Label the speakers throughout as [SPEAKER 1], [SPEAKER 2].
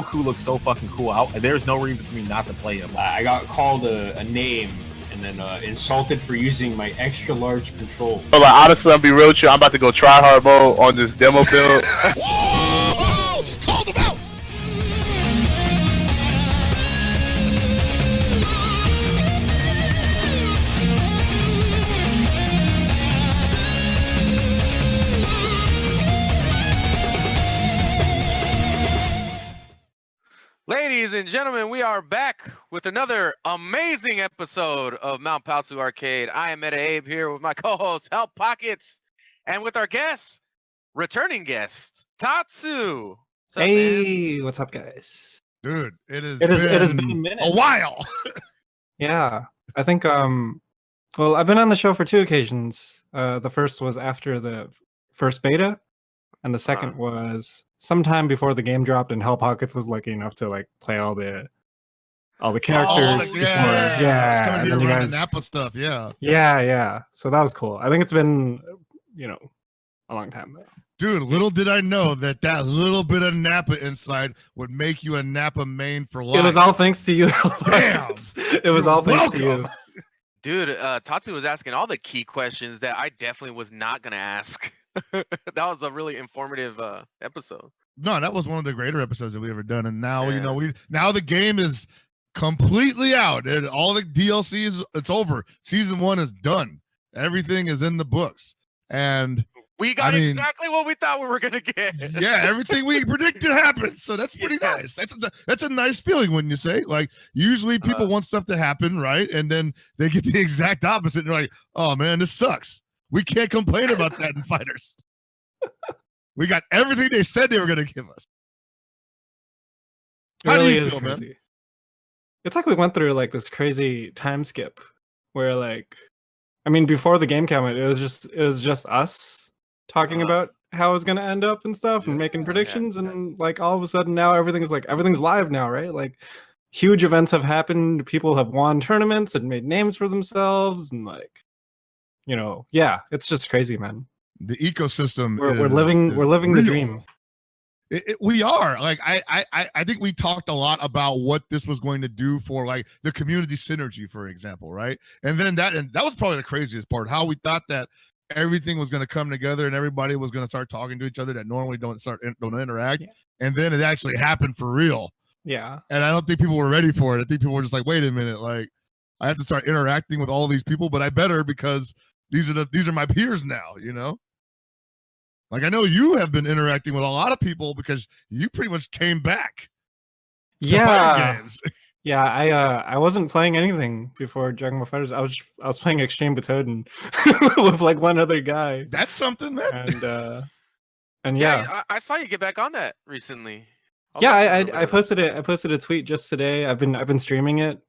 [SPEAKER 1] Goku looks so fucking cool. There's no reason for me not to play him.
[SPEAKER 2] I got called a name and then insulted for using my extra large control.
[SPEAKER 3] But like, honestly, I'm be real with you. I'm about to go try hard mode on this demo build.
[SPEAKER 4] Whoa! Called him out!
[SPEAKER 5] Ladies and gentlemen, we are back with another amazing episode of Mount Paozu Arcade. I am Meta Abe here with my co-host Help Pockets, and with our guest, returning guest Tatsu. What's up,
[SPEAKER 6] Hey,
[SPEAKER 5] man?
[SPEAKER 6] what's up, guys?
[SPEAKER 4] Dude, it has
[SPEAKER 6] been a minute.
[SPEAKER 4] A while.
[SPEAKER 6] Yeah, I think well, I've been on the show for 2 occasions. The first was after the first beta, and the second was sometime before the game dropped, and Hell Pockets was lucky enough to like play all the characters.
[SPEAKER 4] It's coming
[SPEAKER 6] and
[SPEAKER 4] to
[SPEAKER 6] then
[SPEAKER 4] be
[SPEAKER 6] you
[SPEAKER 4] around
[SPEAKER 6] guys,
[SPEAKER 4] the Napa stuff, yeah.
[SPEAKER 6] yeah. So that was cool. I think it's been, a long time though.
[SPEAKER 4] Dude, little did I know that little bit of Napa insight would make you a Napa main for life.
[SPEAKER 6] It was all thanks to you.
[SPEAKER 4] Damn.
[SPEAKER 6] It was all thanks to you.
[SPEAKER 5] Dude, Tatsu was asking all the key questions that I definitely was not going to ask. That was a really informative episode.
[SPEAKER 4] No, that was one of the greater episodes that we ever done. And now, now the game is completely out. And all the DLCs, it's over. Season 1 is done. Everything is in the books. And
[SPEAKER 5] we got exactly what we thought we were going to get.
[SPEAKER 4] Yeah, everything we predicted happened. So that's pretty nice. That's a nice feeling when you say, like, usually people want stuff to happen, right? And then they get the exact opposite. And they're like, oh, man, this sucks. We can't complain about that in Fighters. We got everything they said they were going to give us. How do you feel, man?
[SPEAKER 6] It's like we went through like this crazy time skip where, like, I mean, before the game came out, it was just us talking about how it was going to end up and stuff and making predictions. And like all of a sudden now everything's live now, right? Like huge events have happened. People have won tournaments and made names for themselves. And like, it's just crazy, man.
[SPEAKER 4] The ecosystem.
[SPEAKER 6] We're living the dream.
[SPEAKER 4] We are. Like I think we talked a lot about what this was going to do for like the community synergy, for example, right? And that was probably the craziest part. How we thought that everything was going to come together and everybody was going to start talking to each other that normally don't interact, and then it actually happened for real.
[SPEAKER 6] Yeah. And
[SPEAKER 4] I don't think people were ready for it. I think people were just like, wait a minute, like I have to start interacting with all these people, but I better because these are my peers now, Like I know you have been interacting with a lot of people because you pretty much came back.
[SPEAKER 6] Yeah. Yeah, I wasn't playing anything before Dragon Ball Fighters. I was playing Extreme Butoden with like one other guy.
[SPEAKER 4] That's something, man.
[SPEAKER 6] And
[SPEAKER 5] I saw you get back on that recently.
[SPEAKER 6] I posted it. I posted a tweet just today. I've been streaming it.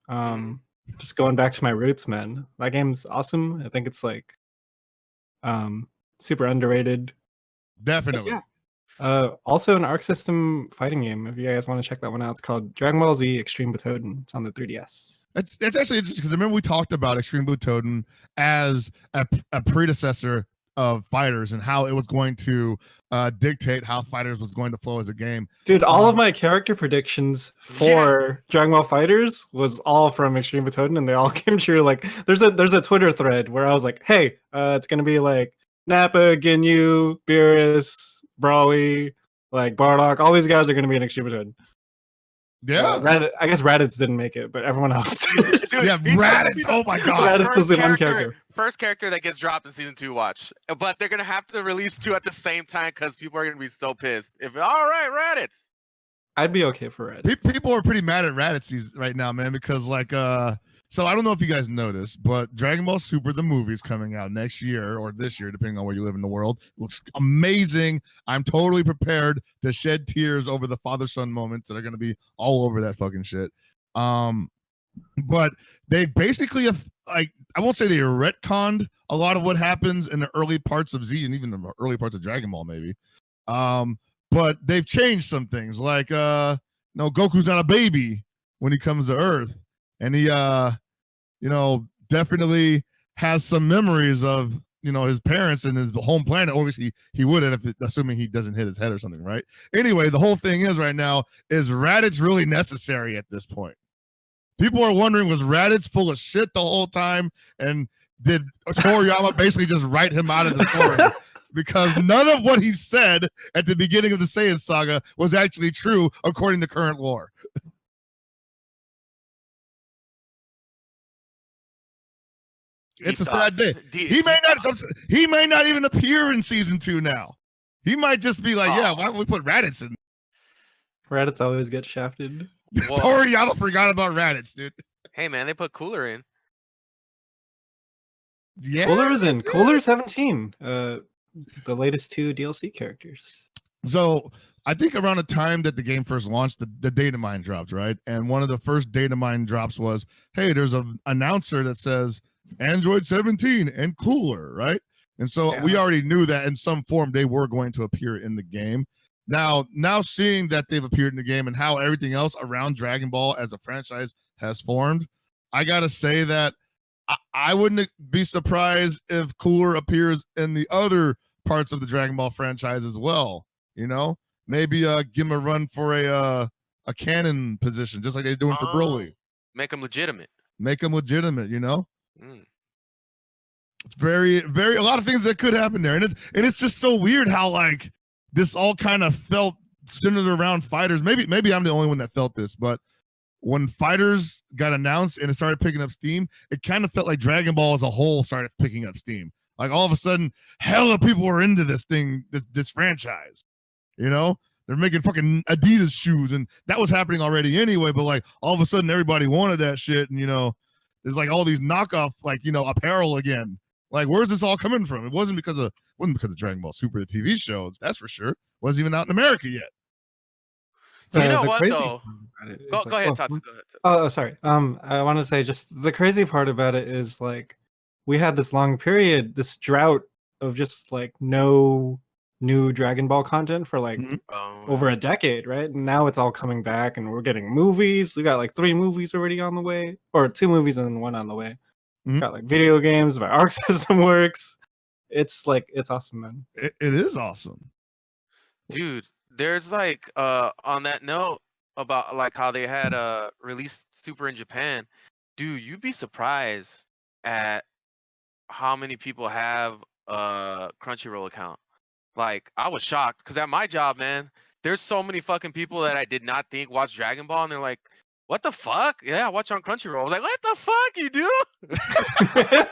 [SPEAKER 6] Just going back to my roots, man. That game's awesome. I think it's like super underrated.
[SPEAKER 4] Definitely.
[SPEAKER 6] Also an Arc System fighting game. If you guys want to check that one out, it's called Dragon Ball Z Extreme Butoden. It's on the 3DS.
[SPEAKER 4] It's actually interesting because I remember we talked about Extreme Butoden as a predecessor of Fighters and how it was going to dictate how Fighters was going to flow as a game.
[SPEAKER 6] Dude, all of my character predictions for Dragon Ball Fighters was all from Extreme Butoden, and they all came true. Like, there's a Twitter thread where I was like, "Hey, it's gonna be like Nappa, Ginyu, Beerus, Brawly, like Bardock. All these guys are gonna be in Extreme Butoden."
[SPEAKER 4] Yeah,
[SPEAKER 6] I guess Raditz didn't make it, but everyone else did.
[SPEAKER 5] Dude,
[SPEAKER 4] yeah, Raditz. Oh my god,
[SPEAKER 6] Raditz was the one character.
[SPEAKER 5] First character that gets dropped in season 2. Watch, but they're gonna have to release 2 at the same time because people are gonna be so pissed. All right, Raditz.
[SPEAKER 6] I'd be okay for Raditz.
[SPEAKER 4] People are pretty mad at Raditz right now, man, because like so I don't know if you guys noticed, but Dragon Ball Super the movie is coming out next year or this year, depending on where you live in the world. It looks amazing. I'm totally prepared to shed tears over the father-son moments that are going to be all over that fucking shit. But they basically have, like, I won't say they retconned a lot of what happens in the early parts of Z and even the early parts of Dragon Ball, maybe. But they've changed some things, like Goku's not a baby when he comes to Earth. And he, definitely has some memories of his parents and his home planet. Obviously, he would have, assuming he doesn't hit his head or something, right? Anyway, the whole thing is right now, is Raditz really necessary at this point? People are wondering, was Raditz full of shit the whole time? And did Toriyama basically just write him out of the story? Because none of what he said at the beginning of the Saiyan saga was actually true, according to current lore. It's a sad day. He may not even appear in season 2 now. He might just be like, yeah, why don't we put Raditz in?
[SPEAKER 6] Raditz always gets shafted.
[SPEAKER 4] Toriyama forgot about Raditz, dude.
[SPEAKER 5] Hey man, they put Cooler in.
[SPEAKER 6] Yeah, Cooler is in. Cooler 17. The latest 2 DLC characters.
[SPEAKER 4] So I think around the time that the game first launched, the data mine dropped, right? And one of the first data mine drops was, hey, there's an announcer that says Android 17 and Cooler, right? And so we already knew that in some form they were going to appear in the game. Now seeing that they've appeared in the game and how everything else around Dragon Ball as a franchise has formed, I gotta say that I wouldn't be surprised if Cooler appears in the other parts of the Dragon Ball franchise as well. Maybe give him a run for a canon position, just like they're doing for Broly.
[SPEAKER 5] Make him legitimate.
[SPEAKER 4] It's very, very a lot of things that could happen there, and it's just so weird how like this all kind of felt centered around Fighters. Maybe I'm the only one that felt this, but when Fighters got announced and it started picking up steam, it kind of felt like Dragon Ball as a whole started picking up steam. Like all of a sudden, hella people were into this thing, this franchise. They're making fucking Adidas shoes, and that was happening already anyway. But like all of a sudden, everybody wanted that shit, and there's like all these knockoff apparel again. Like where's this all coming from? It wasn't because of Dragon Ball Super, the TV show. That's for sure. It wasn't even out in America yet.
[SPEAKER 5] You know what though? Go ahead, Tatsu. Go ahead.
[SPEAKER 6] Oh, sorry. I want to say just the crazy part about it is like we had this long period, this drought of just like no new Dragon Ball content for like over a decade, right? And now it's all coming back, and we're getting movies. We got like 3 movies already on the way, or 2 movies and then 1 on the way. Got like video games, my Arc System works. It's awesome, man.
[SPEAKER 4] It is awesome,
[SPEAKER 5] dude. There's like on that note about like how they had released Super in Japan, dude, you'd be surprised at how many people have a Crunchyroll account. Like I was shocked because at my job, man, there's so many fucking people that I did not think watch Dragon Ball, and they're like, what the fuck? Yeah, I watch on Crunchyroll. I was like, what the fuck you do? I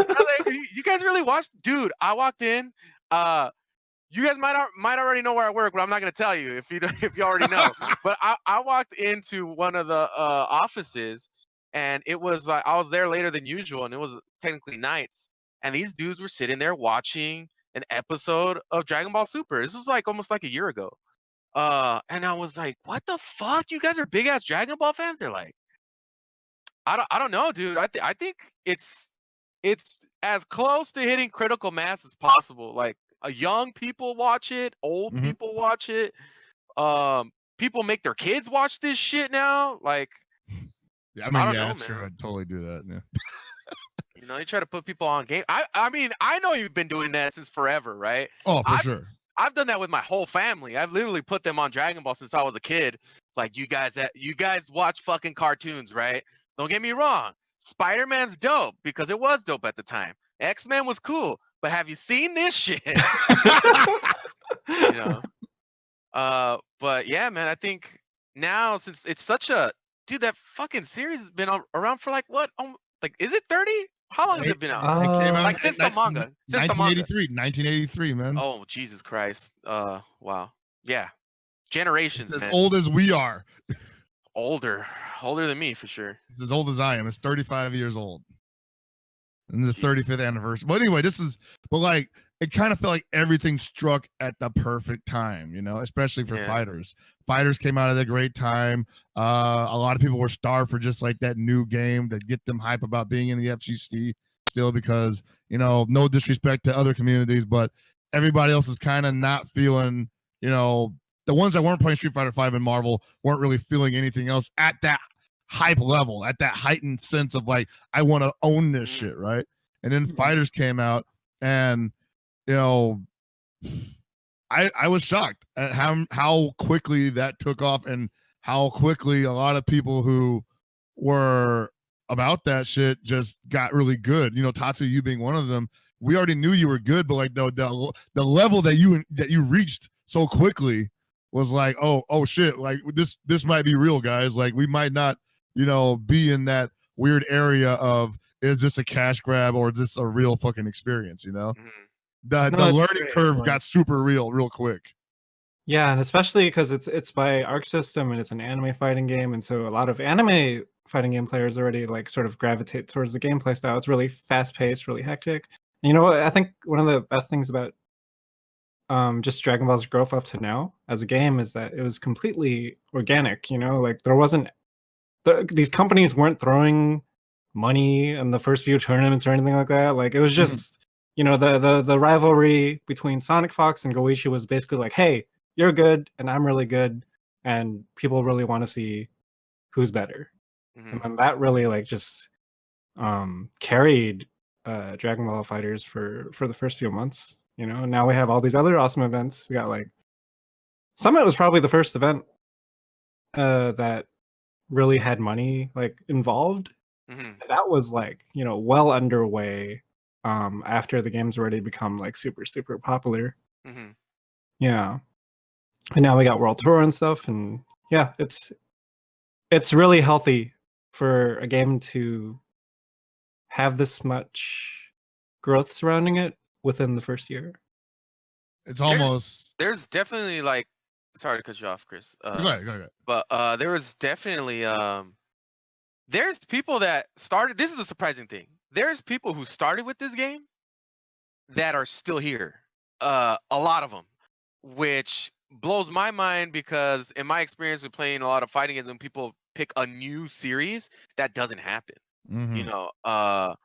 [SPEAKER 5] was like, you guys really watch? Dude, I walked in. You guys might already know where I work, but I'm not gonna tell you if you already know. But I walked into one of the offices, and it was like I was there later than usual, and it was technically nights. And these dudes were sitting there watching an episode of Dragon Ball Super. This was like almost like a year ago. And I was like, what the fuck? You guys are big ass Dragon Ball fans? They're like, I don't know, dude. I think it's as close to hitting critical mass as possible. Like young people watch it, old people watch it. People make their kids watch this shit now. Like,
[SPEAKER 4] I mean, that's true. I'd totally do that. Yeah.
[SPEAKER 5] You try to put people on game. I mean, I know you've been doing that since forever, right?
[SPEAKER 4] Oh, for sure.
[SPEAKER 5] I've done that with my whole family. I've literally put them on Dragon Ball since I was a kid. Like, you guys watch fucking cartoons, right? Don't get me wrong. Spider-Man's dope because it was dope at the time. X-Men was cool, but have you seen this shit? But yeah, man, I think now since it's such a dude, that fucking series has been around for like what? Like, is it 30? How long has it been out?
[SPEAKER 4] It came out
[SPEAKER 5] like since the manga. Since
[SPEAKER 4] 1983, man.
[SPEAKER 5] Oh, Jesus Christ. Wow. Yeah. Generations,
[SPEAKER 4] it's as
[SPEAKER 5] man.
[SPEAKER 4] old as we are.
[SPEAKER 5] Older than me for sure.
[SPEAKER 4] It's as old as I am. It's 35 years old. And the 35th anniversary. But anyway, like it kind of felt like everything struck at the perfect time, especially for Fighters. Fighters came out at a great time. A lot of people were starved for just like that new game to get them hype about being in the FGC still because, no disrespect to other communities, but everybody else is kind of not feeling, the ones that weren't playing Street Fighter 5 and Marvel weren't really feeling anything else at that hype level, at that heightened sense of like, I want to own this shit, right? And then Fighters came out, And you know, I was shocked at how quickly that took off and how quickly a lot of people who were about that shit just got really good. You know, Tatsu, you being one of them. We already knew you were good, but like the level that you reached so quickly was like, oh shit, like this might be real, guys. Like we might not, be in that weird area of is this a cash grab or is this a real fucking experience,
[SPEAKER 5] Mhm.
[SPEAKER 4] The
[SPEAKER 6] No, it's
[SPEAKER 4] learning
[SPEAKER 6] great,
[SPEAKER 4] curve
[SPEAKER 6] like-
[SPEAKER 4] got super real quick.
[SPEAKER 6] Yeah, and especially because it's by Arc System and it's an anime fighting game, and so a lot of anime fighting game players already like sort of gravitate towards the gameplay style. It's really fast paced, really hectic. And you know what? I think one of the best things about just Dragon Ball's growth up to now as a game is that it was completely organic. Like there wasn't these companies weren't throwing money in the first few tournaments or anything like that. Like it was just the rivalry between Sonic Fox and Goichi was basically like, hey, you're good and I'm really good, and people really want to see who's better.
[SPEAKER 5] Mhm.
[SPEAKER 6] And then that really like just carried Dragon Ball Fighters for the first few months. And now we have all these other awesome events. We got like Summit was probably the first event that really had money like involved.
[SPEAKER 5] Mhm.
[SPEAKER 6] That was like well underway after the game's already become like super popular.
[SPEAKER 5] Mhm.
[SPEAKER 6] Yeah. And now we got World Tour and stuff, and yeah, it's really healthy for a game to have this much growth surrounding it within the first year.
[SPEAKER 4] It's almost
[SPEAKER 5] There's definitely like, sorry to cut you off, Chris.
[SPEAKER 4] go ahead.
[SPEAKER 5] But there was definitely there's people that started. This is a surprising thing. There's people who started with this game that are still here. A lot of them, which blows my mind because in my experience with playing a lot of fighting games, when people pick a new series, that doesn't happen. You
[SPEAKER 4] Mhm.
[SPEAKER 5] know, a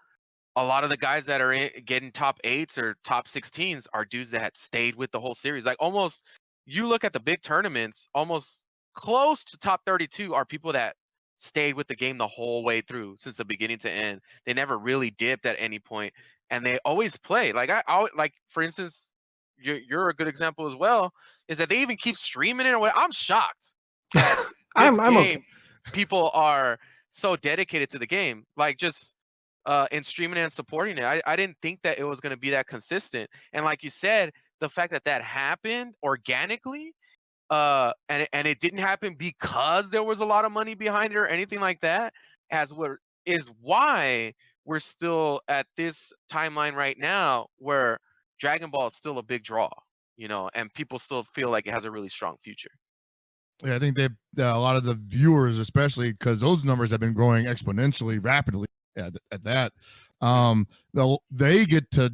[SPEAKER 5] lot of the guys that are getting top 8s or top 16s are dudes that had stayed with the whole series. Like almost, you look at the big tournaments, almost close to top 32 are people that stayed with the game the whole way through since the beginning to end. They never really dipped at any point, and they always play. Like like for instance, you're a good example as well. Is that they even keep streaming it? I'm shocked that this
[SPEAKER 6] I'm okay.
[SPEAKER 5] game people are so dedicated to the game. Like just in streaming and supporting it. I didn't think that it was going to be that consistent. And like you said, the fact that that happened organically, and it didn't happen because there was a lot of money behind it or anything like that, as what is why we're still at this timeline right now where Dragon Ball is still a big draw, and people still feel like it has a really strong future.
[SPEAKER 4] Yeah, I think a lot of the viewers, especially because those numbers have been growing exponentially rapidly at that, they get to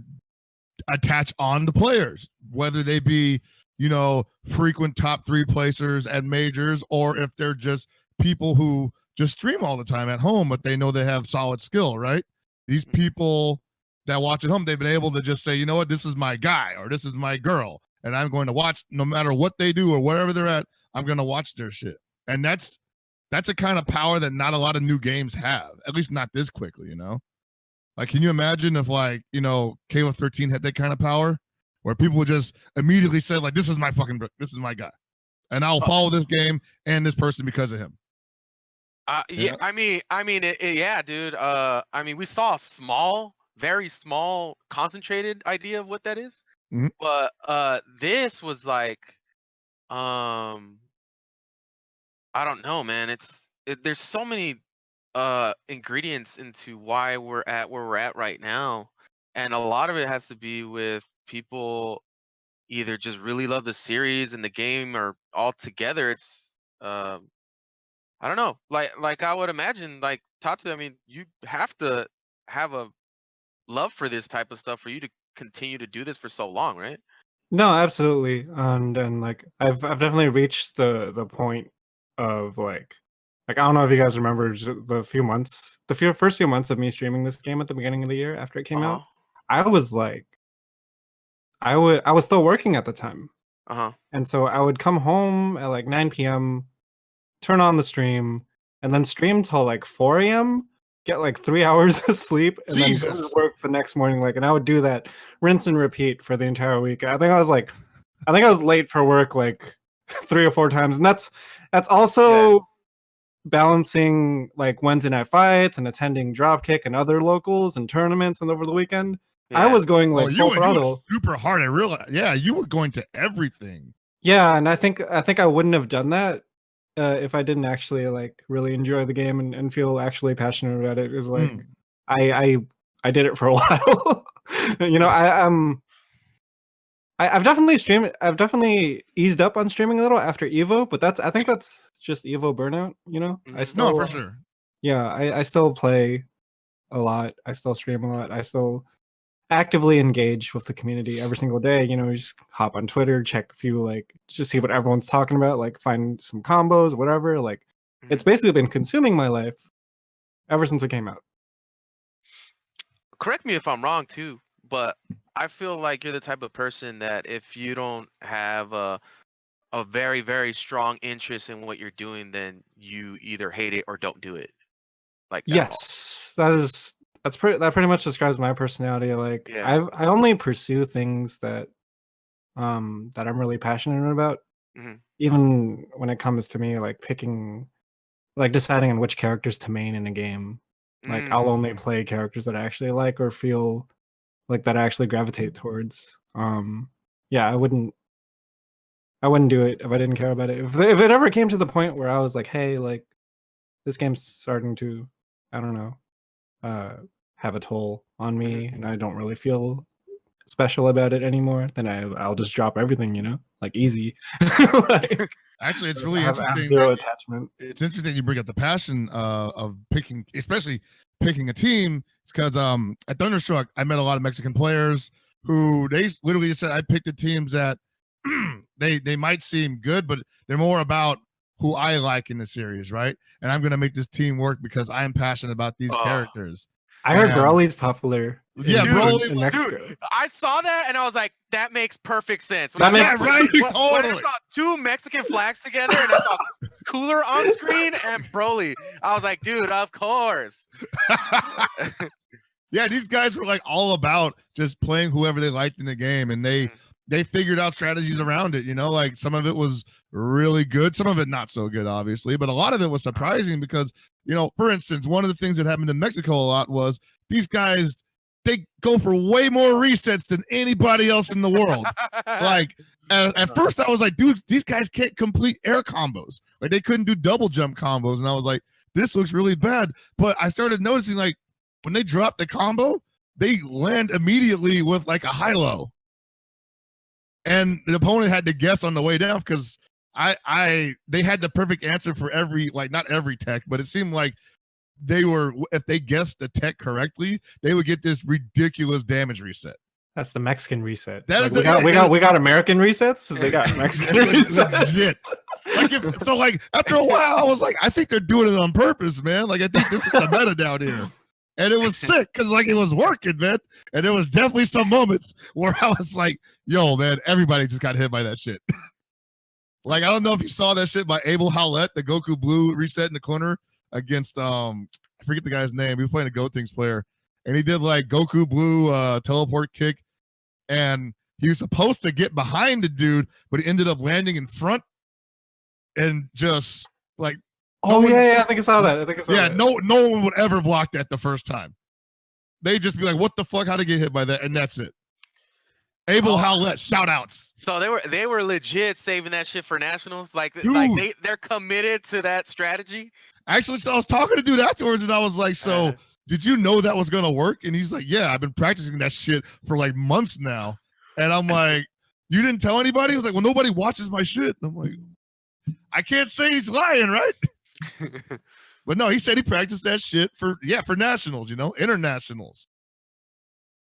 [SPEAKER 4] attach on the players, whether they be, frequent top 3 placers at majors, or if they're just people who just stream all the time at home, but they know they have solid skill, right? These people that watch at home, they've been able to just say, you know what, this is my guy or this is my girl, and I'm going to watch no matter what they do or wherever they're at, I'm going to watch their shit. And that's a kind of power that not a lot of new games have, at least not this quickly, Like, can you imagine if, like, KO 13 had that kind of power where people would just immediately say, like, this is my guy. And I'll follow this game and this person because of him.
[SPEAKER 5] Yeah, I mean, yeah, dude. I mean, we saw a small, very small, concentrated idea of what that is,
[SPEAKER 4] Mhm.
[SPEAKER 5] but this was like, um, I don't know, man. There's so many ingredients into why we're at where we're at right now, and a lot of it has to be with people either just really love the series and the game, or all together. It's I don't know. Like I would imagine, like Tatsu, I mean, you have to have a love for this type of stuff for you to continue to do this for so long, right?
[SPEAKER 6] No, absolutely. And like I've definitely reached the point of like I don't know if you guys remember the first few months of me streaming this game at the beginning of the year after it came
[SPEAKER 5] Uh-huh.
[SPEAKER 6] out. I was like I was still working at the time.
[SPEAKER 5] Uh-huh.
[SPEAKER 6] And so I would come home at like 9 p.m., turn on the stream, and then stream till like 4 a.m. get like 3 hours of sleep, and then go to
[SPEAKER 4] Jesus.
[SPEAKER 6] work the next morning. Like, and I would do that, rinse and repeat for the entire week. I think I was late for work like 3 or 4 times, and that's also balancing like Wednesday night fights and attending Dropkick and other locals and tournaments and over the weekend. I was going like
[SPEAKER 4] you
[SPEAKER 6] full
[SPEAKER 4] were
[SPEAKER 6] throttle.
[SPEAKER 4] super hard. I realized. Yeah, you were going to everything.
[SPEAKER 6] Yeah, and I think I wouldn't have done that if I didn't actually like really enjoy the game and feel actually passionate about it. Is like I did it for a while. You know, I've definitely streamed. I've definitely eased up on streaming a little after Evo, but I think that's just Evo burnout. You know, I still
[SPEAKER 4] No, for sure.
[SPEAKER 6] Yeah, I still play a lot. I still stream a lot. I still actively engage with the community every single day. You know, you just hop on Twitter, check a few, like, just see what everyone's talking about, like find some combos, whatever. Like, it's basically been consuming my life ever since it came out.
[SPEAKER 5] Correct me if I'm wrong too, but I feel like you're the type of person that if you don't have a very, very strong interest in what you're doing, then you either hate it or don't do it. Like that.
[SPEAKER 6] Yes, that pretty much describes my personality. Like,
[SPEAKER 5] Yeah.
[SPEAKER 6] I only pursue things that I'm really passionate about. Even when it comes to me like picking, like deciding on which characters to main in a game. Like, I'll only play characters that I actually like or feel like that I actually gravitate towards. Yeah, I wouldn't do it if I didn't care about it. If it ever came to the point where I was like, hey, like this game's starting to, I don't know, have a toll on me, and I don't really feel special about it anymore, then I'll just drop everything, you know, like easy. Like,
[SPEAKER 4] Actually, it's really
[SPEAKER 6] I have
[SPEAKER 4] interesting.
[SPEAKER 6] zero attachment.
[SPEAKER 4] It's interesting you bring up the passion of picking, especially picking a team. It's because at Thunderstruck, I met a lot of Mexican players who they literally just said I picked the teams that they might seem good, but they're more about who I like in the series, right? And I'm gonna make this team work because I'm passionate about these characters.
[SPEAKER 6] I heard Brawly's popular.
[SPEAKER 4] Yeah, Brawly
[SPEAKER 6] in Mexico.
[SPEAKER 5] Dude, I saw that and I was like, that makes perfect sense.
[SPEAKER 6] That makes
[SPEAKER 4] right.
[SPEAKER 5] When I
[SPEAKER 4] Totally.
[SPEAKER 5] saw 2 Mexican flags together and I saw Cooler on screen and Broly, I was like, dude, of course.
[SPEAKER 4] Yeah, these guys were like all about just playing whoever they liked in the game, and they figured out strategies around it. You know, like some of it was really good, some of it not so good, obviously, but a lot of it was surprising because, you know, for instance, one of the things that happened in Mexico a lot was these guys, they go for way more resets than anybody else in the world. Like at first I was like, dude, these guys can't complete air combos. Like they couldn't do double jump combos, and I was like, this looks really bad. But I started noticing, like, when they drop the combo, they land immediately with like a high-low. And the opponent had to guess on the way down because they had the perfect answer for every, like, not every tech, but it seemed like they were, if they guessed the tech correctly, they would get this ridiculous damage reset.
[SPEAKER 6] That's the Mexican reset.
[SPEAKER 4] That
[SPEAKER 6] like,
[SPEAKER 4] is
[SPEAKER 6] we got American resets. They got Mexican resets.
[SPEAKER 4] Legit. Like after a while, I was like, I think they're doing it on purpose, man. Like I think this is the meta down here. And it was sick because like it was working, man. And there was definitely some moments where I was like, yo, man, everybody just got hit by that shit. Like, I don't know if you saw that shit by Abel Howlett, the Goku Blue reset in the corner against I forget the guy's name. He was playing a Go Things player. And he did like Goku Blue teleport kick. And he was supposed to get behind the dude, but he ended up landing in front and just like,
[SPEAKER 6] I think I saw that.
[SPEAKER 4] that. No one would ever block that the first time. They'd just be like, what the fuck? How'd I get hit by that? And that's it. Abel Howlett, shout outs.
[SPEAKER 5] So they were legit saving that shit for nationals. Like they're committed to that strategy.
[SPEAKER 4] Actually, so I was talking to dude afterwards, and I was like, so did you know that was gonna work? And he's like, yeah, I've been practicing that shit for like months now. And I'm like, you didn't tell anybody? He was like, well, nobody watches my shit. And I'm like, I can't say he's lying, right? But no, he said he practiced that shit for nationals, you know, internationals.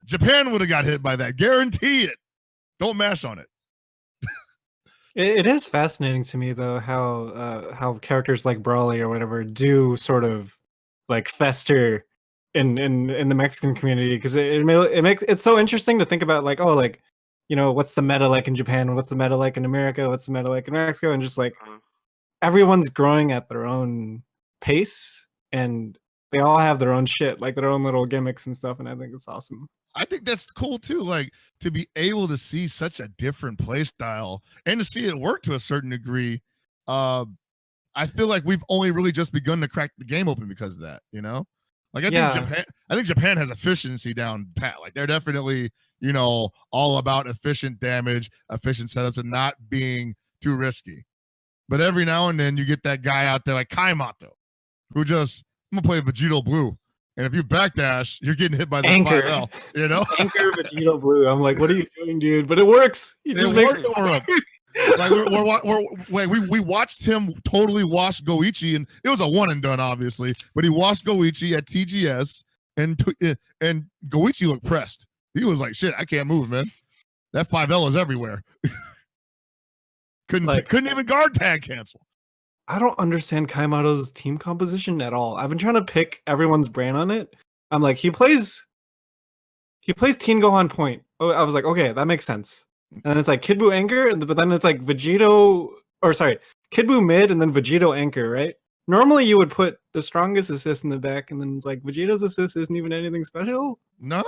[SPEAKER 4] Japan would have got hit by that. Guarantee it. Don't mash on it.
[SPEAKER 6] It is fascinating to me though how characters like Brawly or whatever do sort of like fester in the Mexican community, because it makes it's so interesting to think about, like, oh, like, you know, what's the meta like in Japan, what's the meta like in America, what's the meta like in Mexico, and just like everyone's growing at their own pace, and they all have their own shit, like their own little gimmicks and stuff, and I think it's awesome.
[SPEAKER 4] I think that's cool too. Like to be able to see such a different play style and to see it work to a certain degree. I feel like we've only really just begun to crack the game open because of that. You know, like I think Japan has efficiency down pat. Like they're definitely all about efficient damage, efficient setups, and not being too risky. But every now and then you get that guy out there like Kaimato, who just I'm gonna play Vegito Blue. And if you backdash, you're getting hit by the
[SPEAKER 6] Anchor.
[SPEAKER 4] 5L,
[SPEAKER 6] Anchor Vegito Blue. I'm like, what are you doing, dude? But it works. He just makes it work.
[SPEAKER 4] Like we watched him totally wash Goichi, and it was a one and done, obviously. But he washed Goichi at TGS, and Goichi looked pressed. He was like, "Shit, I can't move, man. That 5L is everywhere." couldn't even guard tag cancel.
[SPEAKER 6] I don't understand Kaimato's team composition at all. I've been trying to pick everyone's brain on it. I'm like, he plays Teen Gohan point. Oh, I was like, okay, that makes sense. And then it's like Kid Buu Anchor, but then it's like Kid Buu mid and then Vegito Anchor, right? Normally you would put the strongest assist in the back, and then it's like Vegito's assist isn't even anything special.
[SPEAKER 4] No.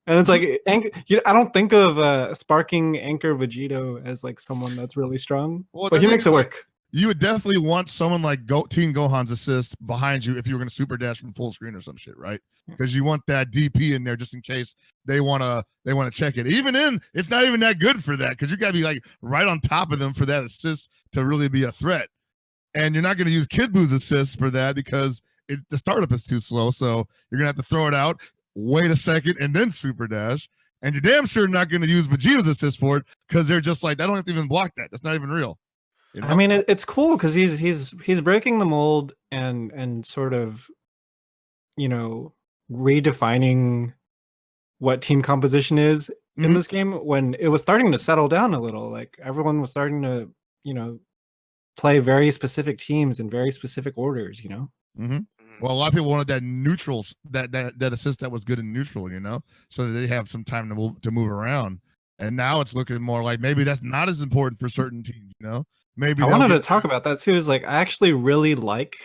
[SPEAKER 6] And it's like Anchor. I don't think of sparking Anchor Vegito as like someone that's really strong, but he makes it work.
[SPEAKER 4] You would definitely want someone like Teen Gohan's assist behind you if you were going to super dash from full screen or some shit, right? Because you want that DP in there just in case they want to check it. It's not even that good for that because you got to be like right on top of them for that assist to really be a threat. And you're not going to use Kid Buu's assist for that because the startup is too slow. So you're going to have to throw it out, wait a second, and then super dash. And you're damn sure not going to use Vegito's assist for it because they're just like, I don't have to even block that. That's not even real.
[SPEAKER 6] I mean, it's cool because he's breaking the mold and sort of, redefining what team composition is in this game when it was starting to settle down a little. Like everyone was starting to, play very specific teams in very specific orders.
[SPEAKER 4] Well, a lot of people wanted that neutrals, that assist that was good in neutral, so that they have some time to move around. And now it's looking more like maybe that's not as important for certain teams, Maybe
[SPEAKER 6] I wanted to talk about that too. Is like I actually really like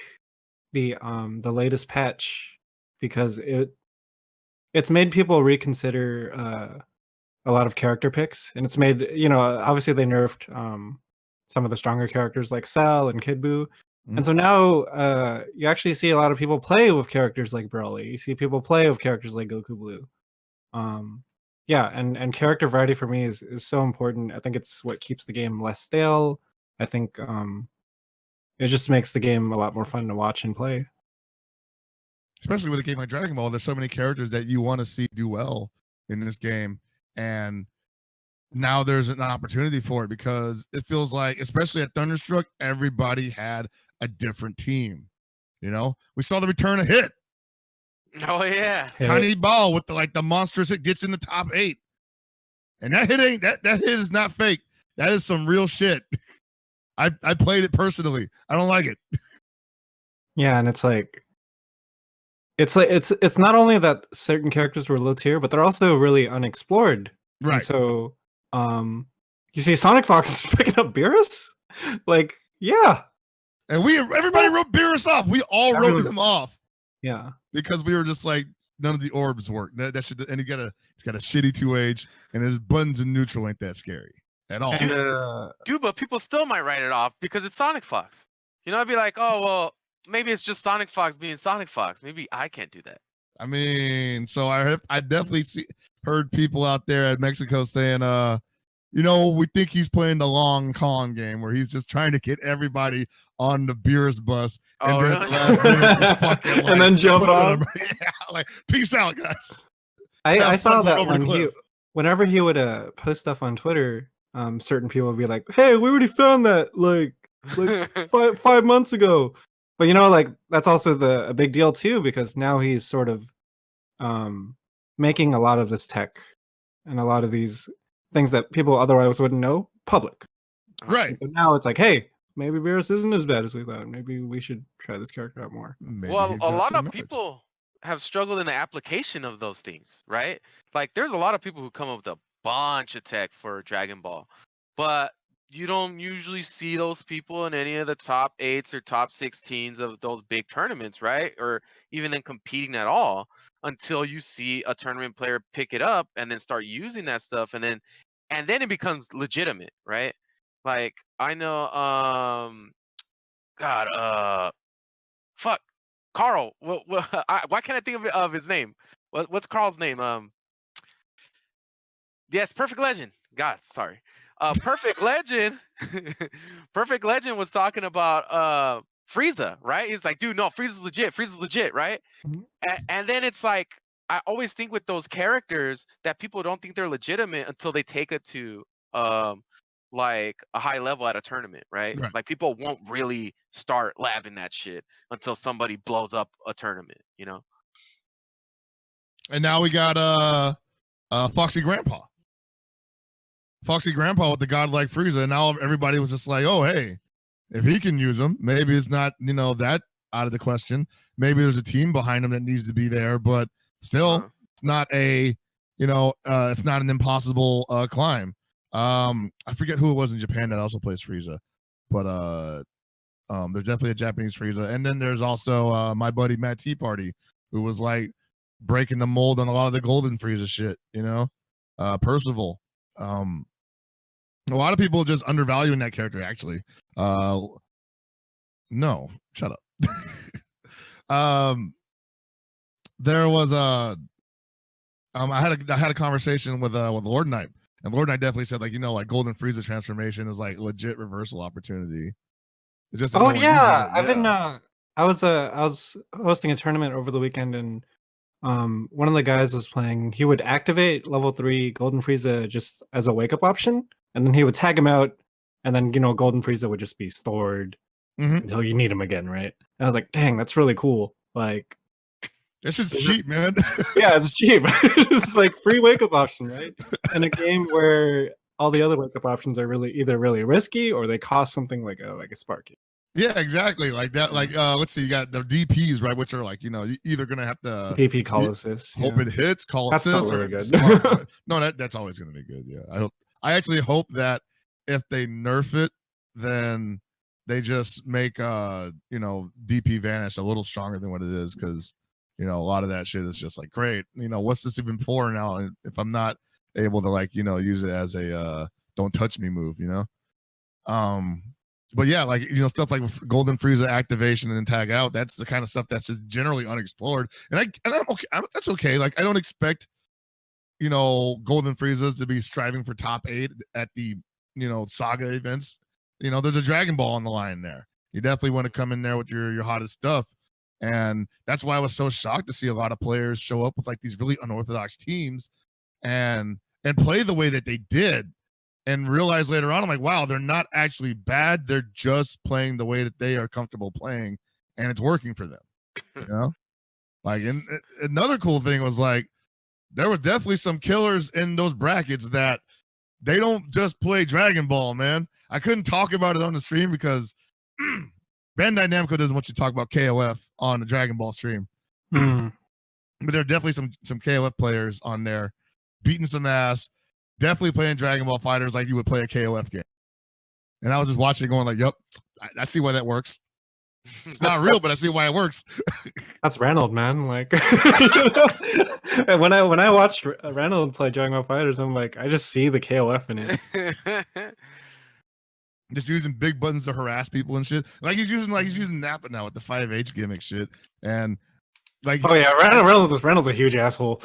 [SPEAKER 6] the latest patch because it's made people reconsider a lot of character picks, and it's made obviously they nerfed some of the stronger characters like Cell and Kid Buu, and so now you actually see a lot of people play with characters like Broly. You see people play with characters like Goku Blue. Yeah, and character variety for me is so important. I think it's what keeps the game less stale. I think it just makes the game a lot more fun to watch and play.
[SPEAKER 4] Especially with a game like Dragon Ball, there's so many characters that you want to see do well in this game. And now there's an opportunity for it because it feels like, especially at Thunderstruck, everybody had a different team. We saw the return of Hit.
[SPEAKER 5] Oh, yeah.
[SPEAKER 4] Tiny Ball with the monstrous hit gets in the top 8. And that hit that hit is not fake. That is some real shit. I played it personally. I don't like it.
[SPEAKER 6] Yeah, and it's not only that certain characters were low tier, but they're also really unexplored.
[SPEAKER 4] Right.
[SPEAKER 6] And so you see Sonic Fox picking up Beerus? Like, yeah.
[SPEAKER 4] And everybody wrote Beerus off. We all wrote him off.
[SPEAKER 6] Yeah.
[SPEAKER 4] Because we were just like, none of the orbs work. That should, and he's got a shitty 2H, and his buttons in neutral ain't that scary at all.
[SPEAKER 5] Dude, but people still might write it off because it's Sonic Fox. I'd be like, oh well, maybe it's just Sonic Fox being Sonic Fox. Maybe I can't do that.
[SPEAKER 4] I mean, so I definitely heard people out there at Mexico saying, we think he's playing the long con game where he's just trying to get everybody on the Beerus bus and then,
[SPEAKER 5] really?
[SPEAKER 4] at the last minute, fucking,
[SPEAKER 6] and then jump off.
[SPEAKER 4] Yeah, peace out, guys.
[SPEAKER 6] I saw that whenever he would post stuff on Twitter, certain people would be like, "Hey, we already found that like 5 months ago." But that's also a big deal too because now he's sort of making a lot of this tech and a lot of these things that people otherwise wouldn't know public.
[SPEAKER 4] Right.
[SPEAKER 6] And so now it's like, hey, maybe Beerus isn't as bad as we thought. Maybe we should try this character out more.
[SPEAKER 5] Well, a lot of people have struggled in the application of those things, right? Like there's a lot of people who come up with a bunch of tech for Dragon Ball, but you don't usually see those people in any of the top 8s or top 16s of those big tournaments, right? Or even in competing at all until you see a tournament player pick it up and then start using that stuff, and then it becomes legitimate, right? Like I know God, fuck, Carl. Why can't I think of his name? What's Carl's name? Yes, Perfect Legend. God, sorry. Perfect Legend. Perfect Legend was talking about Frieza, right? He's like, dude, no, Frieza's legit. Frieza's legit, right?
[SPEAKER 6] Mhm.
[SPEAKER 5] And then it's like, I always think with those characters that people don't think they're legitimate until they take it to like a high level at a tournament, right?
[SPEAKER 4] Right.
[SPEAKER 5] Like people won't really start labbing that shit until somebody blows up a tournament, you know?
[SPEAKER 4] And now we got Foxy Grandpa. Foxy Grandpa with the godlike Frieza, and now everybody was just like, oh hey, if he can use them, maybe it's not, that out of the question. Maybe there's a team behind him that needs to be there, but still it's not it's not an impossible climb. I forget who it was in Japan that also plays Frieza, but there's definitely a Japanese Frieza. And then there's also my buddy Matt Tea Party, who was like breaking the mold on a lot of the golden Frieza shit, Percival. A lot of people just undervaluing that character, actually. No, shut up. There was I had a conversation with Lord Knight, and Lord Knight definitely said, like, like Golden Frieza transformation is like legit reversal opportunity. It's just that no one uses it.
[SPEAKER 6] I've been I was hosting a tournament over the weekend, and one of the guys was playing. He would activate level 3 Golden Frieza just as a wake up option, and then he would tag him out, and then Golden Frieza would just be stored until you need him again, right? And I was like, dang, that's really cool. Like,
[SPEAKER 4] this is cheap, man.
[SPEAKER 6] Yeah, it's cheap. It's like free wake up option, right? In a game where all the other wake up options are either really risky or they cost something like a Sparky.
[SPEAKER 4] Yeah, exactly. Like that. Like, let's see, you got the DPs, right? Which are like, you're either gonna have to
[SPEAKER 6] DP call assist.
[SPEAKER 4] Hope it hits, call
[SPEAKER 6] That's
[SPEAKER 4] assist.
[SPEAKER 6] not really good.
[SPEAKER 4] No, that's always gonna be good. Yeah, I actually hope that if they nerf it, then they just make DP vanish a little stronger than what it is, because a lot of that shit is just like, great. What's this even for now? If I'm not able to use it as a don't touch me move, But yeah, like, stuff like Golden Frieza activation and then tag out, that's the kind of stuff that's just generally unexplored. And I'm okay. That's okay. Like, I don't expect, Golden Friezas to be striving for top 8 at the, saga events. There's a Dragon Ball on the line there. You definitely want to come in there with your hottest stuff. And that's why I was so shocked to see a lot of players show up with like these really unorthodox teams and play the way that they did. And realize later on, I'm like, wow, they're not actually bad. They're just playing the way that they are comfortable playing, and it's working for them. Like, and another cool thing was like, there were definitely some killers in those brackets that they don't just play Dragon Ball, man. I couldn't talk about it on the stream because Bandai Namco doesn't want you to talk about KOF on the Dragon Ball stream. But there are definitely some KOF players on there beating some ass. Definitely playing Dragon Ball Fighters like you would play a KOF game. And I was just watching it going like, yep, I see why that works. It's not real, but I see why it works.
[SPEAKER 6] That's Reynold, man. Like, when I watched Reynold play Dragon Ball Fighters, I'm like, I just see the KOF in it.
[SPEAKER 4] Just using big buttons to harass people and shit. Like he's using Nappa now with the 5H gimmick shit. And like,
[SPEAKER 6] oh yeah, Reynold's a huge asshole.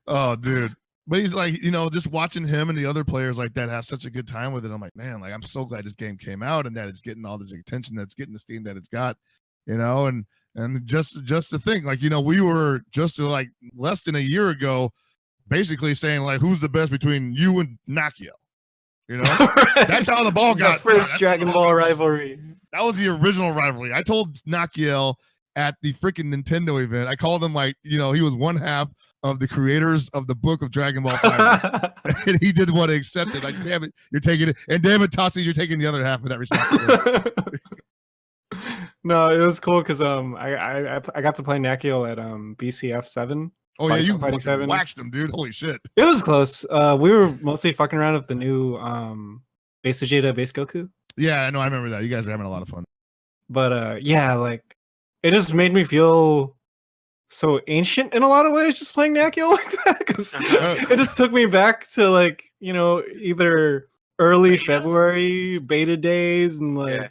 [SPEAKER 4] Oh, dude. But he's like, just watching him and the other players like that have such a good time with it. I'm like, man, like, I'm so glad this game came out and that it's getting all this attention, that's getting the steam that it's got, and just to think, like, we were just like less than a year ago basically saying like, who's the best between you and Nakia?
[SPEAKER 6] Right.
[SPEAKER 4] That's how the ball got.
[SPEAKER 6] The first Dragon Ball rivalry.
[SPEAKER 4] That was the original rivalry. I told Nakia at the freaking Nintendo event, I called him like, he was one half of the creators of the book of Dragon Ball Fighters. And he didn't want to accept it. Like, damn it, you're taking it. And damn it, Tatsu, you're taking the other half of that responsibility.
[SPEAKER 6] No, it was cool because I got to play Nakio at BCF 7.
[SPEAKER 4] Oh yeah, you
[SPEAKER 6] Fighting
[SPEAKER 4] fucking
[SPEAKER 6] Seven.
[SPEAKER 4] waxed him, dude. Holy shit.
[SPEAKER 6] It was close. We were mostly fucking around with the new base Vegeta, base Goku.
[SPEAKER 4] Yeah, I know. I remember that. You guys were having a lot of fun.
[SPEAKER 6] But yeah, like it just made me feel so ancient in a lot of ways just playing Nakio like that, because it just took me back to like, you know, either early February beta days and like,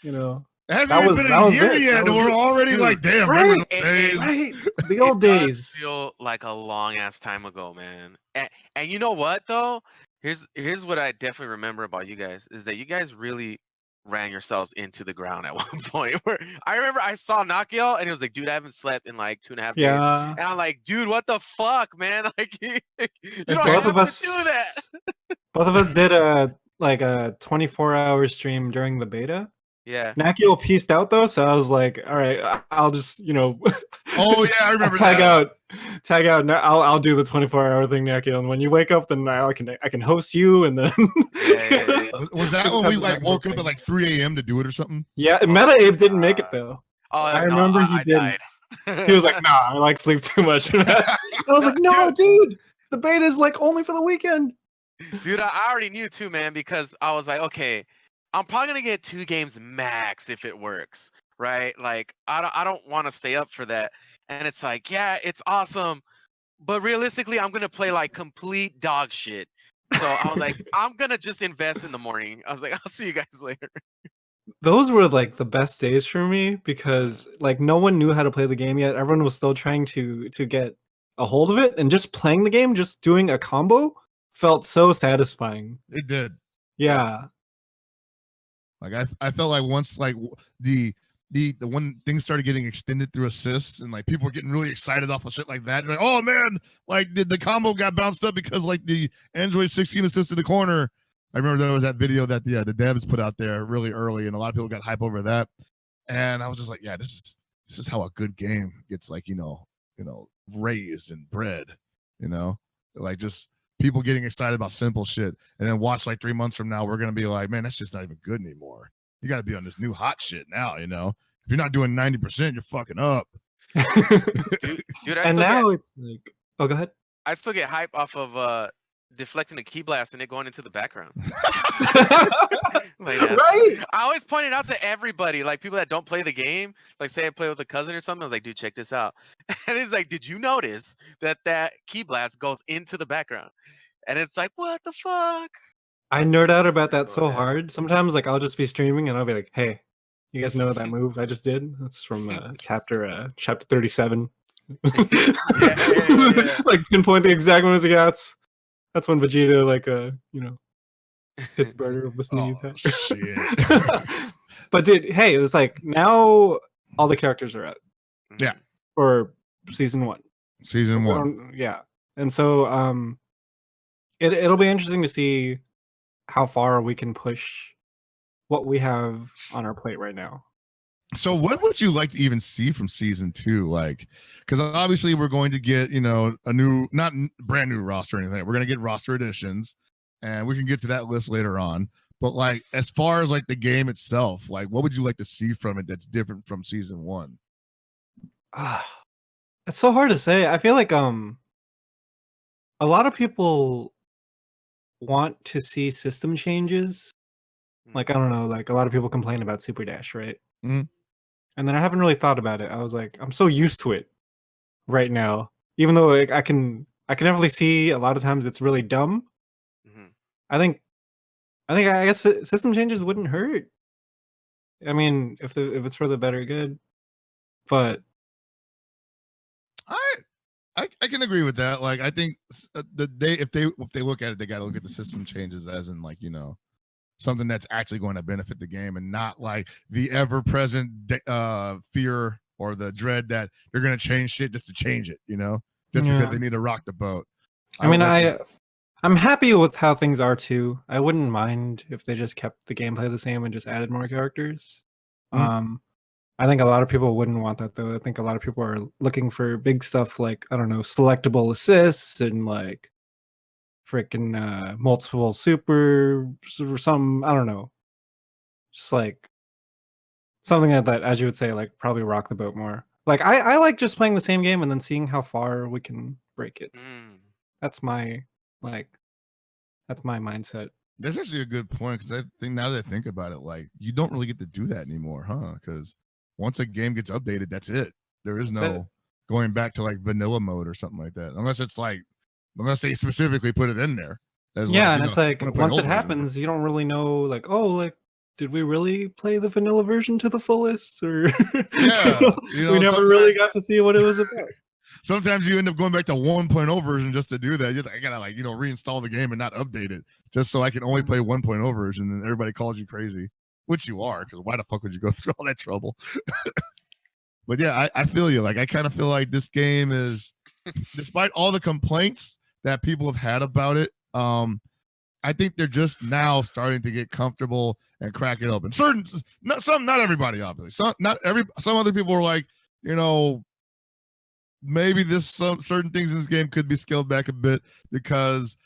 [SPEAKER 6] you know,
[SPEAKER 4] It hasn't even been a year yet, and we're already like, damn,
[SPEAKER 6] right,
[SPEAKER 4] days.
[SPEAKER 6] right, the old days.
[SPEAKER 5] Feel like a long ass time ago, man. And you know what though? Here's what I definitely remember about you guys is that you guys really ran yourselves into the ground at one point. Where I remember I saw Nakio and it was like, dude, I haven't slept in like 2.5 days.
[SPEAKER 6] Yeah.
[SPEAKER 5] And I'm like, dude, what the fuck, man? Like you don't
[SPEAKER 6] both
[SPEAKER 5] have
[SPEAKER 6] of us
[SPEAKER 5] to do that.
[SPEAKER 6] Both of us did a 24-hour stream during the beta.
[SPEAKER 5] Yeah.
[SPEAKER 6] Nakio pieced out though, so I was like, all right, I'll just, you know,
[SPEAKER 4] oh yeah, I remember
[SPEAKER 6] tag out. I'll do the 24-hour thing, Nakio, and when you wake up, then I can host you, and then
[SPEAKER 5] Yeah.
[SPEAKER 4] Was that when we like woke up at like 3 a.m. to do it or something?
[SPEAKER 6] Yeah, Meta Abe didn't make it though.
[SPEAKER 5] Oh,
[SPEAKER 6] I remember he didn't.
[SPEAKER 5] died.
[SPEAKER 6] He was like, nah, I like sleep too much. I was like, no, dude, the beta is like only for the weekend.
[SPEAKER 5] Dude, I already knew too, man, because I was like, okay, I'm probably gonna get 2 games max if it works, right? Like, I don't want to stay up for that. And it's like, yeah, it's awesome, but realistically, I'm gonna play like complete dog shit. So I was like, I'm gonna just invest in the morning. I was like, I'll see you guys later.
[SPEAKER 6] Those were like the best days for me because like no one knew how to play the game yet. Everyone was still trying to get a hold of it, and just playing the game, just doing a combo felt so satisfying.
[SPEAKER 4] It did.
[SPEAKER 6] Yeah.
[SPEAKER 4] Like I felt like once like the when things started getting extended through assists and like people were getting really excited off of shit like that. Like, oh man, like the combo got bounced up because like the Android 16 assist in the corner. I remember there was that video that the devs put out there really early, and a lot of people got hype over that. And I was just like, yeah, this is how a good game gets like, you know, raised and bred, you know, like just people getting excited about simple shit. And then watch like 3 months from now, we're going to be like, man, that's just not even good anymore. You got to be on this new hot shit now, you know, if you're not doing 90%, you're fucking up.
[SPEAKER 5] Dude,
[SPEAKER 6] and now it's like, oh, go ahead.
[SPEAKER 5] I still get hype off of deflecting the key blast and it going into the background. Like,
[SPEAKER 6] right?
[SPEAKER 5] I always point it out to everybody, like people that don't play the game, like say I play with a cousin or something. I was like, dude, check this out. And it's like, did you notice that key blast goes into the background? And it's like, what the fuck?
[SPEAKER 6] I nerd out about that so hard. Sometimes like I'll just be streaming and I'll be like, hey, you guys know that move I just did? That's from chapter 37.
[SPEAKER 5] Yeah.
[SPEAKER 6] Like pinpoint the exact moves he gets. That's when Vegeta like you know, hits Burger of the sneeze.
[SPEAKER 4] Oh, shit.
[SPEAKER 6] But dude, hey, it's like now all the characters are out.
[SPEAKER 4] Yeah.
[SPEAKER 6] For season 1.
[SPEAKER 4] Season 1.
[SPEAKER 6] Yeah. And so it'll be interesting to see how far we can push what we have on our plate right now.
[SPEAKER 4] So what would you like to even see from season 2? Like, because obviously we're going to get, you know, a new, not brand new roster or anything. We're going to get roster additions, and we can get to that list later on. But like, as far as like the game itself, like, what would you like to see from it that's different from season 1?
[SPEAKER 6] It's so hard to say. I feel like a lot of people want to see system changes. Like, I don't know, like a lot of people complain about Super Dash, right?
[SPEAKER 4] Mm-hmm.
[SPEAKER 6] And then I haven't really thought about it. I was like, I'm so used to it right now, even though like, I can definitely see a lot of times it's really dumb.
[SPEAKER 5] Mm-hmm.
[SPEAKER 6] I guess system changes wouldn't hurt. I mean, if it's for the better good, but
[SPEAKER 4] I can agree with that. Like, I think if they look at it, they got to look at the system changes as in like, you know, something that's actually going to benefit the game, and not like the ever-present fear or the dread that they're going to change shit just to change it, you know, just because they need to rock the boat.
[SPEAKER 6] I mean, I'm happy with how things are too. I wouldn't mind if they just kept the gameplay the same and just added more characters.
[SPEAKER 4] Mm-hmm.
[SPEAKER 6] I think a lot of people wouldn't want that though. I think a lot of people are looking for big stuff like, I don't know, selectable assists and like freaking multiple super or something. I don't know. Just like something like that, as you would say, like probably rock the boat more. Like I like just playing the same game and then seeing how far we can break it.
[SPEAKER 5] Mm.
[SPEAKER 6] That's my that's my mindset.
[SPEAKER 4] That's actually a good point because I think now that I think about it, like you don't really get to do that anymore, huh? Because once a game gets updated, that's it. There is
[SPEAKER 6] That's
[SPEAKER 4] no going back to like vanilla mode or something like that, unless they specifically put it in there. As
[SPEAKER 6] Yeah,
[SPEAKER 4] like,
[SPEAKER 6] and it's like
[SPEAKER 4] I'm gonna play an
[SPEAKER 6] once it
[SPEAKER 4] old version.
[SPEAKER 6] happens, you don't really know like, oh, like did we really play the vanilla version to the fullest or
[SPEAKER 4] Yeah,
[SPEAKER 6] we never really got to see what it was about.
[SPEAKER 4] Sometimes you end up going back to 1.0 version just to do that. I gotta like reinstall the game and not update it just so I can only play 1.0 version, and everybody calls you crazy, which you are, because why the fuck would you go through all that trouble? But yeah, I feel you. Like I kind of feel like this game is, despite all the complaints that people have had about it, I think they're just now starting to get comfortable and crack it open. Not everybody, obviously. Some other people are like, maybe some certain things in this game could be scaled back a bit because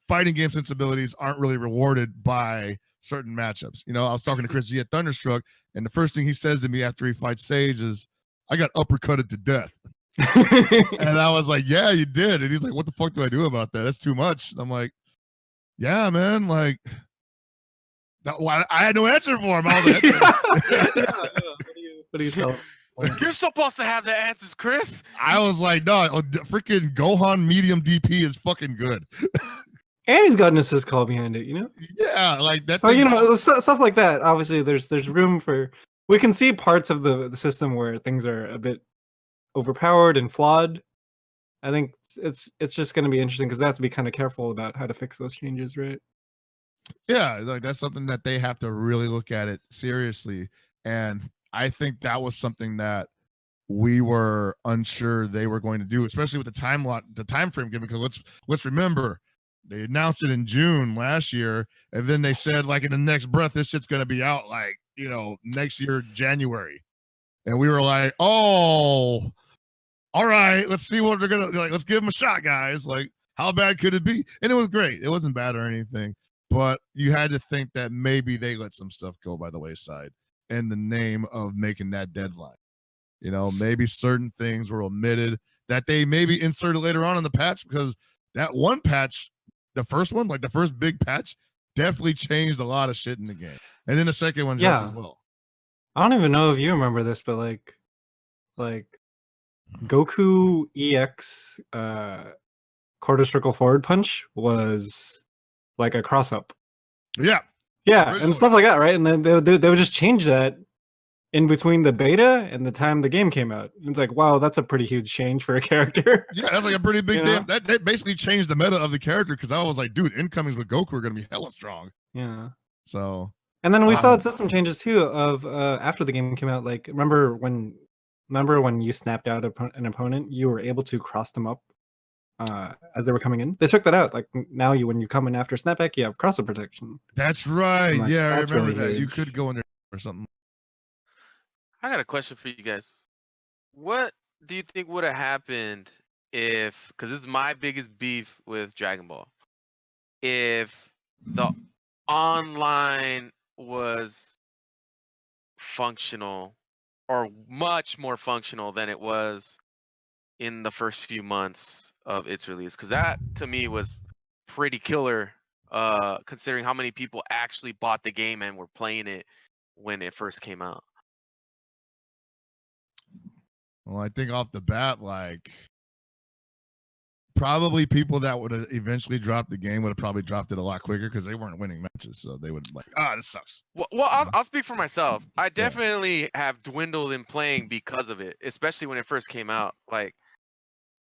[SPEAKER 4] fighting game sensibilities aren't really rewarded by certain matchups. I was talking to Chris G at Thunderstruck, and the first thing he says to me after he fights Sage is, "I got uppercutted to death." And I was like, "Yeah, you did." And he's like, "What the fuck do I do about that? That's too much." And I'm like, "Yeah, man, like." I had no answer for him. I was like,
[SPEAKER 6] What do you tell him?
[SPEAKER 5] You're supposed to have the answers, Chris.
[SPEAKER 4] I was like, no, freaking Gohan medium DP is fucking good.
[SPEAKER 6] And he's got an assist call behind it,
[SPEAKER 4] Yeah, like that.
[SPEAKER 6] So stuff like that. Obviously, there's room for. We can see parts of the system where things are a bit overpowered and flawed. I think it's just going to be interesting because they have to be kind of careful about how to fix those changes, right?
[SPEAKER 4] Yeah, like that's something that they have to really look at it seriously, and I think that was something that we were unsure they were going to do, especially with the time frame given. Because let's remember, they announced it in June last year, and then they said like in the next breath, this shit's going to be out like next year January, and we were like, oh, all right, let's see what they're gonna like. Let's give them a shot, guys. Like, how bad could it be? And it was great. It wasn't bad or anything. But you had to think that maybe they let some stuff go by the wayside in the name of making that deadline. Maybe certain things were omitted that they maybe inserted later on in the patch, because that one patch, the first one, like the first big patch, definitely changed a lot of shit in the game. And then the second one just as well.
[SPEAKER 6] I don't even know if you remember this, but like Goku EX quarter circle forward punch was like a cross up.
[SPEAKER 4] Yeah.
[SPEAKER 6] And stuff like that, right? And then they would just change that in between the beta and the time the game came out. It's like, wow, that's a pretty huge change for a character.
[SPEAKER 4] Yeah, that's like a pretty big damn. That basically changed the meta of the character, because I was like, dude, incomings with Goku are going to be hella strong.
[SPEAKER 6] Yeah.
[SPEAKER 4] So.
[SPEAKER 6] And then we saw system changes too of after the game came out. Like, remember when you snapped out an opponent, you were able to cross them up as they were coming in. They took that out. Like now, when you come in after snapback, you have cross-up protection.
[SPEAKER 4] That's right.
[SPEAKER 6] Like,
[SPEAKER 4] yeah,
[SPEAKER 6] that's
[SPEAKER 4] I remember
[SPEAKER 6] really
[SPEAKER 4] that.
[SPEAKER 6] huge.
[SPEAKER 4] You could go in there or something.
[SPEAKER 5] I got a question for you guys. What do you think would have happened if, because this is my biggest beef with Dragon Ball, if the online was functional or much more functional than it was in the first few months of its release? Because that to me was pretty killer, considering how many people actually bought the game and were playing it when it first came out.
[SPEAKER 4] Well, I think off the bat, like probably people that would have eventually dropped the game would have probably dropped it a lot quicker because they weren't winning matches. So they would like, this sucks.
[SPEAKER 5] Well, I'll speak for myself. I definitely have dwindled in playing because of it, especially when it first came out. Like,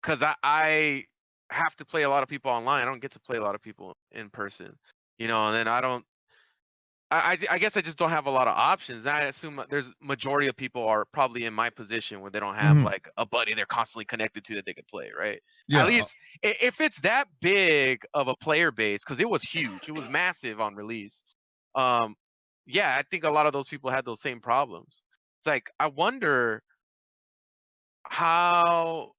[SPEAKER 5] because I have to play a lot of people online. I don't get to play a lot of people in person, and then I guess I just don't have a lot of options. And I assume there's majority of people are probably in my position where they don't have like a buddy they're constantly connected to that they could play, right?
[SPEAKER 4] Yeah.
[SPEAKER 5] At least if it's that big of a player base, because it was huge, it was massive on release. Yeah, I think a lot of those people had those same problems. It's like I wonder how.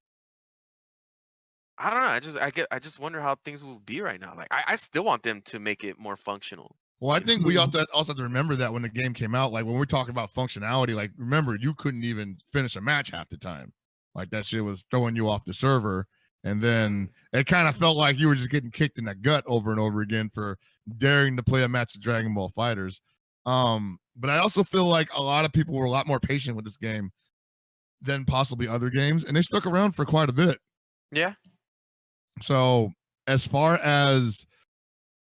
[SPEAKER 5] I don't know. I just wonder how things will be right now. Like I still want them to make it more functional.
[SPEAKER 4] Well, I think we also have to remember that when the game came out, like when we're talking about functionality, like remember you couldn't even finish a match half the time. Like that shit was throwing you off the server. And then it kind of felt like you were just getting kicked in the gut over and over again for daring to play a match of Dragon Ball Fighters. But I also feel like a lot of people were a lot more patient with this game than possibly other games, and they stuck around for quite a bit.
[SPEAKER 5] Yeah.
[SPEAKER 4] So as far as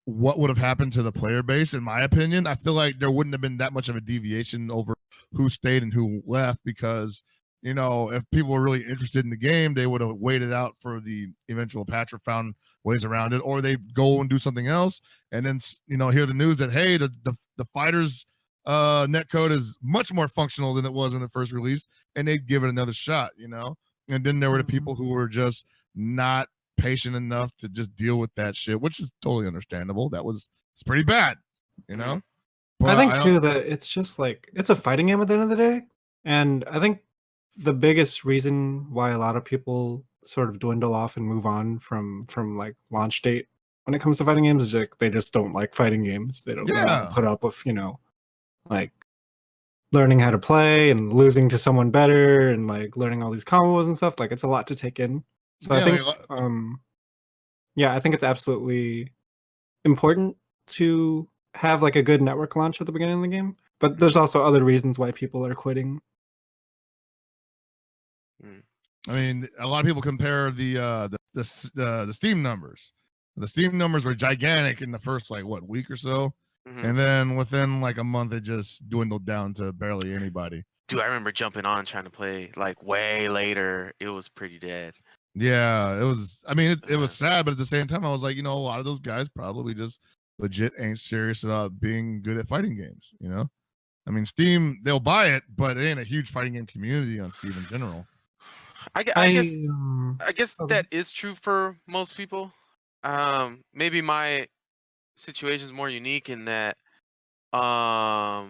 [SPEAKER 4] what would have happened to the player base, in my opinion, I feel like there wouldn't have been that much of a deviation over who stayed and who left because, you know, if people were really interested in the game, they would have waited out for the eventual patch or found ways around it, or they go and do something else and then, you know, hear the news that, hey, the fighters netcode is much more functional than it was when it first released, and they'd give it another shot, you know. And then there were the people who were just not patient enough to just deal with that shit, which is totally understandable. It's pretty bad, you know. But
[SPEAKER 6] I think too that it's just like it's a fighting game at the end of the day, and I think the biggest reason why a lot of people sort of dwindle off and move on from like launch date when it comes to fighting games is like they just don't like fighting games. They don't want to put up with, you know, like learning how to play and losing to someone better and like learning all these combos and stuff. Like it's a lot to take in. So I think I think it's absolutely important to have like a good network launch at the beginning of the game. But there's also other reasons why people are quitting.
[SPEAKER 4] I mean, a lot of people compare the Steam numbers. The Steam numbers were gigantic in the first like week or so, and then within like a month it just dwindled down to barely anybody.
[SPEAKER 5] Dude, I remember jumping on and trying to play like way later. It was pretty dead.
[SPEAKER 4] Yeah, it was. I mean, it was sad, but at the same time, I was like, you know, a lot of those guys probably just legit ain't serious about being good at fighting games. You know, I mean, Steam they'll buy it, but it ain't a huge fighting game community on Steam in general.
[SPEAKER 5] I guess that is true for most people. Maybe my situation is more unique in that I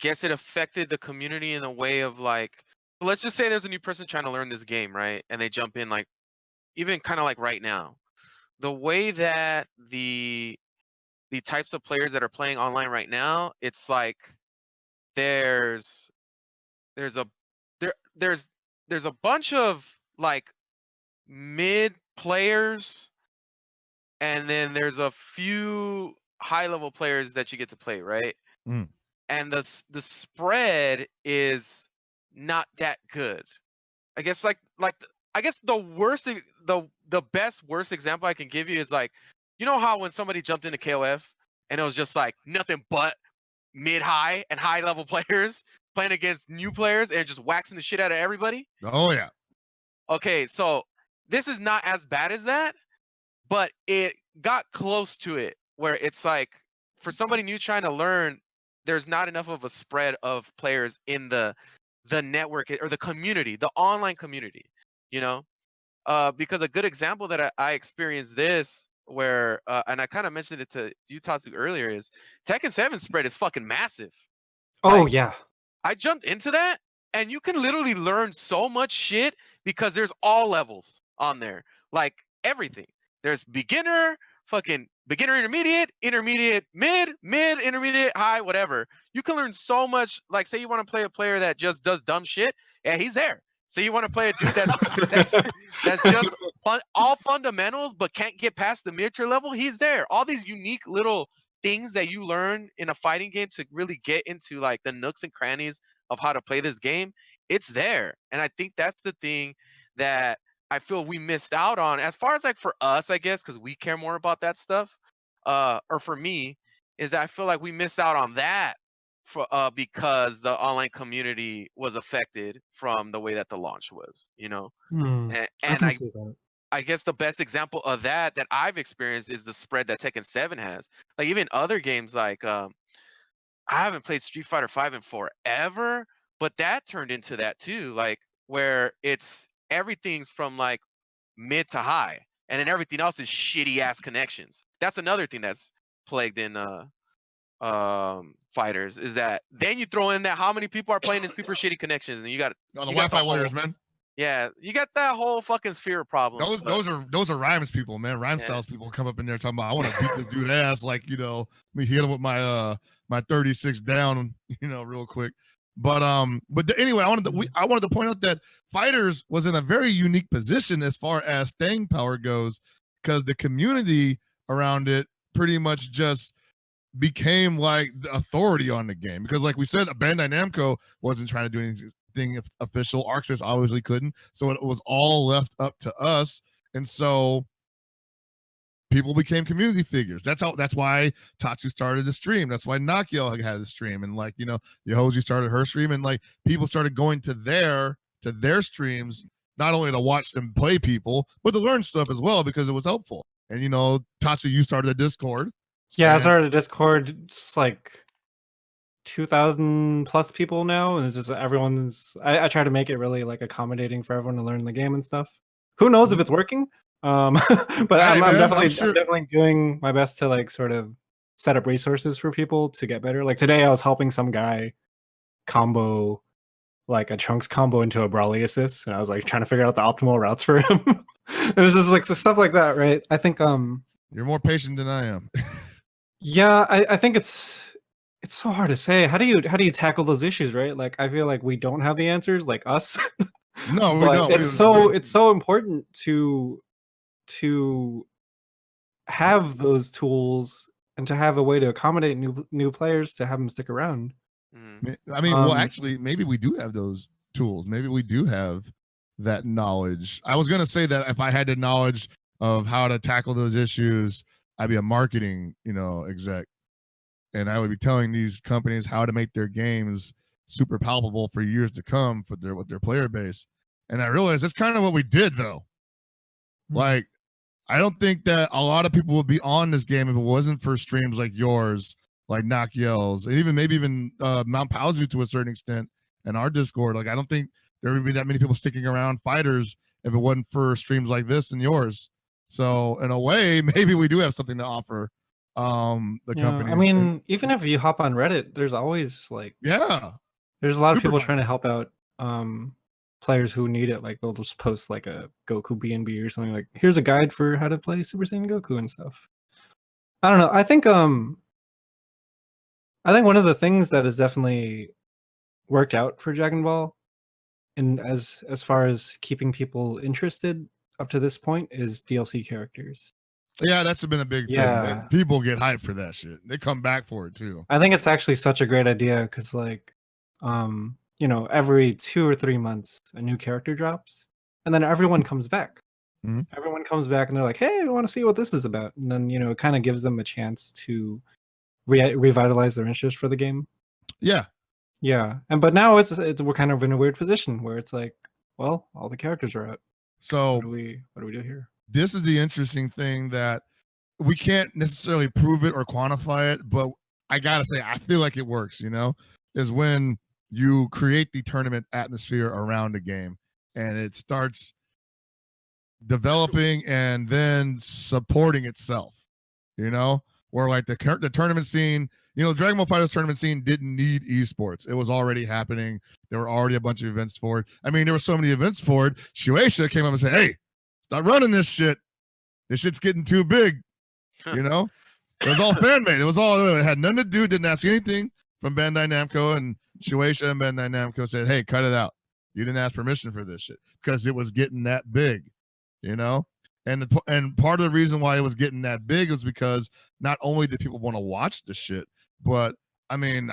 [SPEAKER 5] guess it affected the community in a way of like, let's just say there's a new person trying to learn this game, right? And they jump in like, even kind of like right now, the way that the types of players that are playing online right now, it's like there's a there's a bunch of like mid players, and then there's a few high level players that you get to play, right? And the spread is not that good. I guess I guess the worst example I can give you is like, you know how when somebody jumped into KOF and it was just like nothing but mid high and high level players playing against new players and just waxing the shit out of everybody?
[SPEAKER 4] Oh yeah.
[SPEAKER 5] Okay, so this is not as bad as that, but it got close to it where it's like for somebody new trying to learn, there's not enough of a spread of players in the network or the community, the online community, you know. Because a good example that I experienced this where and I kind of mentioned it to you, Tatsu, earlier, is Tekken 7 spread is fucking massive.
[SPEAKER 6] Oh
[SPEAKER 5] Like,
[SPEAKER 6] yeah.
[SPEAKER 5] I jumped into that and you can literally learn so much shit because there's all levels on there. Like everything. There's beginner, fucking beginner, intermediate, intermediate, mid, intermediate, high, whatever. You can learn so much. Like, say you want to play a player that just does dumb shit, yeah, he's there. Say you want to play a dude that's just all fundamentals but can't get past the mid-tier level, he's there. All these unique little things that you learn in a fighting game to really get into like the nooks and crannies of how to play this game, it's there. And I think that's the thing that I feel we missed out on as far as like for us, I guess, because we care more about that stuff. Or for me, is that I feel like we missed out on that for because the online community was affected from the way that the launch was, you know. And
[SPEAKER 6] I see that.
[SPEAKER 5] I guess the best example of that I've experienced is the spread that Tekken 7 has. Like even other games like I haven't played Street Fighter 5 in forever, but that turned into that too, like where it's everything's from like mid to high, and then everything else is shitty ass connections. That's another thing that's plagued in fighters, is that then you throw in that how many people are playing in super shitty connections, and you got
[SPEAKER 4] the Wi-Fi warriors, man.
[SPEAKER 5] Yeah, you got that whole fucking sphere of problems.
[SPEAKER 4] Those are rhymes people, man. Rhyme styles people come up in there talking about I want to beat this dude ass, like me hit him with my 36 down, real quick. But anyway, I wanted to point out that Fighters was in a very unique position as far as staying power goes, because the community around it pretty much just became like the authority on the game. Because like we said, Bandai Namco wasn't trying to do anything official. Arxis obviously couldn't, so it was all left up to us. And so people became community figures. That's why Tatsu started the stream. That's why Nakiel had a stream, and like Yohoji started her stream, and like people started going to their streams not only to watch them play people, but to learn stuff as well, because it was helpful. And Tatsu, you started a Discord.
[SPEAKER 6] Yeah, I started a Discord. It's like 2,000 plus people now, and it's just everyone's. I try to make it really like accommodating for everyone to learn the game and stuff. Who knows if it's working? But I'm definitely doing my best to like sort of set up resources for people to get better. Like today, I was helping some guy combo like a chunks combo into a Brawly assist, and I was like trying to figure out the optimal routes for him. It was just like stuff like that, right? I think
[SPEAKER 4] you're more patient than I am.
[SPEAKER 6] Yeah, I think it's so hard to say. How do you tackle those issues, right? Like I feel like we don't have the answers, like us.
[SPEAKER 4] No, we don't.
[SPEAKER 6] It's so important to have those tools and to have a way to accommodate new players to have them stick around.
[SPEAKER 4] I mean, well, actually, maybe we do have those tools. Maybe we do have that knowledge. I was gonna say that if I had the knowledge of how to tackle those issues, I'd be a marketing, exec, and I would be telling these companies how to make their games super palpable for years to come with their player base. And I realized that's kind of what we did, though. Like, I don't think that a lot of people would be on this game if it wasn't for streams like yours, like Nakiel's, and maybe even Mount Paozu to a certain extent, and our Discord. Like, I don't think there would be that many people sticking around Fighters if it wasn't for streams like this and yours. So in a way, maybe we do have something to offer the company.
[SPEAKER 6] I mean, even if you hop on Reddit, there's always like there's a lot of people trying to help out players who need it. Like they'll just post like a Goku BNB or something like, here's a guide for how to play Super Saiyan Goku and stuff. I don't know. I think one of the things that has definitely worked out for Dragon Ball, and as far as keeping people interested up to this point, is DLC characters.
[SPEAKER 4] Yeah, that's been a big thing. People get hyped for that shit. They come back for it too.
[SPEAKER 6] I think it's actually such a great idea because, like, every 2 or 3 months a new character drops, and then everyone comes back.
[SPEAKER 4] Mm-hmm.
[SPEAKER 6] Everyone comes back and they're like, "Hey, I want to see what this is about." And then it kind of gives them a chance to revitalize their interest for the game.
[SPEAKER 4] Yeah.
[SPEAKER 6] But now we're kind of in a weird position where it's like, well, all the characters are out.
[SPEAKER 4] So
[SPEAKER 6] what do we do here?
[SPEAKER 4] This is the interesting thing that we can't necessarily prove it or quantify it, but I gotta say, I feel like it works, is when you create the tournament atmosphere around a game and it starts developing and then supporting itself, where like the tournament scene, Dragon Ball FighterZ tournament scene didn't need esports. It was already happening. There were already a bunch of events for it. I mean, there were so many events for it. Shueisha came up and said, "Hey, stop running this shit. This shit's getting too big." It was all fan-made. It had nothing to do, didn't ask anything from Bandai Namco, and Shueisha and Bandai Namco said, "Hey, cut it out. You didn't ask permission for this shit," because it was getting that big, And part of the reason why it was getting that big was because not only did people want to watch the shit, but I mean,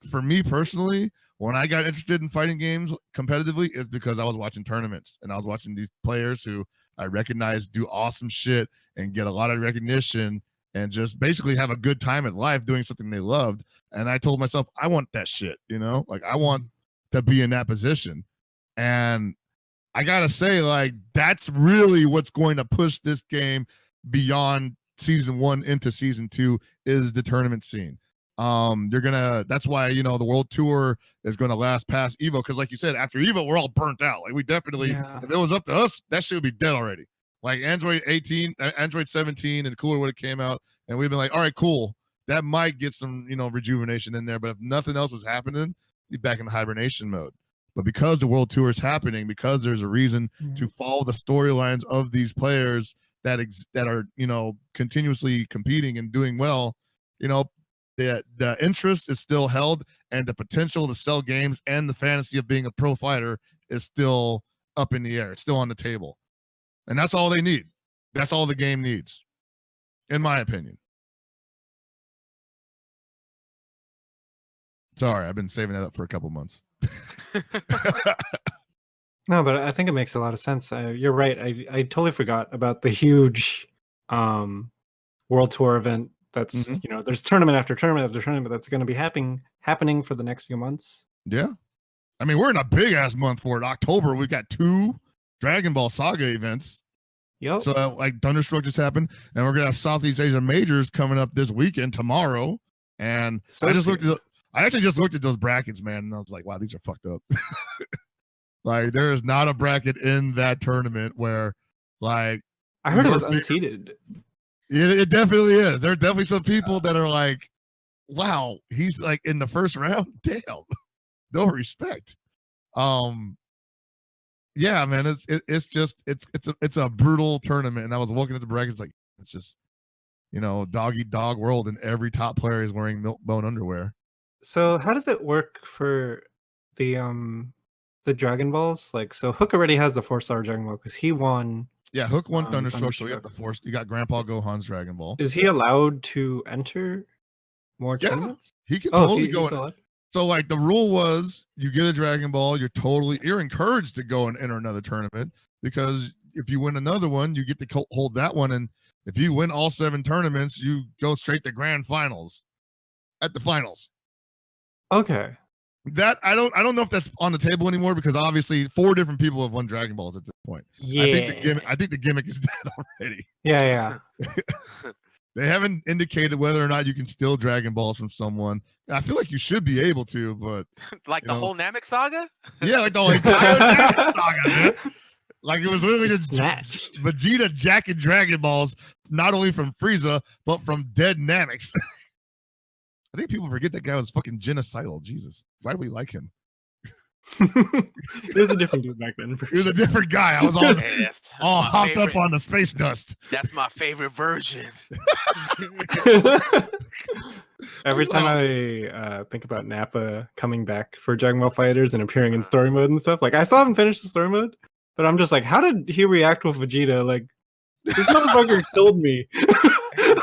[SPEAKER 4] for me personally, when I got interested in fighting games competitively, is because I was watching tournaments and I was watching these players who I recognize do awesome shit and get a lot of recognition and just basically have a good time in life doing something they loved. And I told myself, I want that shit, like I want to be in that position. And I gotta say, like, that's really what's going to push this game beyond season 1 into season 2 is the tournament scene. That's why, the world tour is going to last past Evo. Because like you said, after Evo, we're all burnt out. Like we definitely, if it was up to us, that shit would be dead already. Like Android 17 and Cooler would have came out and we've been like, all right, cool. That might get some, rejuvenation in there. But if nothing else was happening, be back in hibernation mode. But because the World Tour is happening, because there's a reason to follow the storylines of these players that are continuously competing and doing well, the interest is still held, and the potential to sell games and the fantasy of being a pro fighter is still up in the air. It's still on the table, and that's all they need. That's all the game needs, in my opinion. Sorry, I've been saving that up for a couple months.
[SPEAKER 6] No, but I think it makes a lot of sense. You're right. I totally forgot about the huge World Tour event. That's there's tournament after tournament after tournament that's going to be happening for the next few months.
[SPEAKER 4] Yeah, I mean, we're in a big ass month for it. October, we've got 2 Dragon Ball Saga events.
[SPEAKER 6] Yep.
[SPEAKER 4] So like Thunderstruck just happened, and we're gonna have Southeast Asia majors coming up this weekend tomorrow. And I actually just looked at those brackets, man, and I was like, wow, these are fucked up. Like, there is not a bracket in that tournament where, like,
[SPEAKER 6] I heard it was unseeded.
[SPEAKER 4] It definitely is. There are definitely some people that are like, wow, he's like in the first round. Damn, no respect. Yeah, man, it's a brutal tournament. And I was looking at the brackets, like, it's just, dog eat dog world, and every top player is wearing milk bone underwear.
[SPEAKER 6] So how does it work for the Dragon Balls? Like, so Hook already has the 4-star Dragon Ball because he won.
[SPEAKER 4] Yeah, Hook won Thunderstruck, so you got Grandpa Gohan's Dragon Ball.
[SPEAKER 6] Is he allowed to enter more tournaments?
[SPEAKER 4] He can totally go in. So, like, the rule was, you get a Dragon Ball, you're encouraged to go and enter another tournament, because if you win another one, you get to hold that one, and if you win all 7 tournaments, you go straight to grand finals at the finals.
[SPEAKER 6] Okay.
[SPEAKER 4] That I don't know if that's on the table anymore, because obviously 4 different people have won Dragon Balls at this point.
[SPEAKER 6] Yeah.
[SPEAKER 4] I think the gimmick is dead already.
[SPEAKER 6] Yeah.
[SPEAKER 4] They haven't indicated whether or not you can steal Dragon Balls from someone. I feel like you should be able to, but
[SPEAKER 5] like the whole Namek saga?
[SPEAKER 4] Yeah, like the whole entire Namek saga, man. Like, it was literally just
[SPEAKER 6] snatched.
[SPEAKER 4] Vegeta jacking Dragon Balls, not only from Frieza, but from dead Nameks. I think people forget that guy was fucking genocidal. Jesus. Why do we like him?
[SPEAKER 6] He was a different dude back then.
[SPEAKER 4] He was a different guy. I was all hopped up on the space dust.
[SPEAKER 5] That's my favorite version.
[SPEAKER 6] Every time I think about Nappa coming back for Dragon Ball Fighters and appearing in story mode and stuff, like, I still haven't finished the story mode, but I'm just like, how did he react with Vegeta? Like, this motherfucker killed me.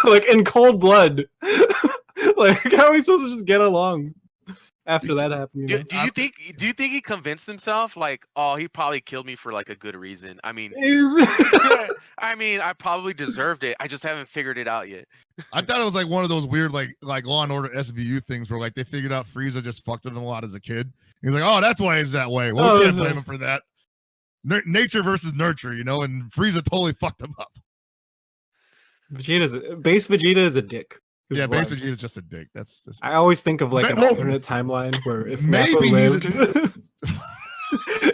[SPEAKER 6] Like, in cold blood. Like, how are we supposed to just get along after that happened?
[SPEAKER 5] Do you think he convinced himself, like, oh, he probably killed me for like a good reason? I mean, I probably deserved it. I just haven't figured it out yet.
[SPEAKER 4] I thought it was like one of those weird like Law and Order SVU things where, like, they figured out Frieza just fucked with him a lot as a kid. He's like, oh, that's why he's that way. Well, we can't blame him for that. Nature versus nurture, and Frieza totally fucked him up.
[SPEAKER 6] Base Vegeta is a dick.
[SPEAKER 4] Yeah, base Vegeta is just a dick. That's
[SPEAKER 6] I always think of like an alternate timeline where if Nappa lived,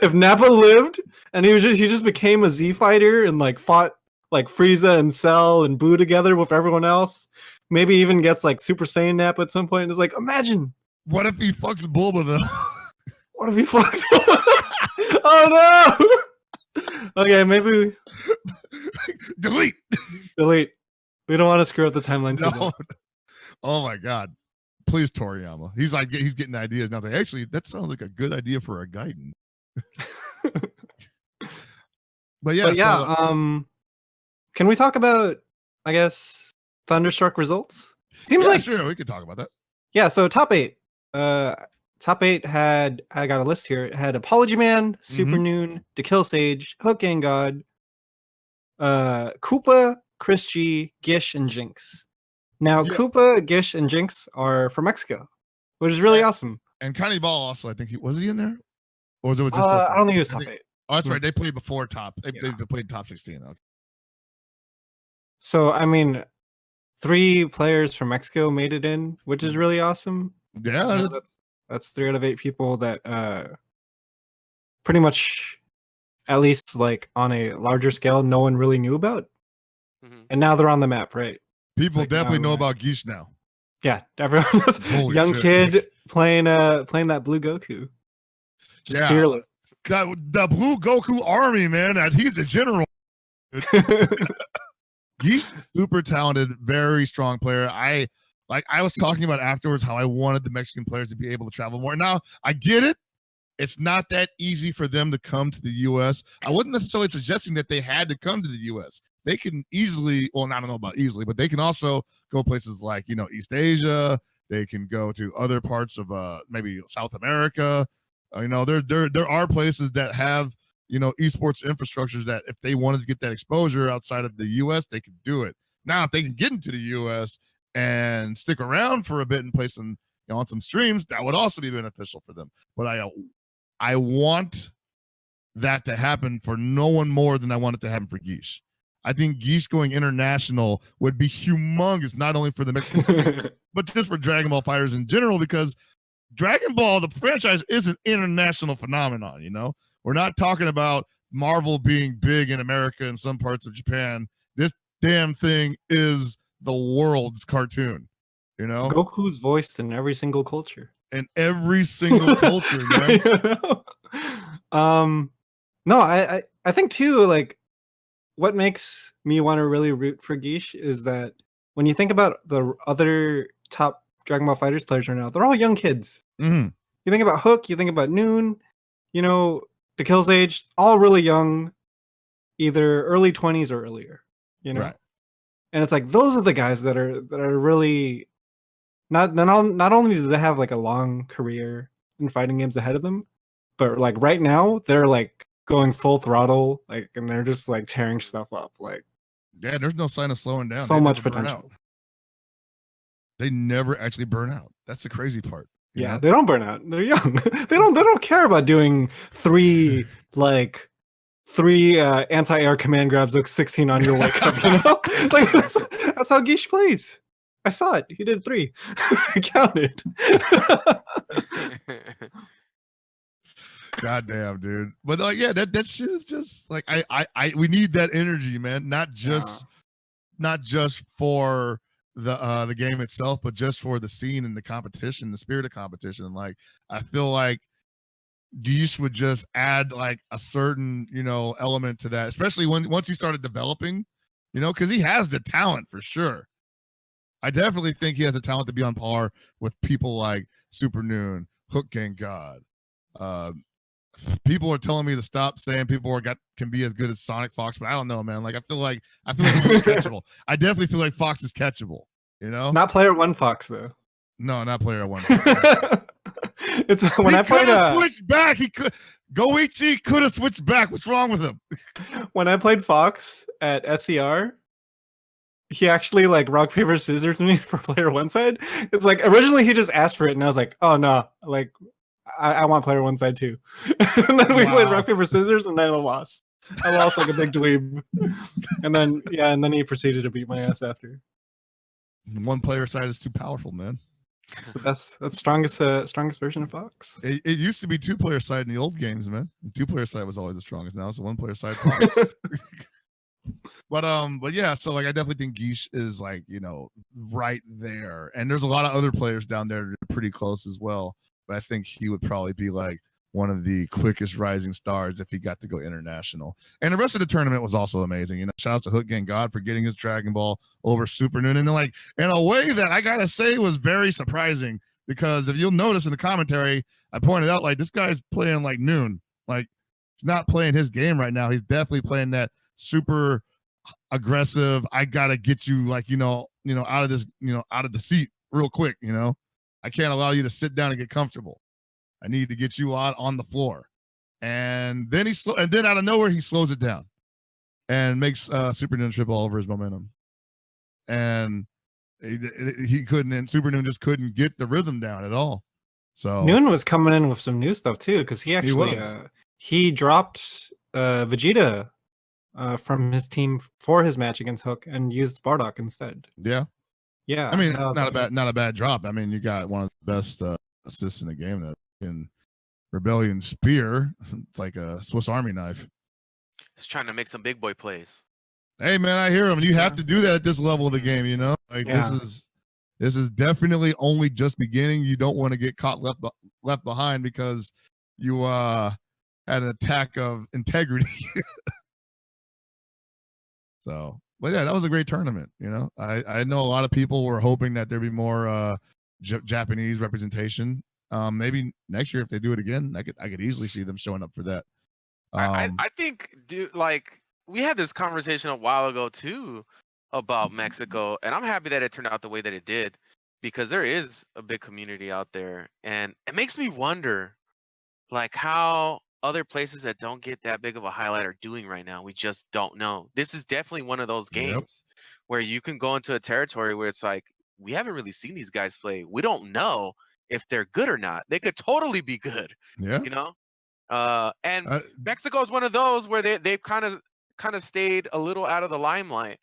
[SPEAKER 6] if Nappa lived and he just became a Z fighter and like fought like Frieza and Cell and Buu together with everyone else, maybe even gets like Super Saiyan Nappa at some point. It's like, imagine.
[SPEAKER 4] What if he fucks Bulma though?
[SPEAKER 6] What if he fucks? Oh no! Okay, maybe
[SPEAKER 4] delete.
[SPEAKER 6] We don't want to screw up the timeline too much.
[SPEAKER 4] Oh my god! Please, Toriyama. He's getting ideas now. Like, actually, that sounds like a good idea for a Gaiden. But yeah.
[SPEAKER 6] Can we talk about, I guess, Thunderstruck results?
[SPEAKER 4] Seems like sure we could talk about that.
[SPEAKER 6] Yeah. So top 8. Top 8 had, I got a list here. It had Apology Man, Super Noon, To Kill Sage, Hook and God, Koopa, Chris G, Gish, and Jinx. Now, Koopa, Gish, and Jinx are from Mexico, which is really awesome.
[SPEAKER 4] And Cannibal also, I think was he in there? Or was it just
[SPEAKER 6] I don't think he was top 8.
[SPEAKER 4] Oh, that's right. They played before top. They played top 16. Okay.
[SPEAKER 6] So, I mean, 3 players from Mexico made it in, which is really awesome.
[SPEAKER 4] Yeah.
[SPEAKER 6] That's 3 out of 8 people that pretty much, at least like on a larger scale, no one really knew about. And now they're on the map, right?
[SPEAKER 4] People definitely know about Gish now.
[SPEAKER 6] Yeah, everyone knows. Young kid playing that blue Goku. Just
[SPEAKER 4] Yeah.
[SPEAKER 6] fearless.
[SPEAKER 4] The blue Goku army, man. He's the general. He's super talented, very strong player. I was talking about afterwards how I wanted the Mexican players to be able to travel more. Now, I get it. It's not that easy for them to come to the U.S. I wasn't necessarily suggesting that they had to come to the U.S. They can easily, well, I don't know about easily, but they can also go places like, East Asia. They can go to other parts of maybe South America. There are places that have, esports infrastructures that if they wanted to get that exposure outside of the U.S., they could do it. Now, if they can get into the U.S. and stick around for a bit and play some, on some streams, that would also be beneficial for them. But I want that to happen for no one more than I want it to happen for Geesh. I think Geesh going international would be humongous, not only for the Mexican scene, but just for Dragon Ball fighters in general, because Dragon Ball, the franchise, is an international phenomenon, We're not talking about Marvel being big in America and some parts of Japan. This damn thing is the world's cartoon,
[SPEAKER 6] Goku's voiced in every single culture.
[SPEAKER 4] In every single culture, man.
[SPEAKER 6] No, I think too, like, what makes me want to really root for Geesh is that when you think about the other top Dragon Ball Fighters players right now, they're all young kids.
[SPEAKER 4] Mm-hmm.
[SPEAKER 6] You think about Hook, you think about Noon, the Kill Stage, all really young, either early 20s or earlier,
[SPEAKER 4] Right.
[SPEAKER 6] And it's like those are the guys that are really not only do they have like a long career in fighting games ahead of them, but like right now they're like going full throttle, like, and they're just like tearing stuff up. Like,
[SPEAKER 4] yeah, there's no sign of slowing down.
[SPEAKER 6] So much potential.
[SPEAKER 4] They never actually burn out. That's the crazy part.
[SPEAKER 6] Yeah, they don't burn out. They're young. they don't care about doing three anti-air command grabs like 16 on your wake up, Like that's how Geesh plays. I saw it. He did 3. I counted.
[SPEAKER 4] God damn, dude. But that shit is just like we need that energy, man. Not just for the game itself, but just for the scene and the competition, the spirit of competition. Like, I feel like Geesh would just add like a certain, element to that, especially once he started developing, because he has the talent for sure. I definitely think he has a talent to be on par with people like Super Noon, Hook Gang God. People are telling me to stop saying people can be as good as Sonic Fox, but I don't know, man. Like, I feel like he's catchable. I definitely feel like Fox is catchable.
[SPEAKER 6] Not player 1 Fox though.
[SPEAKER 4] No, not player 1.
[SPEAKER 6] It's when I played
[SPEAKER 4] switched back. He could Goichi could have switched back. What's wrong with him?
[SPEAKER 6] When I played Fox at SCR, he actually like rock paper scissors me for player 1 side. It's like originally he just asked for it, and I was like, oh no, like I want player 1 side too. And then we played rock paper scissors, and then I lost. I lost like a big dweeb. And then he proceeded to beat my ass after.
[SPEAKER 4] One player side is too powerful, man.
[SPEAKER 6] That's strongest version of Fox.
[SPEAKER 4] It used to be 2-player side in the old games, man. 2-player side was always the strongest. Now it's a 1-player side. Fox. But yeah, so like I definitely think Geesh is like, right there. And there's a lot of other players down there that are pretty close as well. But I think he would probably be like one of the quickest rising stars if he got to go international. And the rest of the tournament was also amazing. Shout out to Hook Gang God for getting his Dragon Ball over Super Noon. And then, like, in a way that I gotta say was very surprising, because if you'll notice in the commentary, I pointed out, like, this guy's playing like Noon. Like, he's not playing his game right now. He's definitely playing that super aggressive, I gotta get you, like, out of this, out of the seat real quick. I can't allow you to sit down and get comfortable. I need to get you out on the floor. And then then out of nowhere he slows it down and makes Super Noon trip all over his momentum. And he couldn't, and Super Noon just couldn't get the rhythm down at all. So
[SPEAKER 6] Noon was coming in with some new stuff too, because he actually he dropped Vegeta from his team for his match against Hook and used Bardock instead.
[SPEAKER 4] Yeah. I mean, it's not a bad drop. I mean, you got one of the best assists in the game, that in Rebellion Spear. It's like a Swiss Army knife.
[SPEAKER 5] He's trying to make some big boy plays.
[SPEAKER 4] Hey man, I hear him. You have to do that at this level of the game, Like, this is definitely only just beginning. You don't want to get caught left behind, because you had an attack of integrity. So, but yeah, that was a great tournament. You know, I know a lot of people were hoping that there'd be more Japanese representation. Maybe next year if they do it again, I could easily see them showing up for that.
[SPEAKER 5] I think, dude, like we had this conversation a while ago too about Mexico, and I'm happy that it turned out the way that it did because there is a big community out there, and it makes me wonder, like how other places that don't get that big of a highlight are doing right now. We just don't know. This is definitely one of those
[SPEAKER 4] Yep.
[SPEAKER 5] games where you can go into a territory where it's like we haven't really seen these guys play. We don't know if they're good or not. They could totally be good,
[SPEAKER 4] Yeah.
[SPEAKER 5] you know. And
[SPEAKER 4] Uh,
[SPEAKER 5] Mexico is one of those where they've kind of stayed a little out of the limelight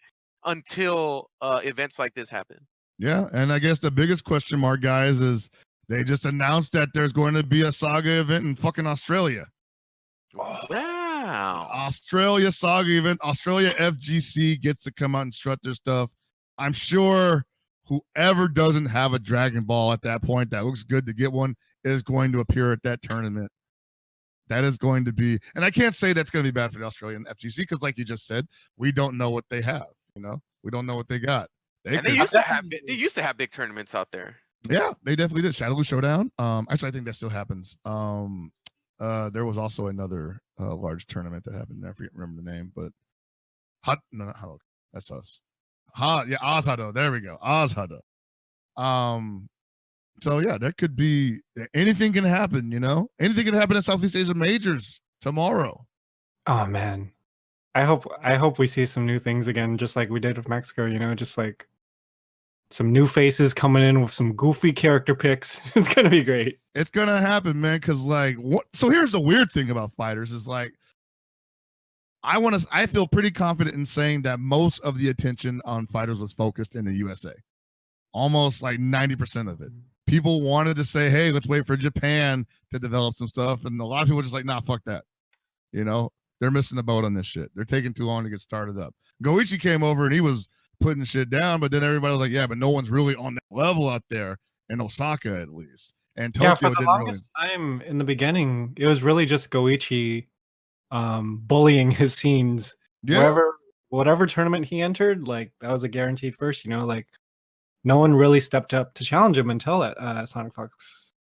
[SPEAKER 5] until events like this happen.
[SPEAKER 4] Yeah, and I guess the biggest question mark, guys, is they just announced that there's going to be a Saga event in fucking Australia.
[SPEAKER 5] Wow.
[SPEAKER 4] Australia Saga event. Australia FGC gets to come out and strut their stuff. I'm sure whoever doesn't have a Dragon Ball at that point that looks good to get one is going to appear at that tournament. That is going to be, and I can't say that's going to be bad for the Australian FGC because, like you just said, we don't know what they have. You know, we don't know what they got.
[SPEAKER 5] They used to have big tournaments out there.
[SPEAKER 4] Yeah, they definitely did. Shadowloo Showdown. Actually, I think that still happens. There was also another large tournament that happened. I forget remember the name, but not Hot. That's us. Ozhado. There we go. Ozhado. So yeah, that could be anything can happen. You know, anything can happen at Southeast Asia Majors tomorrow.
[SPEAKER 6] Oh man, I hope we see some new things again, just like we did with Mexico. You know, just like some new faces coming in with some goofy character picks. It's gonna be great.
[SPEAKER 4] It's gonna happen, man. Because like, what? So here's the weird thing about fighters is like, I feel pretty confident in saying that most of the attention on fighters was focused in the USA. Almost like 90% of it. People wanted to say, hey, let's wait for Japan to develop some stuff. And a lot of people were just like, nah, fuck that. You know, they're missing the boat on this shit. They're taking too long to get started up. Goichi came over and he was putting shit down, but then everybody was like, yeah, but no one's really on that level out there in Osaka, at least. And Tokyo
[SPEAKER 6] for the
[SPEAKER 4] didn't
[SPEAKER 6] longest time in the beginning, it was really just Goichi bullying his scenes.
[SPEAKER 4] Yeah.
[SPEAKER 6] Whatever tournament he entered, like that was a guaranteed first, you know, like no one really stepped up to challenge him until that Sonic Fox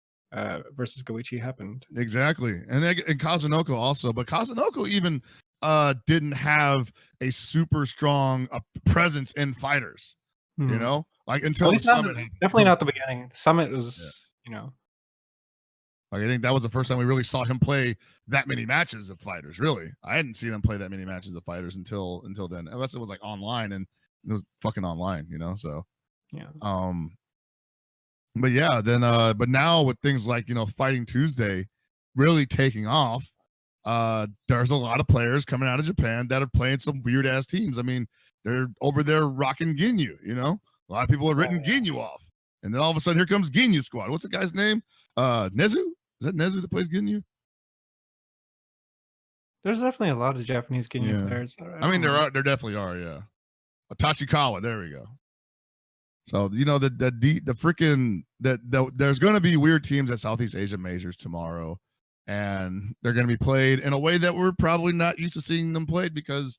[SPEAKER 6] versus Goichi happened.
[SPEAKER 4] Exactly. And Kazunoko also, but Kazunoko even didn't have a super strong presence in fighters, you know, like until the Summit.
[SPEAKER 6] Definitely not the beginning. Summit was, you know.
[SPEAKER 4] Like I think that was the first time we really saw him play that many matches of fighters. Really, I hadn't seen him play that many matches of fighters until then, unless it was like online, and it was fucking online, you know. So
[SPEAKER 6] yeah.
[SPEAKER 4] But yeah, then but now with things like, you know, Fighting Tuesday really taking off, there's a lot of players coming out of Japan that are playing some weird ass teams. I mean, they're over there rocking Ginyu, you know. A lot of people have written Ginyu off. And then all of a sudden here comes Ginyu Squad. What's the guy's name? Nezu? Is that Nezu that plays Ginyu?
[SPEAKER 6] There's definitely a lot of Japanese Ginyu players.
[SPEAKER 4] I mean, there definitely are, yeah. Tachikawa, there we go. So, you know, there's going to be weird teams at Southeast Asia Majors tomorrow, and they're going to be played in a way that we're probably not used to seeing them played because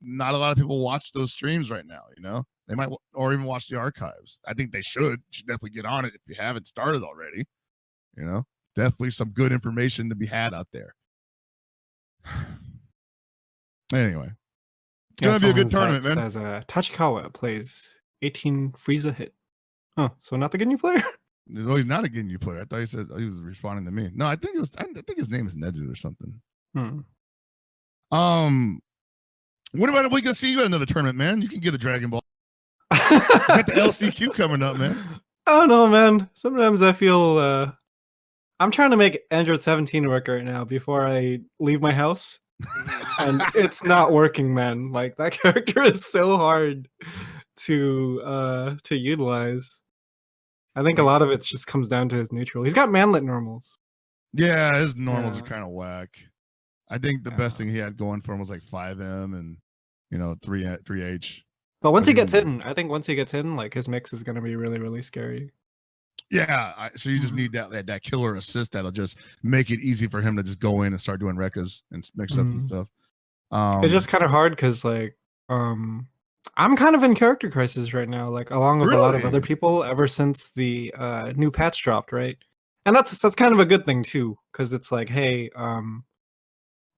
[SPEAKER 4] not a lot of people watch those streams right now, you know? They might, or even watch the archives. I think they should definitely get on it if you haven't started already, you know? Definitely some good information to be had out there. Anyway, it's going to be a good tournament, man.
[SPEAKER 6] Says Tachikawa plays 18 Frieza hit. Oh, so not the Ginyu player?
[SPEAKER 4] No, he's not a Ginyu player. I thought he said he was responding to me. No, I think his name is Nezu or something. What about we can see you at another tournament, man? You can get a Dragon Ball. You got the LCQ coming up, man.
[SPEAKER 6] I don't know, man. Sometimes I feel I'm trying to make Android 17 work right now before I leave my house. And it's not working, man. Like that character is so hard to utilize. I think a lot of it just comes down to his neutral. He's got manlet normals.
[SPEAKER 4] Yeah, his normals are kind of whack. I think the best thing he had going for him was like 5M and, you know, 3H.
[SPEAKER 6] But once he gets in, I think once he gets in, like his mix is going to be really, really scary.
[SPEAKER 4] Yeah, so you just need that killer assist that'll just make it easy for him to just go in and start doing recas and mix-ups and stuff.
[SPEAKER 6] It's just kind of hard because like I'm kind of in character crisis right now, like along with a lot of other people ever since the new patch dropped, right? And that's kind of a good thing too, because it's like, hey,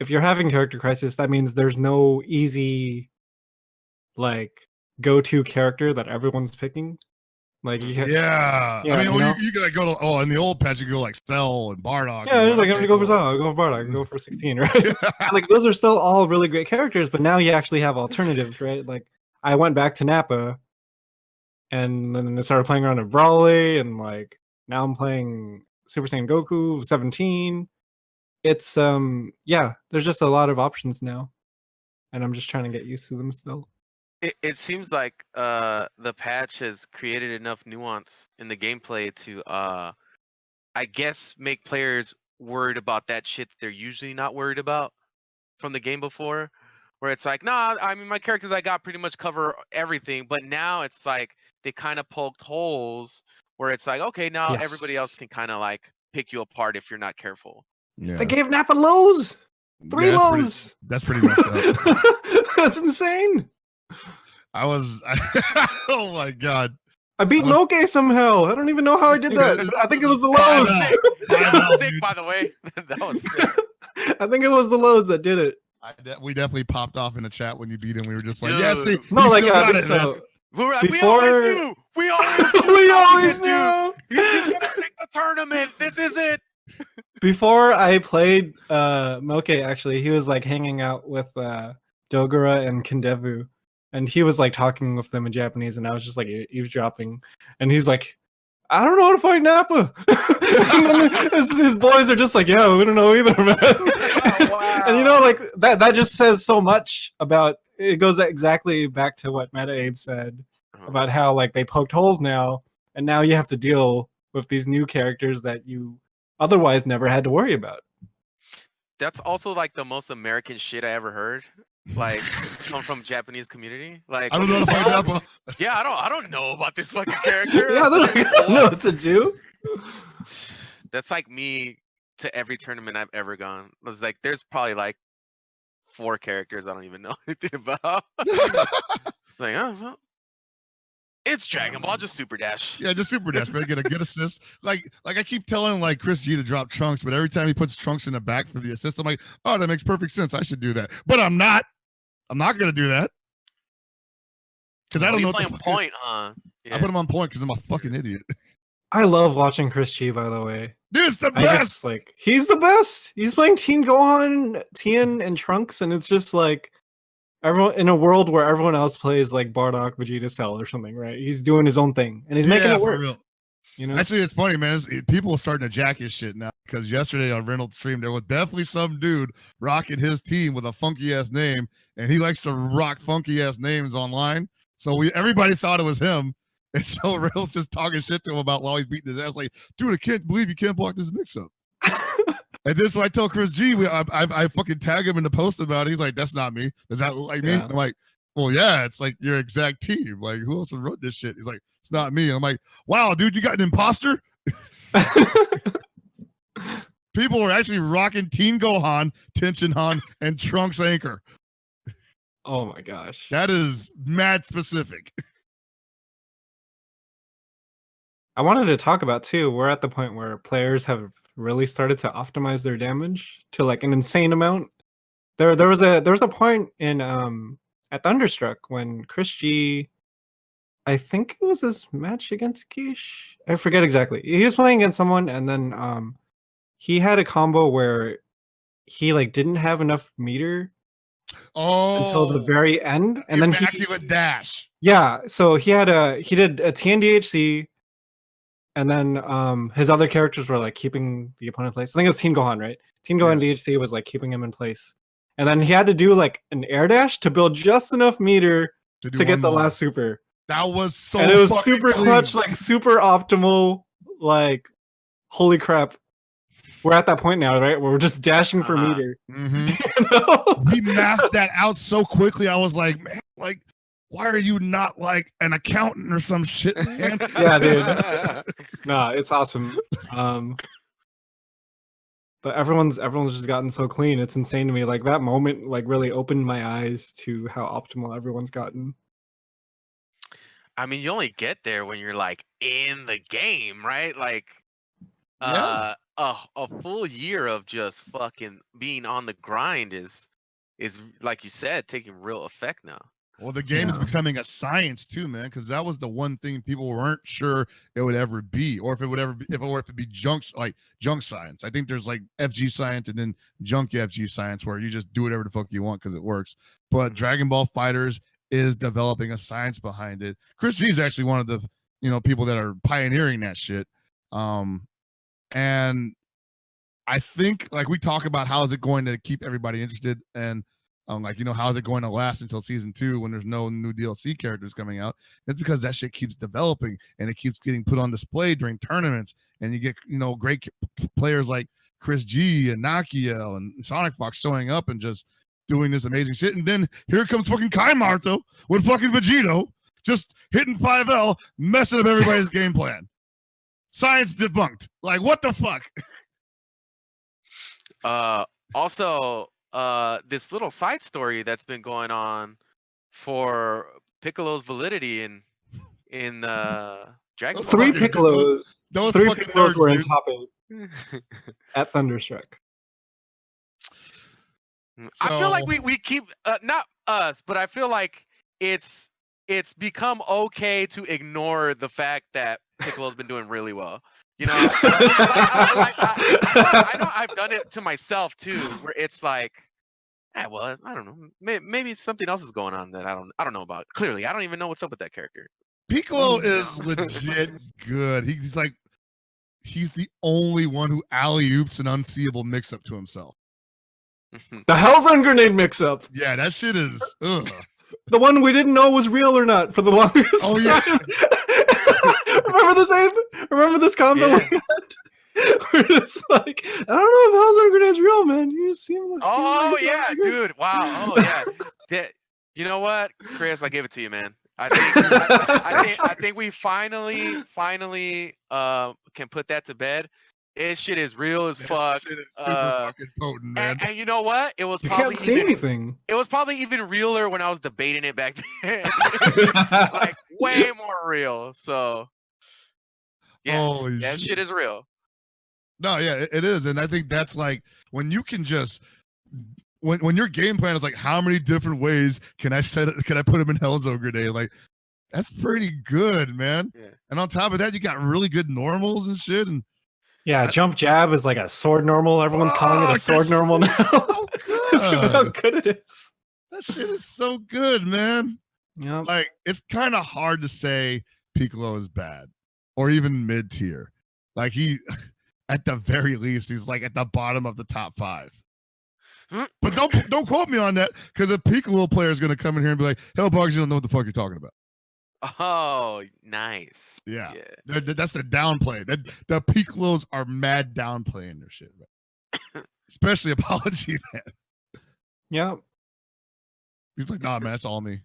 [SPEAKER 6] if you're having character crisis, that means there's no easy like go-to character that everyone's picking. Like I mean,
[SPEAKER 4] you gotta go to in the old patch you go like Cell and Bardock.
[SPEAKER 6] Yeah, it's like I'm gonna go for Cell, I'll go for Bardock, I go for 16, right? Like those are still all really great characters, but now you actually have alternatives, right? Like I went back to Nappa, and then I started playing around with Brawly, and like now I'm playing Super Saiyan Goku 17. It's there's just a lot of options now, and I'm just trying to get used to them still.
[SPEAKER 5] It seems like the patch has created enough nuance in the gameplay to I guess make players worried about that shit that they're usually not worried about from the game before, where it's like, nah, I mean my characters I got pretty much cover everything, but now it's like they kind of poked holes where it's like, okay, now everybody else can kind of like pick you apart if you're not careful.
[SPEAKER 4] Yeah.
[SPEAKER 6] They gave Nappa lows. 3 lows.
[SPEAKER 4] That's pretty messed up.
[SPEAKER 6] That's insane.
[SPEAKER 4] Oh my god.
[SPEAKER 6] I beat Moke somehow. I don't even know how I did that. I think it was the lows.
[SPEAKER 5] That was sick, by the way. That was sick.
[SPEAKER 6] I think it was the lows that did it.
[SPEAKER 4] We definitely popped off in the chat when you beat him. We were just like,
[SPEAKER 5] Dude.
[SPEAKER 4] yeah, see,
[SPEAKER 6] no, like
[SPEAKER 4] so.
[SPEAKER 5] We're like,
[SPEAKER 6] Before...
[SPEAKER 5] we always knew. He's just gonna take the tournament. This is it.
[SPEAKER 6] Before I played Moke, actually, he was like hanging out with Dogura and Kendevu. And he was like talking with them in Japanese, and I was just like eavesdropping. And he's like, I don't know how to fight Nappa. his boys are just like, yeah, we don't know either, man.
[SPEAKER 5] Oh, wow.
[SPEAKER 6] And you know, like that just says so much about it. Goes exactly back to what Meta Abe said about how like they poked holes now, and now you have to deal with these new characters that you otherwise never had to worry about.
[SPEAKER 5] That's also like the most American shit I ever heard. Like come from Japanese community. Like
[SPEAKER 4] I don't know how to fight Nappa.
[SPEAKER 5] Yeah, I don't know about this fucking character.
[SPEAKER 6] Yeah, I don't know what to do.
[SPEAKER 5] That's like me to every tournament I've ever gone. It's like there's probably like 4 characters I don't even know anything about. It's like, oh well. It's Dragon Ball, just Super Dash.
[SPEAKER 4] Yeah, just Super Dash, man. Get a good assist. Like I keep telling like Chris G to drop Trunks, but every time he puts Trunks in the back for the assist, I'm like, oh, that makes perfect sense. I should do that. But I'm not. I'm not gonna do that. Because I don't know.
[SPEAKER 5] Playing point, huh?
[SPEAKER 4] Yeah. I put him on point because I'm a fucking idiot.
[SPEAKER 6] I love watching Chris G, by the way.
[SPEAKER 4] Dude, it's the best.
[SPEAKER 6] He's the best. He's playing Teen Gohan, Tien, and Trunks, and it's just like everyone in a world where everyone else plays like Bardock, Vegeta, Cell, or something, right? He's doing his own thing, and he's making it work.
[SPEAKER 4] Real.
[SPEAKER 6] You know,
[SPEAKER 4] actually, it's funny, man. People are starting to jack his shit now because yesterday on Reynold's stream, there was definitely some dude rocking his team with a funky ass name, and he likes to rock funky ass names online. So everybody thought it was him, and so Reynold's just talking shit to him about while he's beating his ass, like, dude, I can't believe you can't block this mix-up. And then so I tell Chris G, I fucking tag him in the post about it. He's like, that's not me. Does that look like me? I'm like, well, yeah, it's like your exact team. Like, who else wrote this shit? He's like, it's not me. And I'm like, wow, dude, you got an imposter? People are actually rocking Teen Gohan, Tenshinhan, and Trunks Anchor.
[SPEAKER 6] Oh my gosh.
[SPEAKER 4] That is mad specific.
[SPEAKER 6] I wanted to talk about too, we're at the point where players have really started to optimize their damage to like an insane amount. There was a point in at Thunderstruck when Chris G, I think it was his match against Kish. I forget exactly. He was playing against someone, and then he had a combo where he like didn't have enough meter until the very end, and then he
[SPEAKER 4] would dash.
[SPEAKER 6] Yeah, so he did a TNDHC, and then his other characters were like keeping the opponent in place. I think it was Teen Gohan, right? Teen Gohan DHC was like keeping him in place. And then he had to do like an air dash to build just enough meter to get the last super.
[SPEAKER 4] That was so
[SPEAKER 6] And it was super clutch, like super optimal, like holy crap. We're at that point now, right? Where we're just dashing for meter.
[SPEAKER 4] Mm-hmm.
[SPEAKER 6] You know?
[SPEAKER 4] He mapped that out so quickly. I was like, man, like, why are you not like an accountant or some shit, man?
[SPEAKER 6] Yeah, dude. No, it's awesome. But everyone's just gotten so clean. It's insane to me. Like that moment, like really opened my eyes to how optimal everyone's gotten.
[SPEAKER 5] I mean, you only get there when you're like in the game, right? Like,
[SPEAKER 4] Yeah.
[SPEAKER 5] a full year of just fucking being on the grind is like you said, taking real effect now.
[SPEAKER 4] Well, the game is
[SPEAKER 6] Yeah.
[SPEAKER 4] becoming a science too, man, because that was the one thing people weren't sure it would ever be, or if it would ever be, if it were to be junk science. I think there's like FG science and then junk FG science where you just do whatever the fuck you want because it works. But Dragon Ball Fighters is developing a science behind it. Chris G is actually one of the people that are pioneering that shit. And I think like we talk about how is it going to keep everybody interested and like how is it going to last until season 2 when there's no new DLC characters coming out? It's because that shit keeps developing and it keeps getting put on display during tournaments, and you get great players like Chris G and Nakiel and Sonic Fox showing up and just doing this amazing shit. And then here comes fucking Kai Marto with fucking Vegito just hitting 5L, messing up everybody's game plan. Science debunked. Like what the fuck?
[SPEAKER 5] Also, this little side story that's been going on for Piccolo's validity in Dragon Ball.
[SPEAKER 6] Three Piccolos.
[SPEAKER 4] Those
[SPEAKER 6] Three
[SPEAKER 4] fucking
[SPEAKER 6] Piccolos
[SPEAKER 4] nerds,
[SPEAKER 6] were in
[SPEAKER 4] dude.
[SPEAKER 6] top 8 at Thunderstruck.
[SPEAKER 5] I feel like we keep not us, but I feel like it's become okay to ignore the fact that Piccolo's been doing really well. I know I've done it to myself too, where it's like, well, I don't know, maybe something else is going on that I don't know about. Clearly, I don't even know what's up with that character.
[SPEAKER 4] Piccolo is legit good. He's the only one who alley-oops an unseeable mix-up to himself.
[SPEAKER 6] The Hellzone grenade mix-up.
[SPEAKER 4] Yeah, that shit is ugh.
[SPEAKER 6] The one we didn't know was real or not for the longest
[SPEAKER 4] Oh yeah.
[SPEAKER 6] time. Remember this, Abe? Remember this combo we had? We're just like, I don't know if Hellzone grenade's real, man. You seem like
[SPEAKER 5] Yeah, dude. Wow. Oh yeah. You know what, Chris? I give it to you, man. I think we finally can put that to bed. This shit is real as fuck.
[SPEAKER 4] Shit is super fucking potent, man.
[SPEAKER 5] And you know what? It was
[SPEAKER 6] You
[SPEAKER 5] probably
[SPEAKER 6] can't see anything.
[SPEAKER 5] It was probably even realer when I was debating it back then. Like way more real. So yeah, that shit is real.
[SPEAKER 4] No, yeah, it is, and I think that's like when you can just when your game plan is like how many different ways can I put him in Hellzone grenade? Like that's pretty good, man.
[SPEAKER 5] Yeah.
[SPEAKER 4] And on top of that, you got really good normals and shit. And
[SPEAKER 6] yeah, jump jab is like a sword normal. Everyone's calling it a sword normal now.
[SPEAKER 4] So
[SPEAKER 6] Just look at how good it is.
[SPEAKER 4] That shit is so good, man.
[SPEAKER 6] Yeah.
[SPEAKER 4] Like it's kind of hard to say Piccolo is bad or even mid tier. Like he, at the very least, he's like at the bottom of the top 5. But don't quote me on that, because a Piccolo player is going to come in here and be like, "Hell, Bugs, you don't know what the fuck you're talking about."
[SPEAKER 5] Oh, nice.
[SPEAKER 4] Yeah. That's the downplay. The Piccolos are mad downplaying their shit, right? Especially Apology Man.
[SPEAKER 6] Yeah.
[SPEAKER 4] He's like, "Nah, man, that's all me."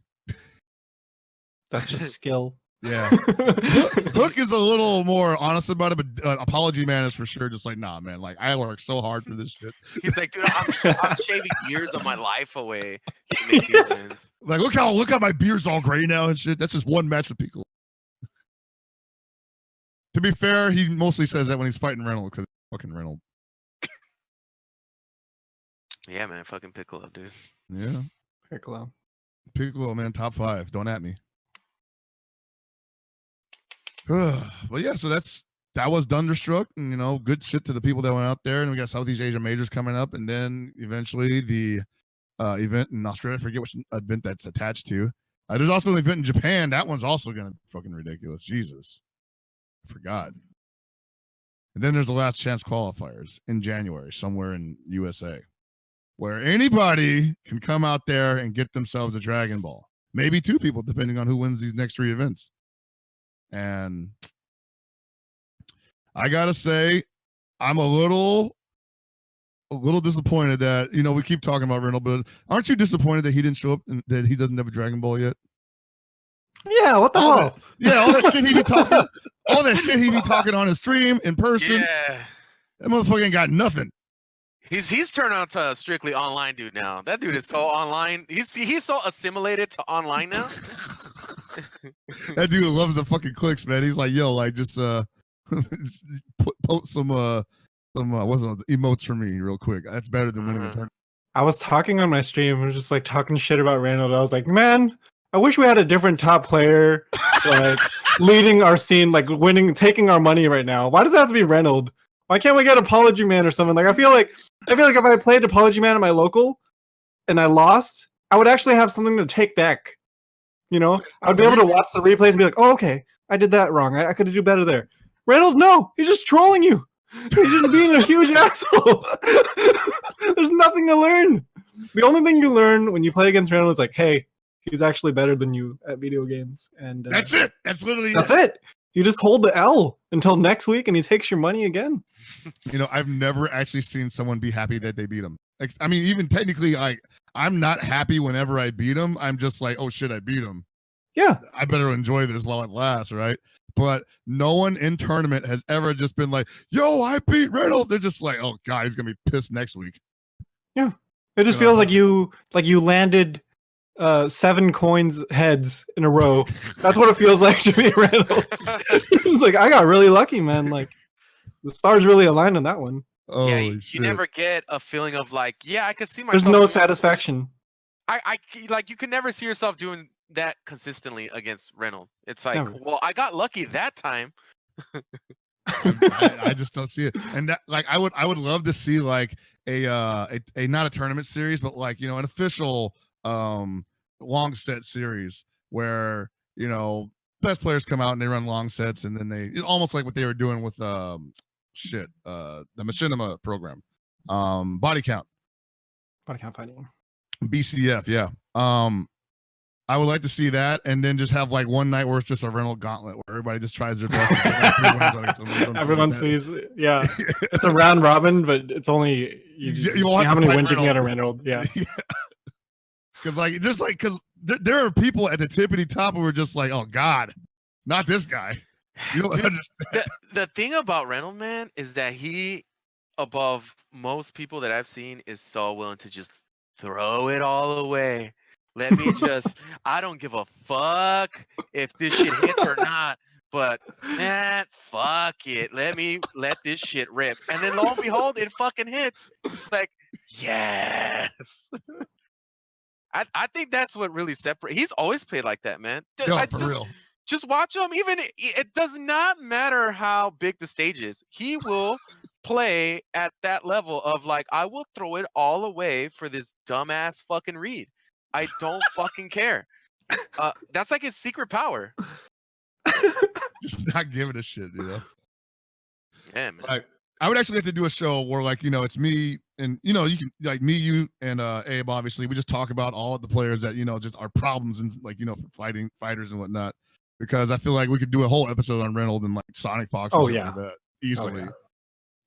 [SPEAKER 6] That's just skill.
[SPEAKER 4] Yeah. Hook is a little more honest about it, but Apology Man is for sure just like, "Nah, man, like I work so hard for this shit."
[SPEAKER 5] He's like, dude, I'm shaving years of my life away to make these wins.
[SPEAKER 4] Like, look how my beard's all gray now and shit. That's just one match with Piccolo. To be fair, he mostly says that when he's fighting Reynold, because fucking Reynold.
[SPEAKER 5] Yeah, man, fucking Piccolo, dude.
[SPEAKER 4] Yeah. Piccolo, man, top 5. Don't at me. But yeah, so that was Thunderstruck, and good shit to the people that went out there, and we got Southeast Asia majors coming up, and then eventually the event in Australia. I forget which event that's attached to. There's also an event in Japan. That one's also gonna be fucking ridiculous. Jesus, I forgot. And then there's the last chance qualifiers in January, somewhere in USA, where anybody can come out there and get themselves a Dragon Ball. Maybe 2 people, depending on who wins these next 3 events. And I gotta say, I'm a little disappointed that we keep talking about Reynold, but aren't you disappointed that he didn't show up and that he doesn't have a Dragon Ball yet?
[SPEAKER 6] Yeah, what the
[SPEAKER 4] All
[SPEAKER 6] hell?
[SPEAKER 4] that, all that shit he be talking, all that shit he be talking on his stream in person.
[SPEAKER 5] Yeah.
[SPEAKER 4] That motherfucker ain't got nothing.
[SPEAKER 5] He's turned on to a strictly online dude now. That dude is so online. He's so assimilated to online now.
[SPEAKER 4] That dude loves the fucking clicks, man. He's like, yo, like just post some what's it, emotes for me real quick. That's better than winning a tournament.
[SPEAKER 6] I was talking on my stream. I was just like talking shit about Reynold. I was like, man, I wish we had a different top player, like leading our scene, like winning, taking our money right now. Why does it have to be Reynold? Why can't we get Apology Man or something? Like I feel like if I played Apology Man at my local and I lost, I would actually have something to take back. You know, I'd be able to watch the replays and be like, oh, okay, I did that wrong. I could have do better there. Reynold, no, he's just trolling you. He's just being a huge asshole. There's nothing to learn. The only thing you learn when you play against Reynold is like, hey, he's actually better than you at video games. And
[SPEAKER 4] that's it. That's literally
[SPEAKER 6] it. You just hold the L until next week and he takes your money again.
[SPEAKER 4] You know, I've never actually seen someone be happy that they beat him. Like, I mean, even technically, I'm not happy whenever I beat him. I'm just like, oh shit, I beat him.
[SPEAKER 6] Yeah.
[SPEAKER 4] I better enjoy this while it lasts, right? But no one in tournament has ever just been like, yo, I beat Reynold. They're just like, oh god, he's gonna be pissed next week.
[SPEAKER 6] Yeah. It just feels like you landed 7 coins heads in a row. That's what it feels like to be Reynold. It's like I got really lucky, man. Like the stars really aligned on that one.
[SPEAKER 4] Oh,
[SPEAKER 5] yeah,
[SPEAKER 4] shit.
[SPEAKER 5] you never get a feeling of like, yeah, I could see myself.
[SPEAKER 6] There's no satisfaction.
[SPEAKER 5] I like you can never see yourself doing that consistently against Reynold. It's like,
[SPEAKER 6] Never.
[SPEAKER 5] well, I got lucky that time.
[SPEAKER 4] I just don't see it. And that, like, I would love to see like a not a tournament series, but like, you know, an official long set series where, you know, best players come out and they run long sets, and then they almost like what they were doing with the machinima program, body count
[SPEAKER 6] fighting.
[SPEAKER 4] BCF, yeah. I would like to see that, and then just have like one night where it's just a Reynold gauntlet where everybody just tries their best.
[SPEAKER 6] Everyone sees, yeah. It's a round robin, but it's only you see how many wins you can get a Reynold. Yeah.
[SPEAKER 4] Because there are people at the tippity top who are just like, oh god, not this guy. You don't understand.
[SPEAKER 5] The thing about Reynold, man, is that he, above most people that I've seen, is so willing to just throw it all away. Let me just, I don't give a fuck if this shit hits or not, but man, fuck it. Let this shit rip. And then lo and behold, it fucking hits. It's like, yes. I think that's what really separates. He's always played like that, man.
[SPEAKER 4] Real.
[SPEAKER 5] Just watch him. Even it does not matter how big the stage is. He will play at that level of like, I will throw it all away for this dumbass fucking read. I don't fucking care. That's like his secret power.
[SPEAKER 4] Just not giving a shit, you know.
[SPEAKER 5] Yeah, man.
[SPEAKER 4] Like, I would actually like to do a show where, like, you know, it's me and, you know, you can, like, me, you, and Abe, obviously. We just talk about all of the players that, you know, just are problems and, like, you know, fighters and whatnot. Because I feel like we could do a whole episode on Reynold and, like, Sonic Fox.
[SPEAKER 6] Oh, yeah.
[SPEAKER 4] Like that easily.
[SPEAKER 6] Oh, yeah.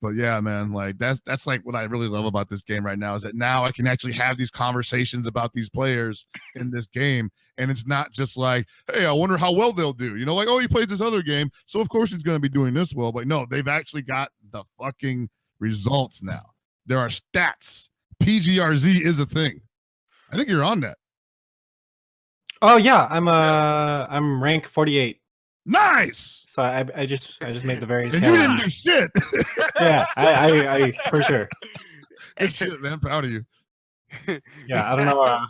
[SPEAKER 4] But yeah, man, like that's like what I really love about this game right now is that now I can actually have these conversations about these players in this game, and it's not just like, hey, I wonder how well they'll do. You know, like, oh, he plays this other game, so of course he's going to be doing this well. But no, they've actually got the fucking results now. There are stats. PGRZ is a thing. I think you're on that.
[SPEAKER 6] Oh yeah, I'm rank 48.
[SPEAKER 4] Nice.
[SPEAKER 6] So I just made the very.
[SPEAKER 4] And you didn't do shit.
[SPEAKER 6] Yeah, I for sure.
[SPEAKER 4] Good shit, man. Proud of you.
[SPEAKER 6] Yeah, I don't know.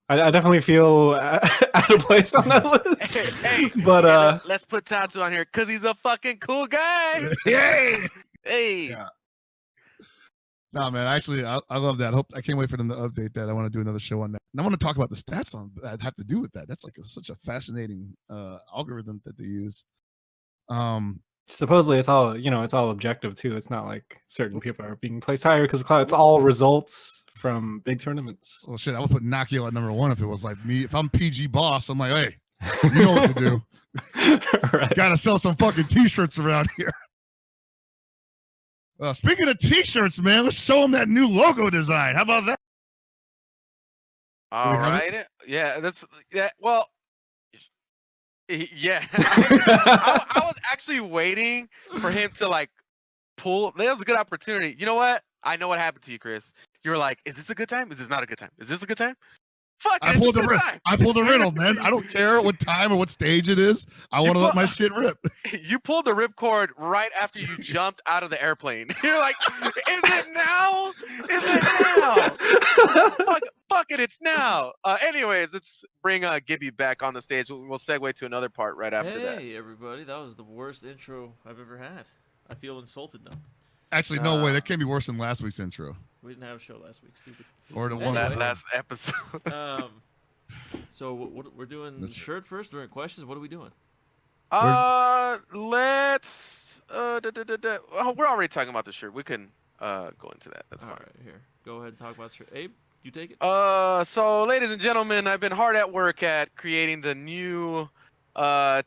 [SPEAKER 6] I definitely feel out of place on that list.
[SPEAKER 5] Hey,
[SPEAKER 6] but
[SPEAKER 5] let's put Paozu on here because he's a fucking cool guy.
[SPEAKER 4] Yay!
[SPEAKER 5] Hey.
[SPEAKER 4] Yeah. No, man. Actually, I love that. I can't wait for them to update that. I want to do another show on that. And I want to talk about the stats on that have to do with that. That's like such a fascinating algorithm that they use.
[SPEAKER 6] Supposedly it's all, you know, it's all objective too. It's not like certain people are being placed higher because it's all results from big tournaments.
[SPEAKER 4] Well, shit, I would put Nakio at number 1 if it was like me. If I'm PG boss, I'm like, hey, you know what to do.
[SPEAKER 6] Right.
[SPEAKER 4] Gotta sell some fucking t-shirts around here. Speaking of t-shirts, man, let's show them that new logo design. How about that?
[SPEAKER 5] All right. Yeah, that's. Well, Yeah, I was actually waiting for him to like pull. That was a good opportunity. You know what? I know what happened to you, Chris. You were like, "Is this a good time? Is this not a good time? Is this a good time?" Fuck it,
[SPEAKER 4] I
[SPEAKER 5] it's a
[SPEAKER 4] pulled the
[SPEAKER 5] good time.
[SPEAKER 4] I pulled the Reynold, man. I don't care what time or what stage it is. I want to let my shit rip.
[SPEAKER 5] You pulled the ripcord right after you jumped out of the airplane. You're like, "Is it now? Is it now? Fuck it, it's now." Anyways, let's bring Gibby back on the stage. We'll segue to another part right after that.
[SPEAKER 7] Hey, everybody. That was the worst intro I've ever had. I feel insulted now.
[SPEAKER 4] Actually, no way. That can't be worse than last week's intro.
[SPEAKER 7] We didn't have a show last week. Stupid.
[SPEAKER 4] Or the one
[SPEAKER 7] Anyway.
[SPEAKER 4] before.
[SPEAKER 5] Last episode.
[SPEAKER 7] So we're doing the shirt first. During questions, what are we doing?
[SPEAKER 5] Let's. Oh, we're already talking about the shirt. We can go into that. That's
[SPEAKER 7] All
[SPEAKER 5] fine.
[SPEAKER 7] right, here. Go ahead and talk about the shirt. Abe, you take it.
[SPEAKER 5] So ladies and gentlemen, I've been hard at work at creating the new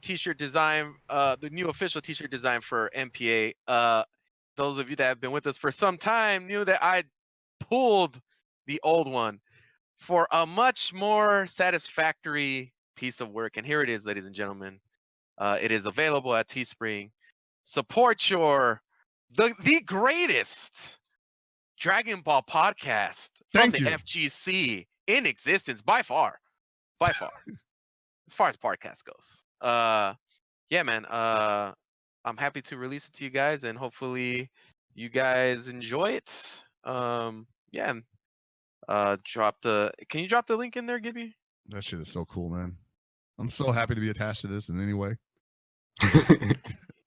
[SPEAKER 5] t-shirt design, the new official t-shirt design for MPA. Those of you that have been with us for some time knew that I pulled the old one for a much more satisfactory piece of work, and here it is, ladies and gentlemen. It is available at Teespring. Support the greatest Dragon Ball podcast from the FGC in existence by far, as far as podcast goes. Yeah, man. I'm happy to release it to you guys, and hopefully you guys enjoy it. Yeah. Can you drop the link in there, Gibby?
[SPEAKER 4] That shit is so cool, man. I'm so happy to be attached to this in any way.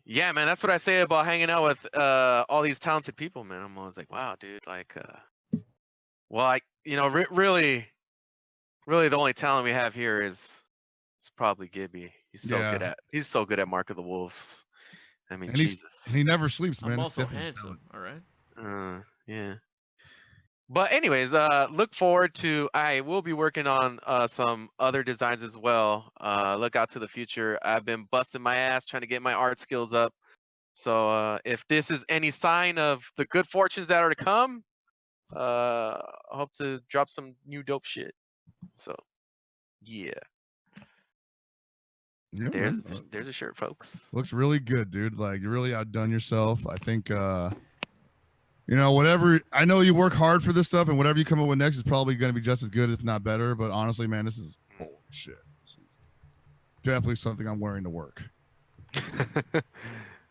[SPEAKER 5] Yeah, man. That's what I say about hanging out with all these talented people, man. I'm always like, wow, dude. Like, well, really, the only talent we have here is probably Gibby. He's so good at Mark of the Wolves. I mean,
[SPEAKER 4] And
[SPEAKER 5] Jesus.
[SPEAKER 4] he never sleeps, man.
[SPEAKER 7] I'm
[SPEAKER 4] It's
[SPEAKER 7] also
[SPEAKER 4] definitely
[SPEAKER 7] handsome. All right.
[SPEAKER 5] Yeah. But anyways, look forward to. I will be working on some other designs as well. Look out to the future. I've been busting my ass trying to get my art skills up. So if this is any sign of the good fortunes that are to come, I hope to drop some new dope shit. So yeah.
[SPEAKER 4] Yeah,
[SPEAKER 5] There's a shirt, folks.
[SPEAKER 4] Looks really good, dude. Like you really outdone yourself. I think whatever, I know you work hard for this stuff, and whatever you come up with next is probably going to be just as good, if not better. But honestly, man, this is holy shit. This is definitely something I'm wearing to work.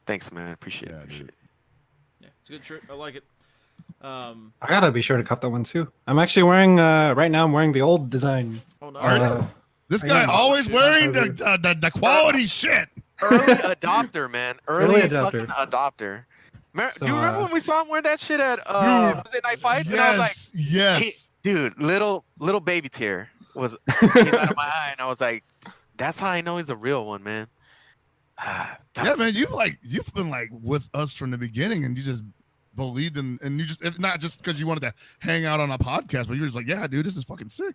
[SPEAKER 5] Thanks, man. Appreciate it.
[SPEAKER 7] Yeah, it's a good shirt. I like it.
[SPEAKER 6] I gotta be sure to cut that one too. I'm actually wearing right now. I'm wearing the old design.
[SPEAKER 7] Oh no.
[SPEAKER 4] This guy always wearing the quality shit.
[SPEAKER 5] Early adopter, man. Early
[SPEAKER 6] adopter.
[SPEAKER 5] fucking adopter.
[SPEAKER 6] So,
[SPEAKER 5] do you remember when we saw him wear that shit at was it Night Fight?
[SPEAKER 4] Yes,
[SPEAKER 5] And I was like,
[SPEAKER 4] yes.
[SPEAKER 5] dude, little baby tear came out of my eye, and I was like, that's how I know he's a real one, man.
[SPEAKER 4] Yeah, man, you've been like with us from the beginning, and you just believed in, and you just, if not just because you wanted to hang out on a podcast, but you're just like, yeah, dude, this is fucking sick.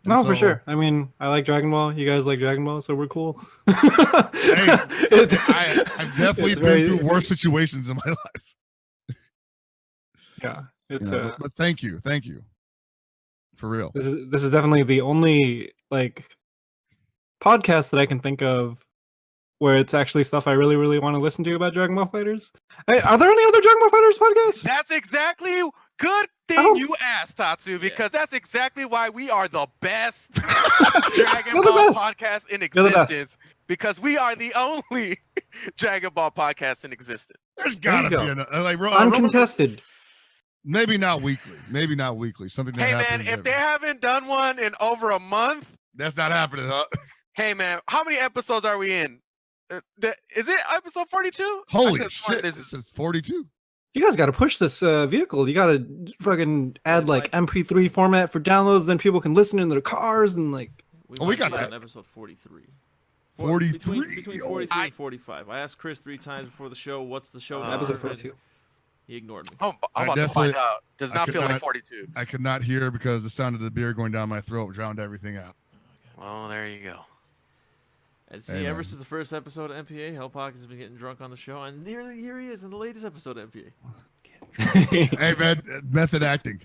[SPEAKER 6] No, for sure. I mean, I like Dragon Ball. You guys like Dragon Ball, so we're cool.
[SPEAKER 4] Hey, I've definitely been through worse situations in my life.
[SPEAKER 6] Yeah, it's
[SPEAKER 4] but thank you for real.
[SPEAKER 6] This is definitely the only like podcast that I can think of where it's actually stuff I really, really want to listen to about Dragon Ball Fighters. Hey, are there any other Dragon Ball Fighters podcasts?
[SPEAKER 5] That's exactly good thing you asked, Tatsu, because that's exactly why we are the best Dragon Ball podcast in existence. Because we are the only Dragon Ball podcast in existence.
[SPEAKER 4] There's gotta be another, bro,
[SPEAKER 6] uncontested.
[SPEAKER 4] Maybe not weekly. Something that
[SPEAKER 5] happens. Hey man, if they haven't done one in over a month,
[SPEAKER 4] that's not happening, huh?
[SPEAKER 5] Hey man, how many episodes are we in? Is it episode 42?
[SPEAKER 4] Holy shit! This is 42.
[SPEAKER 6] You guys got to push this vehicle. You got to fucking add like MP3 format for downloads, then people can listen in their cars and like.
[SPEAKER 7] We got that on episode 43.
[SPEAKER 4] 43?
[SPEAKER 7] Between 43 and 45. I asked Chris 3 times before the show, what's the show number?
[SPEAKER 6] Episode 42.
[SPEAKER 7] He ignored me.
[SPEAKER 5] I'm about to find out. Does not feel like 42.
[SPEAKER 4] I could not hear because the sound of the beer going down my throat drowned everything out.
[SPEAKER 5] Well, there you go.
[SPEAKER 7] And see, ever since the first episode of MPA, Hell Pocket has been getting drunk on the show, and nearly here he is in the latest episode of MPA.
[SPEAKER 4] Hey man, method acting.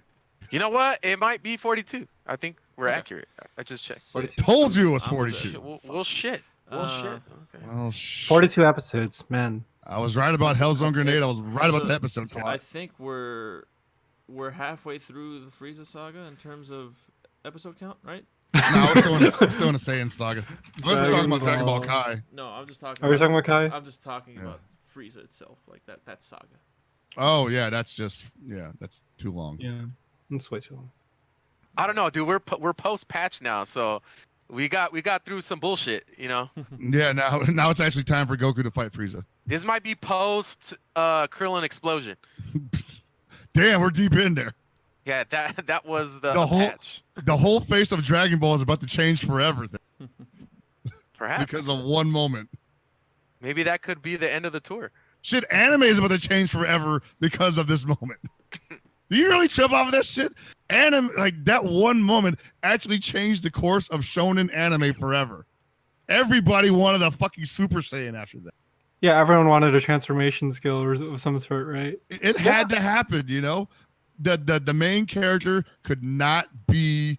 [SPEAKER 5] You know what? It might be 42. I think we're accurate. I just checked.
[SPEAKER 6] 42.
[SPEAKER 4] Told you it was 42.
[SPEAKER 5] Well, shit. Well, shit.
[SPEAKER 7] Uh,
[SPEAKER 5] Okay.
[SPEAKER 4] Well,
[SPEAKER 6] 42 episodes, man.
[SPEAKER 4] I was right about Hellzone Grenade. I was right about
[SPEAKER 7] So,
[SPEAKER 4] the episode
[SPEAKER 7] I
[SPEAKER 4] count.
[SPEAKER 7] think we're halfway through the Frieza saga in terms of episode count, right?
[SPEAKER 4] No, we're still in the Saiyan saga. Unless we're talking about Dragon Ball Kai.
[SPEAKER 7] No, I'm just talking.
[SPEAKER 6] Are we talking about Kai?
[SPEAKER 7] I'm just talking
[SPEAKER 4] Yeah.
[SPEAKER 7] about Frieza itself, like that saga.
[SPEAKER 4] Oh yeah, that's too long.
[SPEAKER 6] Yeah, that's way too long.
[SPEAKER 5] I don't know, dude. We're post patch now, so we got through some bullshit. You know,
[SPEAKER 4] Yeah, now it's actually time for Goku to fight Frieza.
[SPEAKER 5] this might be post Krillin explosion.
[SPEAKER 4] Damn, we're deep in there.
[SPEAKER 5] Yeah, that was the
[SPEAKER 4] whole
[SPEAKER 5] patch.
[SPEAKER 4] the whole face of Dragon Ball is about to change forever
[SPEAKER 5] Perhaps
[SPEAKER 4] because of one moment.
[SPEAKER 5] maybe that could be the end of the tour.
[SPEAKER 4] Shit, anime is about to change forever because of this moment. Do you really trip off of that shit? Anime, like that one moment actually changed the course of shonen anime forever. Everybody wanted a fucking Super Saiyan after that.
[SPEAKER 6] Yeah, everyone wanted a transformation skill of some sort, right?
[SPEAKER 4] It had to happen, you know? The main character could not be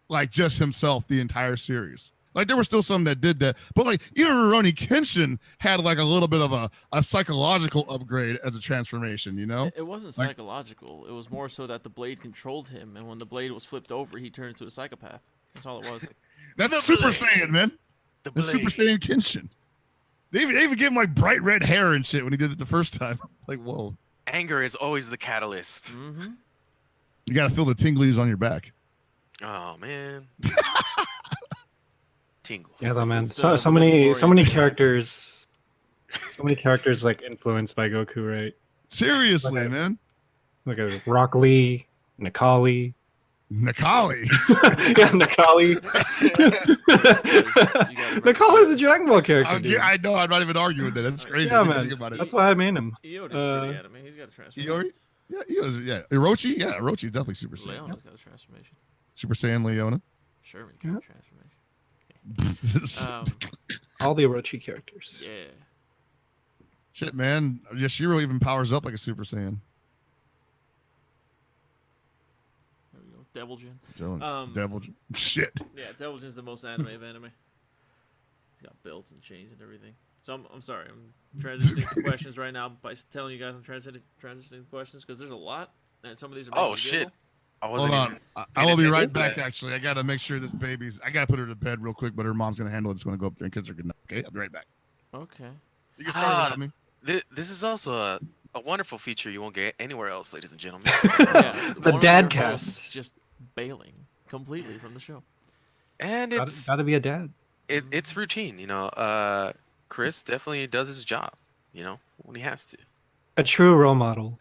[SPEAKER 4] like just himself the entire series. Like there were still some that did that, but like even Rurouni Kenshin had like a little bit of a psychological upgrade as a transformation, you know?
[SPEAKER 7] It wasn't
[SPEAKER 4] Like-
[SPEAKER 7] psychological. It was more so that the blade controlled him, and when the blade was flipped over, he turned into a psychopath. That's all it was.
[SPEAKER 4] That's
[SPEAKER 5] The
[SPEAKER 4] Super
[SPEAKER 5] blade.
[SPEAKER 4] Saiyan, man.
[SPEAKER 5] The
[SPEAKER 4] That's Super Saiyan Kenshin. They even gave him like bright red hair and shit when he did it the first time. Like, whoa.
[SPEAKER 5] Anger is always the catalyst.
[SPEAKER 7] Mm-hmm.
[SPEAKER 4] You gotta feel the tinglies on your back.
[SPEAKER 5] Oh man. Tingles.
[SPEAKER 6] Yeah, though, man.
[SPEAKER 7] It's,
[SPEAKER 6] So many
[SPEAKER 7] Glorious.
[SPEAKER 6] characters, so many characters like influenced by Goku, right?
[SPEAKER 4] Seriously,
[SPEAKER 6] Okay.
[SPEAKER 4] man.
[SPEAKER 6] Like a Rock Lee, Nikali.
[SPEAKER 4] Nakali.
[SPEAKER 6] Yeah, Nikali. Nikali's a Dragon Ball character. Dude.
[SPEAKER 4] I know. I'm not even arguing that. That's crazy.
[SPEAKER 6] Yeah,
[SPEAKER 4] I didn't
[SPEAKER 6] man.
[SPEAKER 4] think about it.
[SPEAKER 6] That's why I made him.
[SPEAKER 7] Iota's
[SPEAKER 6] Uh,
[SPEAKER 7] pretty anime. He's got a transformation.
[SPEAKER 4] Iori? Yeah, yeah. Orochi? Yeah, Orochi is definitely Super Saiyan.
[SPEAKER 7] Leona's got a transformation.
[SPEAKER 4] Super Saiyan Leona.
[SPEAKER 7] Sherman got a transformation.
[SPEAKER 6] All the Orochi characters.
[SPEAKER 7] Yeah.
[SPEAKER 4] Shit, man. Yashiro even powers up like a Super Saiyan.
[SPEAKER 7] There we go. Devil Jin.
[SPEAKER 4] Dylan, Devil. Shit.
[SPEAKER 7] Yeah, Devil Jin's the most anime of anime. He's got belts and chains and everything. So I'm sorry, I'm transitioning to questions right now by telling you guys I'm transitioning to questions because there's a lot, and some of these are.
[SPEAKER 5] Oh
[SPEAKER 7] making me
[SPEAKER 5] shit.
[SPEAKER 7] giggle.
[SPEAKER 5] I wasn't
[SPEAKER 4] Hold on.
[SPEAKER 5] even
[SPEAKER 4] I
[SPEAKER 5] paying
[SPEAKER 4] will be
[SPEAKER 5] attention
[SPEAKER 4] right
[SPEAKER 5] to
[SPEAKER 4] back,
[SPEAKER 5] that.
[SPEAKER 4] actually. I got to make sure this baby's... I got to put her to bed real quick, but her mom's going to handle it. It's going to go up there and kiss her goodnight. Okay? I'll be right back.
[SPEAKER 7] Okay.
[SPEAKER 4] You can start without me.
[SPEAKER 5] This is also a wonderful feature you won't get anywhere else, ladies and gentlemen.
[SPEAKER 7] Yeah,
[SPEAKER 6] The
[SPEAKER 7] one of
[SPEAKER 6] dad
[SPEAKER 7] your hosts
[SPEAKER 6] cast.
[SPEAKER 7] just bailing completely from the show.
[SPEAKER 5] And it's
[SPEAKER 6] Gotta be a dad.
[SPEAKER 5] it's routine, you know. Chris definitely does his job, you know, when he has to.
[SPEAKER 6] A true role model.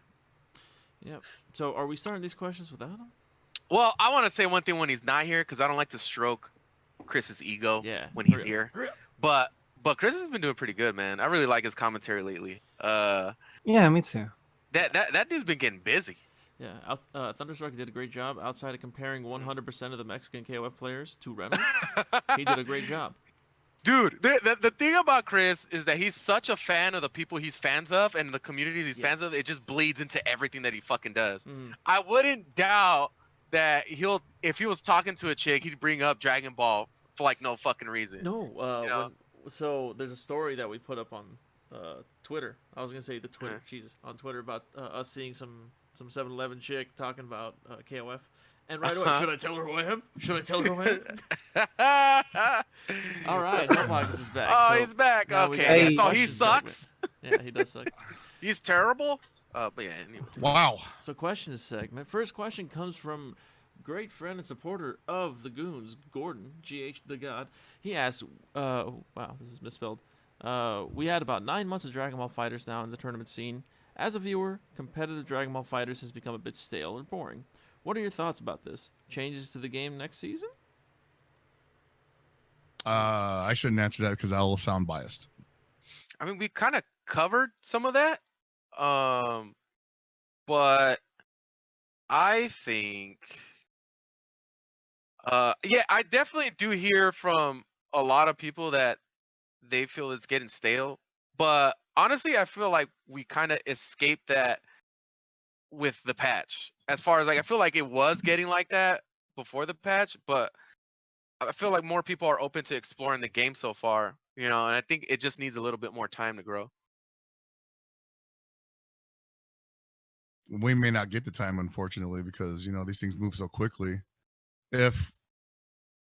[SPEAKER 7] Yep. So are we starting these questions without him?
[SPEAKER 5] Well, I want to say one thing when he's not here because I don't like to stroke Chris's ego
[SPEAKER 7] Yeah.
[SPEAKER 5] when he's
[SPEAKER 7] Hurry up,
[SPEAKER 5] here.
[SPEAKER 7] hurry up.
[SPEAKER 5] But Chris has been doing pretty good, man. I really like his commentary lately.
[SPEAKER 6] Yeah, me too.
[SPEAKER 5] That dude's been getting busy.
[SPEAKER 7] Yeah. Thunderstruck did a great job outside of comparing 100% of the Mexican KOF players to Reynold. He did a great job.
[SPEAKER 5] Dude, the thing about Chris is that he's such a fan of the people he's fans of and the communities he's fans of. It just bleeds into everything that he fucking does.
[SPEAKER 7] Mhm.
[SPEAKER 5] I wouldn't doubt that if he was talking to a chick, he'd bring up Dragon Ball for like no fucking reason.
[SPEAKER 7] No.
[SPEAKER 5] You know?
[SPEAKER 7] So there's a story that we put up on Twitter. I was gonna say the Twitter.
[SPEAKER 5] Uh-huh.
[SPEAKER 7] Jesus, on Twitter about us seeing some 7-Eleven chick talking about KOF. And right away, should I tell her who I am? Should I tell her who I am? All right, Hellpockets is back.
[SPEAKER 5] Oh,
[SPEAKER 7] so
[SPEAKER 5] he's back.
[SPEAKER 7] now we got
[SPEAKER 5] Okay,
[SPEAKER 7] a
[SPEAKER 5] so he
[SPEAKER 7] question
[SPEAKER 5] sucks.
[SPEAKER 7] segment. Yeah, he does suck.
[SPEAKER 5] He's terrible. But yeah, anyway.
[SPEAKER 4] Wow.
[SPEAKER 7] So questions segment. First question comes from great friend and supporter of the Goons, Gordon, GH the God. He asks, wow, this is misspelled. We had about 9 months of Dragon Ball Fighters now in the tournament scene. As a viewer, competitive Dragon Ball Fighters has become a bit stale or boring. What are your thoughts about this? Changes to the game next season?
[SPEAKER 4] I shouldn't answer that because I will sound biased.
[SPEAKER 5] I mean, we kind of covered some of that. But I think, yeah, I definitely do hear from a lot of people that they feel it's getting stale. But honestly, I feel like we kind of escaped that with the patch. As far as like, I feel like it was getting like that before the patch, but I feel like more people are open to exploring the game so far, and I think it just needs a little bit more time to grow.
[SPEAKER 4] We may not get the time, unfortunately, because these things move so quickly. If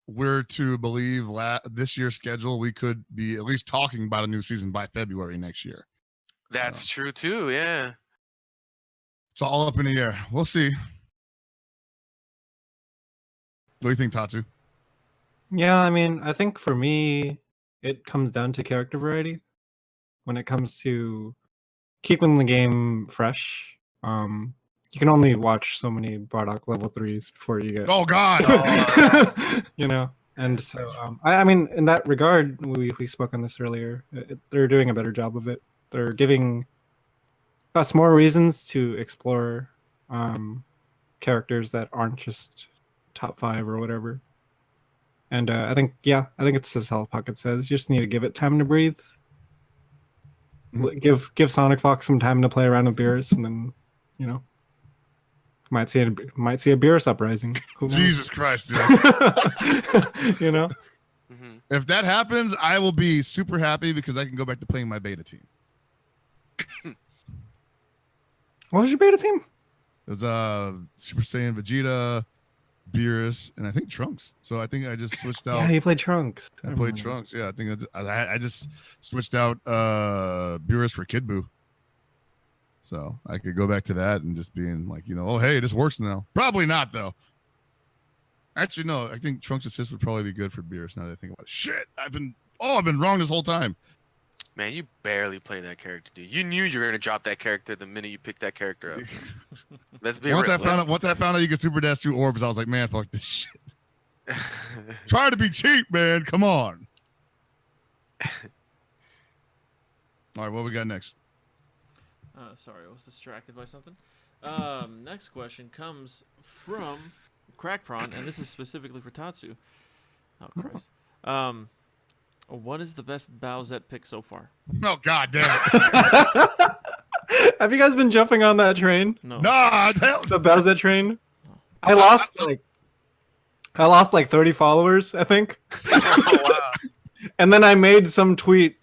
[SPEAKER 4] we're to believe this year's schedule, we could be at least talking about a new season by February next year.
[SPEAKER 5] That's
[SPEAKER 4] So,
[SPEAKER 5] true too. Yeah.
[SPEAKER 4] it's all up in the air. We'll see. What do you think, Tatsu?
[SPEAKER 6] Yeah, I mean, I think for me, it comes down to character variety when it comes to keeping the game fresh. You can only watch so many Bardock level 3s before you get.
[SPEAKER 4] Oh God!
[SPEAKER 6] And so I mean, in that regard, we spoke on this earlier. They're doing a better job of it. They're giving us more reasons to explore characters that aren't just top 5 or whatever. And I think it's as Hell Pocket says. You just need to give it time to breathe. Give Sonic Fox some time to play around with Beerus, and then might see a Beerus uprising.
[SPEAKER 4] Jesus Christ, dude. If that happens, I will be super happy because I can go back to playing my beta team.
[SPEAKER 6] What was your beta team?
[SPEAKER 4] It was Super Saiyan Vegeta, Beerus, and I think Trunks. So I think I just switched out.
[SPEAKER 6] Yeah, you played Trunks.
[SPEAKER 4] I played Trunks. Yeah, I think I just switched out Beerus for Kid Buu. So I could go back to that and just being like, oh hey, this works now. Probably not though. Actually, no. I think Trunks Assist would probably be good for Beerus. Now that I think about it. Shit, I've been wrong this whole time.
[SPEAKER 5] Man, you barely play that character, dude. You knew you were gonna drop that character the minute you picked that character up. Let's be
[SPEAKER 4] once
[SPEAKER 5] real.
[SPEAKER 4] Once I found out you could super dash through orbs, I was like, man, fuck this shit. Try to be cheap, man. Come on. All right, what we got next?
[SPEAKER 7] Sorry, I was distracted by something. Next question comes from Crackprawn, and this is specifically for Tatsu. Oh Christ. What is the best Bowsette pick so far?
[SPEAKER 4] Oh God damn it!
[SPEAKER 6] Have you guys been jumping on that train?
[SPEAKER 7] No.
[SPEAKER 4] Nah,
[SPEAKER 6] the Bowsette train. I lost like 30 followers, I think.
[SPEAKER 5] Oh, wow.
[SPEAKER 6] And then I made some tweet,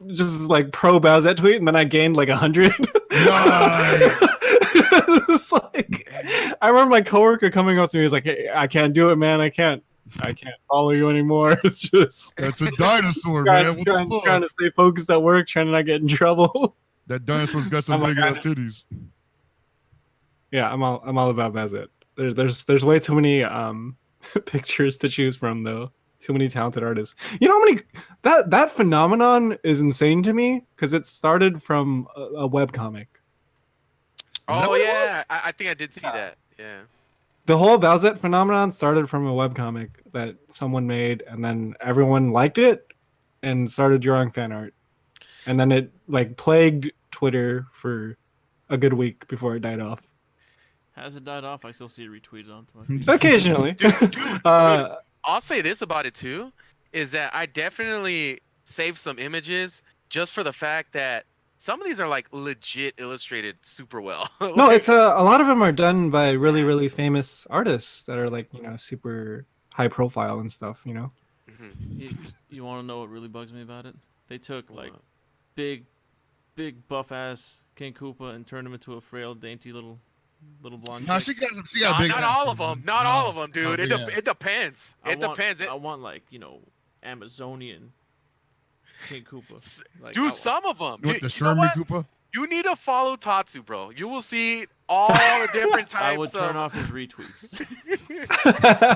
[SPEAKER 6] just like pro Bowsette tweet, and then I gained like 100. It's like, I remember my coworker coming up to me. He's like, "Hey, I can't do it, man. I can't follow you anymore." It's just
[SPEAKER 4] that's a dinosaur, man. What the fuck?
[SPEAKER 6] Trying to stay focused at work, trying to not get in trouble.
[SPEAKER 4] That dinosaur's got some big ass titties. Yeah,
[SPEAKER 6] I'm all about Bowsette. There's way too many pictures to choose from though. Too many talented artists. You know how many that phenomenon is insane to me because it started from a webcomic.
[SPEAKER 5] Oh yeah, I think I did see that. Yeah.
[SPEAKER 6] The whole Bowsette phenomenon started from a webcomic that someone made, and then everyone liked it and started drawing fan art. And then it like plagued Twitter for a good week before it died off.
[SPEAKER 7] Has it died off? I still see it retweeted onto my feed.
[SPEAKER 6] Occasionally.
[SPEAKER 5] Dude, I'll say this about it too, is that I definitely saved some images just for the fact that some of these are like legit illustrated super well.
[SPEAKER 6] No, it's a lot of them are done by really, really famous artists that are like, super high profile and stuff,
[SPEAKER 5] Mm-hmm.
[SPEAKER 7] You want to know what really bugs me about it? They took like big buff ass King Koopa and turned him into a frail, dainty little blonde.
[SPEAKER 4] No,
[SPEAKER 7] chick.
[SPEAKER 4] she got big.
[SPEAKER 5] Not all of them. Not all of them, dude. It depends. It depends.
[SPEAKER 7] I want like Amazonian King Koopa. Like,
[SPEAKER 5] dude, some of them.
[SPEAKER 4] What, the Sherman Koopa?
[SPEAKER 5] You need to follow Tatsu, bro. You will see all the different types.
[SPEAKER 7] I would turn off his retweets.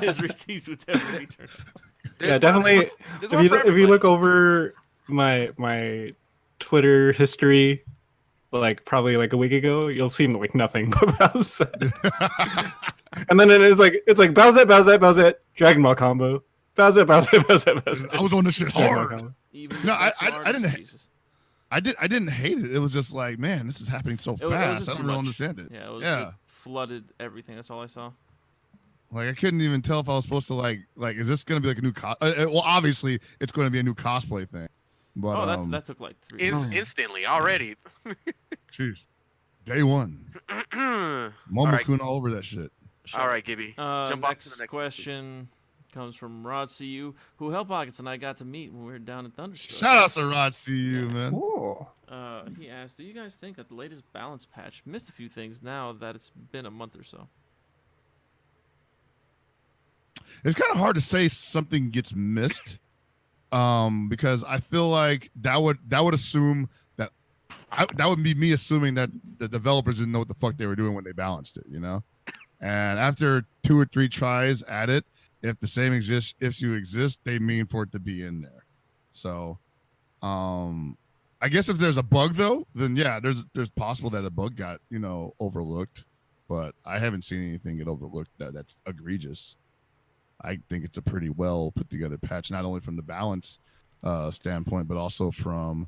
[SPEAKER 7] His retweets would definitely turn off.
[SPEAKER 6] Yeah, definitely. If you look over my Twitter history, like probably like a week ago, you'll see like nothing but Bowsette. And then it's like Bowsette, Dragon Ball combo. Bowsette.
[SPEAKER 4] I was on this shit hard.
[SPEAKER 7] No,
[SPEAKER 4] I didn't hate it. It was just like, man, this is happening so fast. I don't really understand it.
[SPEAKER 7] Yeah, it flooded everything. That's all I saw.
[SPEAKER 4] Like I couldn't even tell if I was supposed to like is this gonna be like a new well, obviously it's going to be a new cosplay thing. But
[SPEAKER 7] that took like 3
[SPEAKER 5] instantly already.
[SPEAKER 4] Jeez, day one. Momokun all over that shit.
[SPEAKER 5] All right, Gibby. Jump on
[SPEAKER 7] next
[SPEAKER 5] to the next
[SPEAKER 7] question comes from Rod CU, who Hell Pockets and I got to meet when we were down at Thunderstruck.
[SPEAKER 4] Shout out to Rod CU,
[SPEAKER 7] Yeah.
[SPEAKER 4] man.
[SPEAKER 6] Ooh.
[SPEAKER 7] He asked, do you guys think that the latest balance patch missed a few things now that it's been a month or so?
[SPEAKER 4] It's kind of hard to say something gets missed, because I feel like that would assume that that would be me assuming that the developers didn't know what the fuck they were doing when they balanced it, you know. And after 2 or 3 tries at it, if the same issue exists, they mean for it to be in there. So, I guess if there's a bug though, then yeah, there's possible that a bug got overlooked, but I haven't seen anything get overlooked that's egregious. I think it's a pretty well put together patch, not only from the balance standpoint, but also from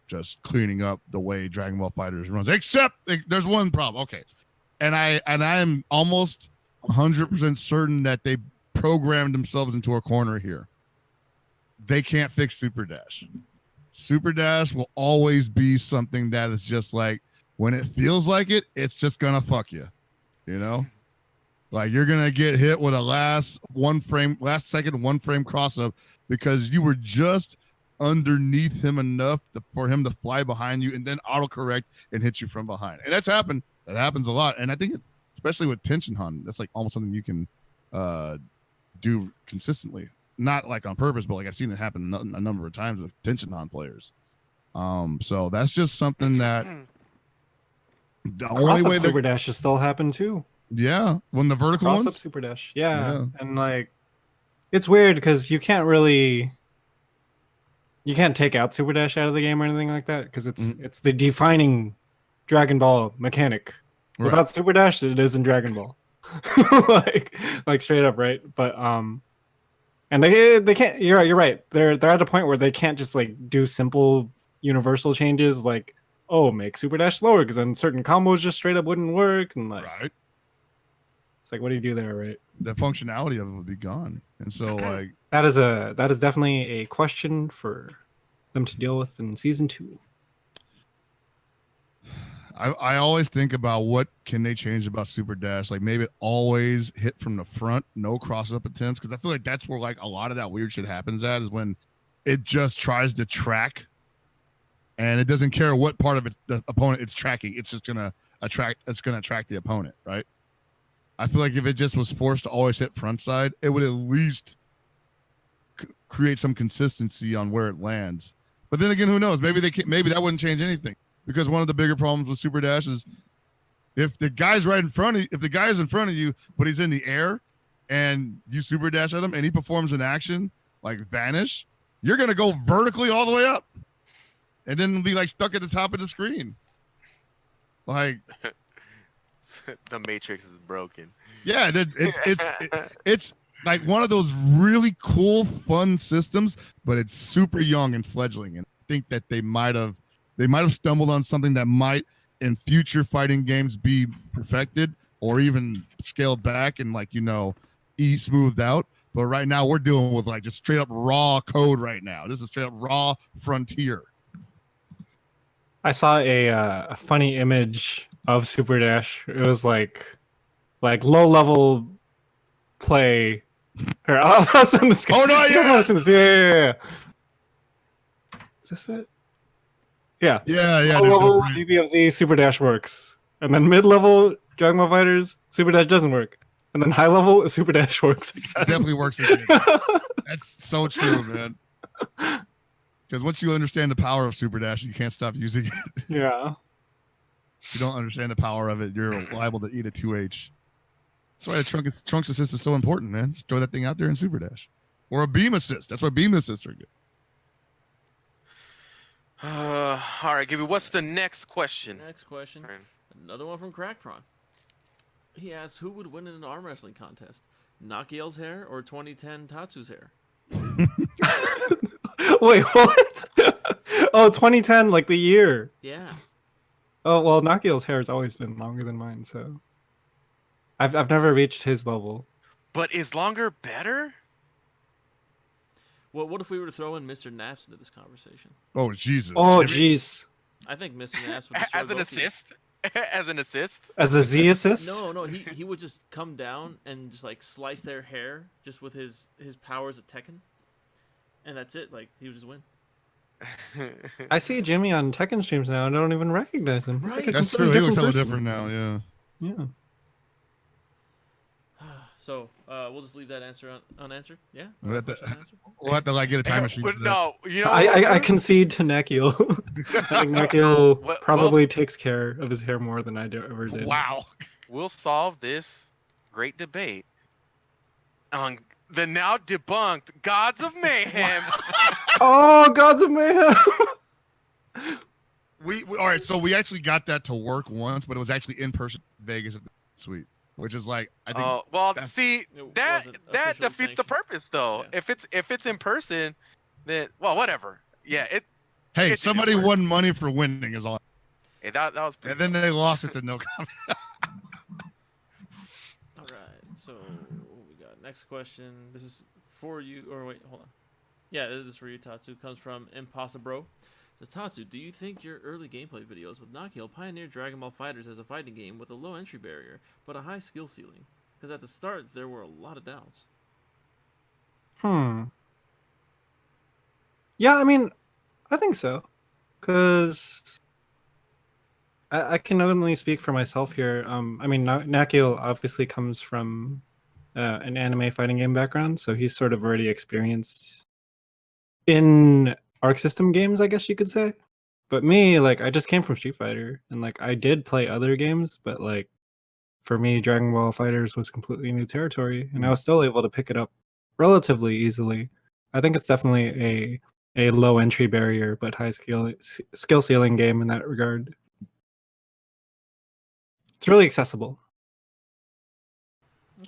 [SPEAKER 4] just cleaning up the way Dragon Ball FighterZ runs. Except there's one problem. Okay, and I am almost 100% certain that they programmed themselves into a corner here. They can't fix Super Dash. Super Dash will always be something that is just like, when it feels like it, it's just gonna fuck you, you know. Like, you're gonna get hit with a last second 1 frame cross up because you were just underneath him enough for him to fly behind you and then autocorrect and hit you from behind. And that's happened. That happens a lot. And I think, especially with Tension Han, that's like almost something you can do consistently. Not like on purpose, but like I've seen it happen a number of times with Tension Han players. So that's just something that the only way
[SPEAKER 6] Super Dash should still happen too.
[SPEAKER 4] Yeah, when the vertical
[SPEAKER 6] Cross
[SPEAKER 4] ones?
[SPEAKER 6] up Super Dash. Yeah. And like, it's weird because you can't take out Super Dash out of the game or anything like that because it's the defining Dragon Ball mechanic.
[SPEAKER 4] Right.
[SPEAKER 6] Without Super Dash, it is in Dragon Ball. like straight up, right? But and they can't. You're right. They're at a point where they can't just like do simple universal changes like, oh, make Super Dash slower because then certain combos just straight up wouldn't work and like.
[SPEAKER 4] Right.
[SPEAKER 6] It's like, what do you do there, right?
[SPEAKER 4] The functionality of it would be gone, and so like
[SPEAKER 6] that is definitely a question for them to deal with in season 2.
[SPEAKER 4] I always think about what can they change about Super Dash. Like, maybe it always hit from the front, no cross up attempts, because I feel like that's where like a lot of that weird shit happens at, is when it just tries to track, and it doesn't care what part of the opponent it's tracking. It's just gonna attract. It's gonna attract the opponent, right? I feel like if it just was forced to always hit front side, it would at least create some consistency on where it lands. But then again, who knows? Maybe that wouldn't change anything, because one of the bigger problems with Super Dash is if the guy's in front of you, but he's in the air, and you Super Dash at him, and he performs an action like Vanish, you're gonna go vertically all the way up, and then be like stuck at the top of the screen, like.
[SPEAKER 5] The Matrix is broken.
[SPEAKER 4] Yeah, it's like one of those really cool, fun systems, but it's super young and fledgling. And I think that they might have stumbled on something that might, in future fighting games, be perfected or even scaled back and smoothed out. But right now, we're dealing with like just straight up raw code. Right now, this is straight up raw frontier.
[SPEAKER 6] I saw a funny image of Super Dash. It was like low level play. Or I'll send this.
[SPEAKER 4] Oh no!
[SPEAKER 6] Yeah. Listen to this. Yeah. Is this it? Yeah.
[SPEAKER 4] Yeah.
[SPEAKER 6] Low level DBFZ Super Dash works, and then mid level Dragon Ball FighterZ Super Dash doesn't work, and then high level Super Dash works again.
[SPEAKER 4] It definitely works again. That's so true, man. Because once you understand the power of Super Dash, you can't stop using it.
[SPEAKER 6] Yeah.
[SPEAKER 4] If you don't understand the power of it, you're liable to eat a 2H. That's why the Trunks assist is so important, man. Just throw that thing out there in Super Dash. Or a beam assist. That's why beam assists are good.
[SPEAKER 5] All right, Gibby, what's the next question?
[SPEAKER 7] Next question. Another one from Crackprawn. He asks, who would win in an arm wrestling contest? Nakiel's hair or 2010 Tatsu's hair?
[SPEAKER 6] Wait, what? Oh, 2010, like the year.
[SPEAKER 7] Yeah.
[SPEAKER 6] Oh, well, Nakiel's hair has always been longer than mine, so I've never reached his level.
[SPEAKER 5] But is longer better?
[SPEAKER 7] Well, what if we were to throw in Mr. Naps into this conversation?
[SPEAKER 4] Oh, Jesus.
[SPEAKER 6] Oh, jeez.
[SPEAKER 7] I think Mr. Naps would destroy
[SPEAKER 5] As an
[SPEAKER 7] both of you.
[SPEAKER 5] assist? as an assist.
[SPEAKER 6] As a Z assist?
[SPEAKER 7] No, he would just come down and just like slice their hair just with his powers of Tekken, and that's it. Like he would just win.
[SPEAKER 6] I see Jimmy on Tekken streams now, and I don't even recognize him. He's like a
[SPEAKER 4] That's
[SPEAKER 6] completely
[SPEAKER 4] true. He looks a little
[SPEAKER 6] person.
[SPEAKER 4] different now. Yeah.
[SPEAKER 6] Yeah.
[SPEAKER 7] So we'll just leave that answer unanswered. Yeah.
[SPEAKER 4] We'll have to,
[SPEAKER 7] Question unanswered?
[SPEAKER 4] we'll have to like get a time machine.
[SPEAKER 5] But
[SPEAKER 4] for that.
[SPEAKER 5] no, you know,
[SPEAKER 6] I concede to Nakil. I think Nakil
[SPEAKER 5] Well-
[SPEAKER 6] probably takes care of his hair more than I ever did.
[SPEAKER 4] Wow.
[SPEAKER 5] we'll solve this great debate on the now debunked Gods of Mayhem.
[SPEAKER 6] Oh, Gods of Mayhem!
[SPEAKER 4] We all right. So we actually got that to work once, but it was actually in person in Vegas at the suite, which is like I think.
[SPEAKER 5] Oh well,
[SPEAKER 4] that's-
[SPEAKER 5] see
[SPEAKER 7] It
[SPEAKER 5] that
[SPEAKER 7] wasn't
[SPEAKER 5] that
[SPEAKER 7] officially
[SPEAKER 5] defeats the
[SPEAKER 7] sanctioned.
[SPEAKER 5] purpose though.
[SPEAKER 7] Yeah.
[SPEAKER 5] If it's in person, then well, whatever. Yeah,
[SPEAKER 4] Hey,
[SPEAKER 5] it didn't
[SPEAKER 4] somebody
[SPEAKER 5] work.
[SPEAKER 4] won money for winning is all.
[SPEAKER 5] that was pretty
[SPEAKER 4] And then they lost it to no comment.
[SPEAKER 7] All right. So what we got next question. This is for you. Or wait, hold on. Yeah, this is for you, Tatsu. Comes from Impossibro. Says Tatsu, do you think your early gameplay videos with Nakil pioneered Dragon Ball FighterZ as a fighting game with a low entry barrier but a high skill ceiling? Because at the start there were a lot of doubts.
[SPEAKER 6] Yeah, I mean, I think so. Because I can only speak for myself here. I mean, Nakil obviously comes from an anime fighting game background, so he's sort of already experienced in Arc System games, I guess you could say. But me, like, I just came from Street Fighter, and like, I did play other games, but like, for me, Dragon Ball FighterZ was completely new territory, and I was still able to pick it up relatively easily. I think it's definitely a low entry barrier but high skill ceiling game in that regard. It's really accessible.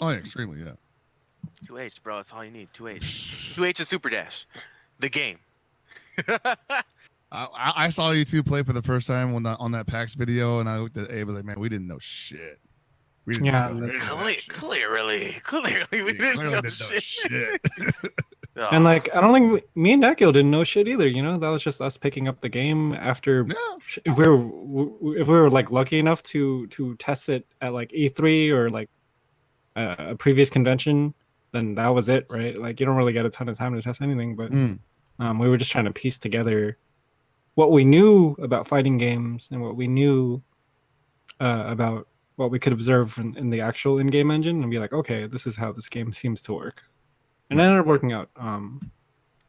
[SPEAKER 4] Oh, yeah, extremely, yeah.
[SPEAKER 5] 2H, bro. That's all you need. 2H. 2H is Super Dash, the game.
[SPEAKER 4] I saw you two play for the first time on that PAX video, and I looked at Abe, was like, man, we didn't know shit. We didn't
[SPEAKER 6] Yeah,
[SPEAKER 4] know shit.
[SPEAKER 5] Clearly, we
[SPEAKER 4] We
[SPEAKER 5] didn't
[SPEAKER 4] clearly
[SPEAKER 5] know
[SPEAKER 4] didn't know
[SPEAKER 5] shit.
[SPEAKER 4] shit.
[SPEAKER 5] Oh,
[SPEAKER 6] And like, I don't think me and Nakil didn't know shit either. You know, that was just us picking up the game after.
[SPEAKER 4] Yeah.
[SPEAKER 6] If we were like lucky enough to test it at like E3 or like a previous convention, then that was it, right? Like, you don't really get a ton of time to test anything, but
[SPEAKER 4] Mm.
[SPEAKER 6] we were just trying to piece together what we knew about fighting games and what we knew about what we could observe in the actual in-game engine, and be like, okay, this is how this game seems to work, and it ended up working out. I'm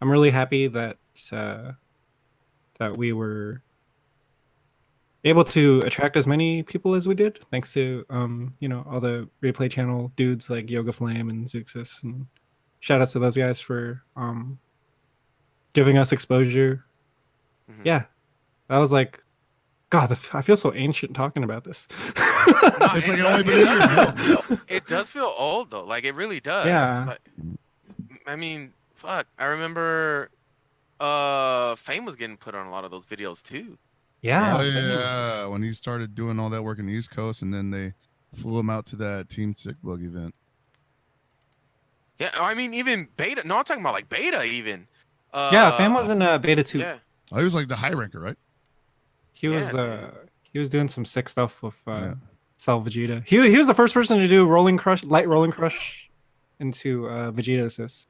[SPEAKER 6] really happy that that we were able to attract as many people as we did, thanks to you know, all the replay channel dudes like Yoga Flame and Zeuxis, and shout outs to those guys for giving us exposure.
[SPEAKER 5] Mhm.
[SPEAKER 6] Yeah, that was like, God, I feel so ancient talking about this.
[SPEAKER 5] No,
[SPEAKER 4] It's
[SPEAKER 5] it
[SPEAKER 4] like it
[SPEAKER 5] does-
[SPEAKER 4] only been a year.
[SPEAKER 5] It does feel old though. Like it really does.
[SPEAKER 6] Yeah.
[SPEAKER 5] Like, I mean, fuck. I remember Fame was getting put on a lot of those videos too.
[SPEAKER 6] Yeah,
[SPEAKER 4] Oh, yeah, when he started doing all that work in the East Coast, and then they flew him out to that Team Sick Bug event.
[SPEAKER 5] Yeah, I mean even beta. No, I'm talking about like beta even.
[SPEAKER 6] yeah. Fam was in beta 2.
[SPEAKER 5] Yeah.
[SPEAKER 4] Oh, he was like the high ranker, right?
[SPEAKER 6] He
[SPEAKER 5] Yeah,
[SPEAKER 6] was
[SPEAKER 5] dude.
[SPEAKER 6] he was doing some sick stuff with
[SPEAKER 4] Yeah.
[SPEAKER 6] Sal Vegeta. He was the first person to do light rolling crush into Vegeta assist.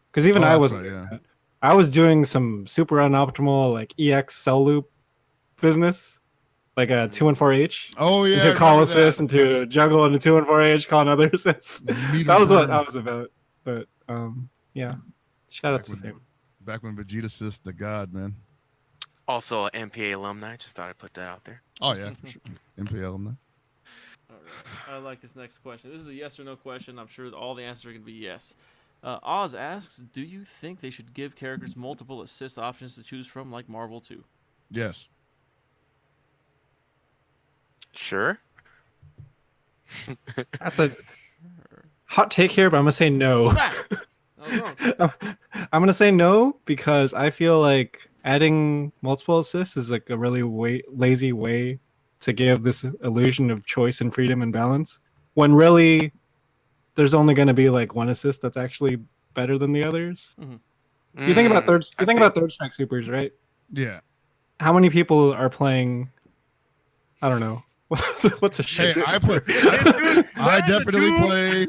[SPEAKER 6] Because even
[SPEAKER 4] Oh,
[SPEAKER 6] I
[SPEAKER 4] that's
[SPEAKER 6] was
[SPEAKER 4] right, yeah.
[SPEAKER 6] I was doing some super unoptimal like EX cell loop business, like a 214H.
[SPEAKER 4] Oh, yeah. I
[SPEAKER 6] Into
[SPEAKER 4] remember
[SPEAKER 6] call
[SPEAKER 4] that.
[SPEAKER 6] assist, into juggle, into 214H, call another assist.
[SPEAKER 4] Meter
[SPEAKER 6] That was what
[SPEAKER 4] burn.
[SPEAKER 6] I was about. But yeah, shout out
[SPEAKER 4] Back
[SPEAKER 6] to
[SPEAKER 4] when-
[SPEAKER 6] Fame.
[SPEAKER 4] Back when Vegeta assist the god, man.
[SPEAKER 5] Also a MPA alumni. Just thought I'd put that out there.
[SPEAKER 4] Oh, yeah, for sure. MPL alumni.
[SPEAKER 7] All right. I like this next question. This is a yes or no question. I'm sure all the answers are going to be yes. Oz asks, do you think they should give characters multiple assist options to choose from, like Marvel 2?
[SPEAKER 4] Yes.
[SPEAKER 5] Sure.
[SPEAKER 6] That's a hot take here, but I'm gonna say no.
[SPEAKER 7] Ah! I was wrong.
[SPEAKER 6] I'm gonna say no because I feel like adding multiple assists is like a really lazy way to give this illusion of choice and freedom and balance, when really there's only gonna be like one assist that's actually better than the others. You think about third strike supers, right?
[SPEAKER 4] Yeah.
[SPEAKER 6] How many people are playing I don't know. What's a
[SPEAKER 4] Hey,
[SPEAKER 6] shit?
[SPEAKER 4] I definitely play.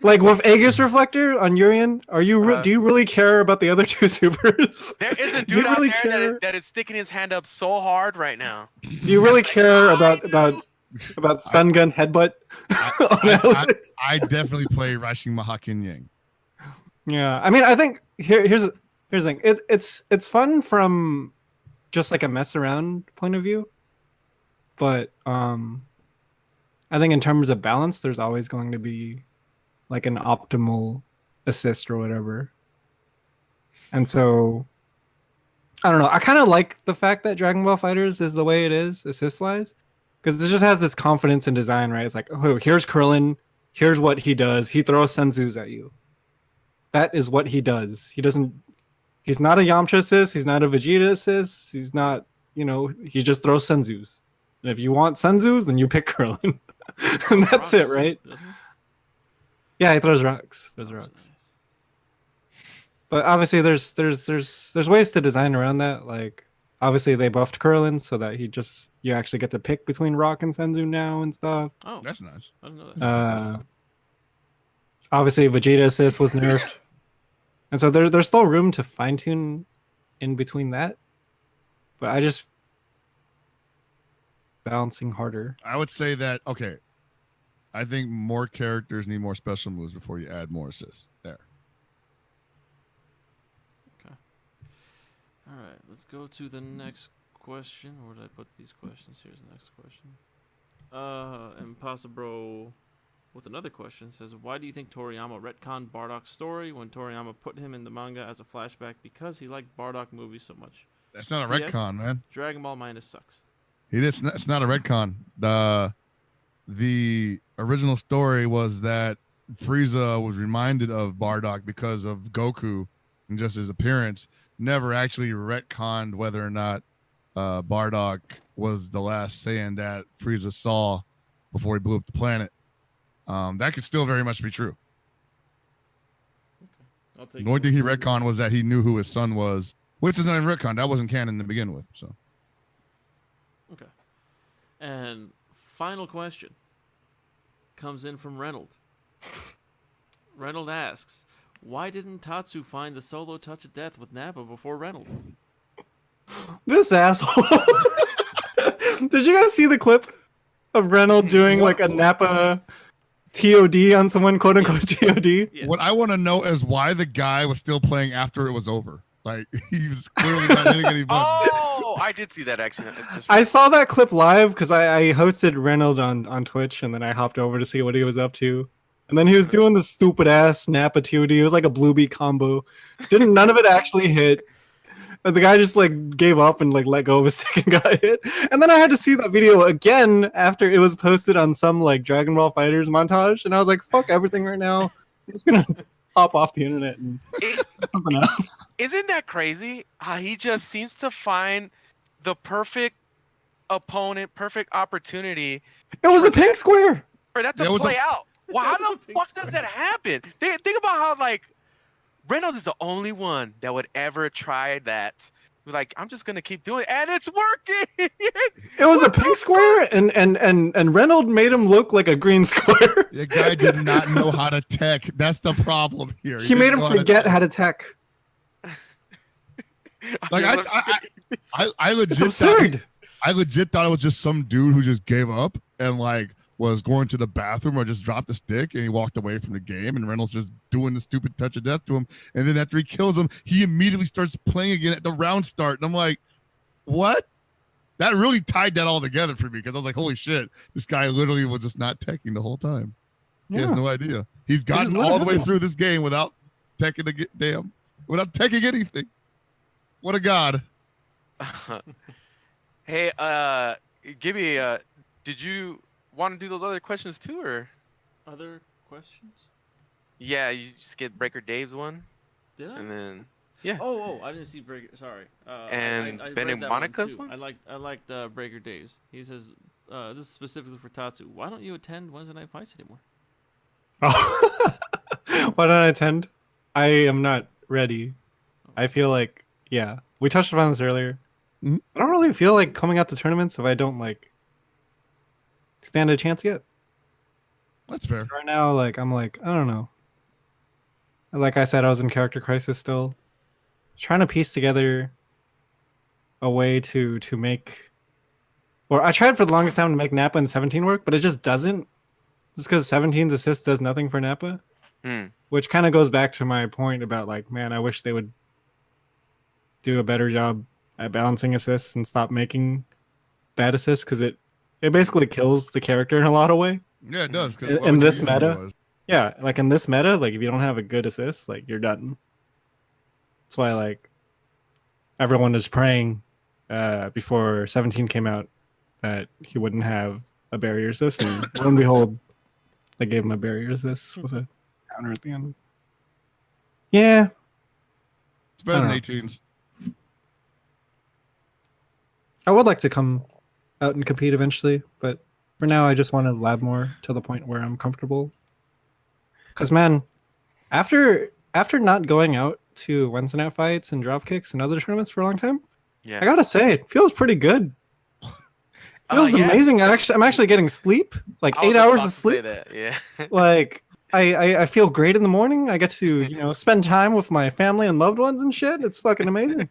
[SPEAKER 6] Like with Aegis Reflector on Urian, do you really care about the other two supers?
[SPEAKER 5] There is a
[SPEAKER 6] Do you
[SPEAKER 5] dude out
[SPEAKER 6] really
[SPEAKER 5] there
[SPEAKER 6] care?
[SPEAKER 5] that is sticking his hand up so hard right now.
[SPEAKER 6] Do you really care about stun gun headbutt?
[SPEAKER 4] I definitely play Rashing Mahakin Yang.
[SPEAKER 6] Yeah, I mean, I think here's the thing. It's fun from just like a mess around point of view, but I think in terms of balance, there's always going to be like an optimal assist or whatever. And so I don't know. I kind of like the fact that Dragon Ball Fighters is the way it is assist wise, because it just has this confidence in design, right? It's like, oh, here's Krillin, here's what he does. He throws senzus at you. That is what he does. He's not a Yamcha assist. He's not a Vegeta assist. He's not, he just throws senzus. And if you want senzus, then you pick Krillin. And that's it, right? Yeah, he throws rocks. But obviously, there's ways to design around that. Like, obviously, they buffed Krillin so that you actually get to pick between Rock and Senzu now and stuff.
[SPEAKER 7] Oh,
[SPEAKER 4] that's nice.
[SPEAKER 7] I didn't know that.
[SPEAKER 6] Obviously, Vegeta assist was nerfed, and so there's still room to fine tune in between that. But I just balancing harder.
[SPEAKER 4] I would say that I think more characters need more special moves before you add more assists. There.
[SPEAKER 7] Okay. All right, let's go to the next question. Where did I put these questions? Here's the next question. Impossible with another question says, why do you think Toriyama retconned Bardock's story when Toriyama put him in the manga as a flashback because he liked Bardock movies so much?
[SPEAKER 4] That's not a retcon, man.
[SPEAKER 7] Dragon Ball Minus sucks.
[SPEAKER 4] It's not a retcon. The original story was that Frieza was reminded of Bardock because of Goku and just his appearance. Never actually retconned whether or not Bardock was the last Saiyan that Frieza saw before he blew up the planet. That could still very much be true.
[SPEAKER 7] Okay.
[SPEAKER 4] The only thing he retconned was that he knew who his son was, which is not in retcon. That wasn't canon to begin with. So.
[SPEAKER 7] Okay. And final question comes in from Reynold. Reynold asks, why didn't Tatsu find the solo touch of death with Nappa before Reynold?
[SPEAKER 6] This asshole. Did you guys see the clip of Reynold doing like a Nappa TOD on someone, quote unquote TOD?
[SPEAKER 7] Yes.
[SPEAKER 4] What I want to know is why the guy was still playing after it was over. Like, he was clearly not hitting any buttons.
[SPEAKER 5] Oh, I did see that actually.
[SPEAKER 6] I saw that clip live because I hosted Reynold on Twitch, and then I hopped over to see what he was up to. And then he was doing the stupid ass Nappa TOD. It was like a blue beat combo. None of it actually hit. And the guy just like gave up and like let go of his stick and got hit. And then I had to see that video again after it was posted on some like Dragon Ball Fighters montage. And I was like, fuck everything right now. I'm just gonna hop off the internet and something else.
[SPEAKER 5] Isn't that crazy? How he just seems to find the perfect opponent, perfect opportunity.
[SPEAKER 6] It was a pink square
[SPEAKER 5] for that to play out. Well, how the fuck does that happen? Think about how like Reynold is the only one that would ever try that. Like, I'm just gonna keep doing it, and it's working.
[SPEAKER 6] It was a pink square, and Reynold made him look like a green square.
[SPEAKER 4] The guy did not know how to tech. That's the problem here.
[SPEAKER 6] He made him forget how to tech.
[SPEAKER 4] Like I legit
[SPEAKER 6] it's absurd.
[SPEAKER 4] I legit thought it was just some dude who just gave up and like was going to the bathroom or just dropped the stick and he walked away from the game, and Reynolds just doing the stupid touch of death to him. And then after he kills him, he immediately starts playing again at the round start. And I'm like, what? That really tied that all together for me because I was like, holy shit, this guy literally was just not teching the whole time. He has no idea. He's gotten all the way through this game without teching without teching anything. What a god.
[SPEAKER 5] Hey, Gibby, did you want to do those other questions too, or
[SPEAKER 7] other questions?
[SPEAKER 5] Yeah, you just get Breaker Dave's one.
[SPEAKER 7] Did I?
[SPEAKER 5] And then yeah.
[SPEAKER 7] Oh, I didn't see Breaker. Sorry.
[SPEAKER 5] And
[SPEAKER 7] I
[SPEAKER 5] Ben and Monica's one.
[SPEAKER 7] I liked Breaker Dave's. He says, this is specifically for Tatsu. Why don't you attend Wednesday Night Fights anymore?
[SPEAKER 6] Oh. Why don't I attend? I am not ready. I feel like we touched upon this earlier.
[SPEAKER 4] Mm-hmm.
[SPEAKER 6] I don't really feel like coming out to tournaments if I don't like stand a chance yet.
[SPEAKER 4] That's fair.
[SPEAKER 6] Right now, like I'm like, I don't know. Like I said, I was in character crisis still. Trying to piece together a way to make, or I tried for the longest time to make Nappa and 17 work, but it just doesn't. Just because 17's assist does nothing for Nappa. Which kind of goes back to my point about like, man, I wish they would do a better job at balancing assists and stop making bad assists, because it basically kills the character in a lot of way.
[SPEAKER 4] Yeah, it does.
[SPEAKER 6] In this meta, yeah, like in this meta, like if you don't have a good assist, like you're done. That's why like everyone is praying before 17 came out that he wouldn't have a barrier assist, and lo and behold, they gave him a barrier assist with a counter at the end. Yeah,
[SPEAKER 4] It's better than 18s.
[SPEAKER 6] I would like to come out and compete eventually, but for now, I just want to lab more to the point where I'm comfortable. Because man, after not going out to Wednesday night fights and drop kicks and other tournaments for a long time, I gotta say it feels pretty good. Feels amazing. I'm actually getting sleep, like 8 hours of sleep.
[SPEAKER 5] Yeah.
[SPEAKER 6] Like I feel great in the morning. I get to spend time with my family and loved ones and shit. It's fucking amazing.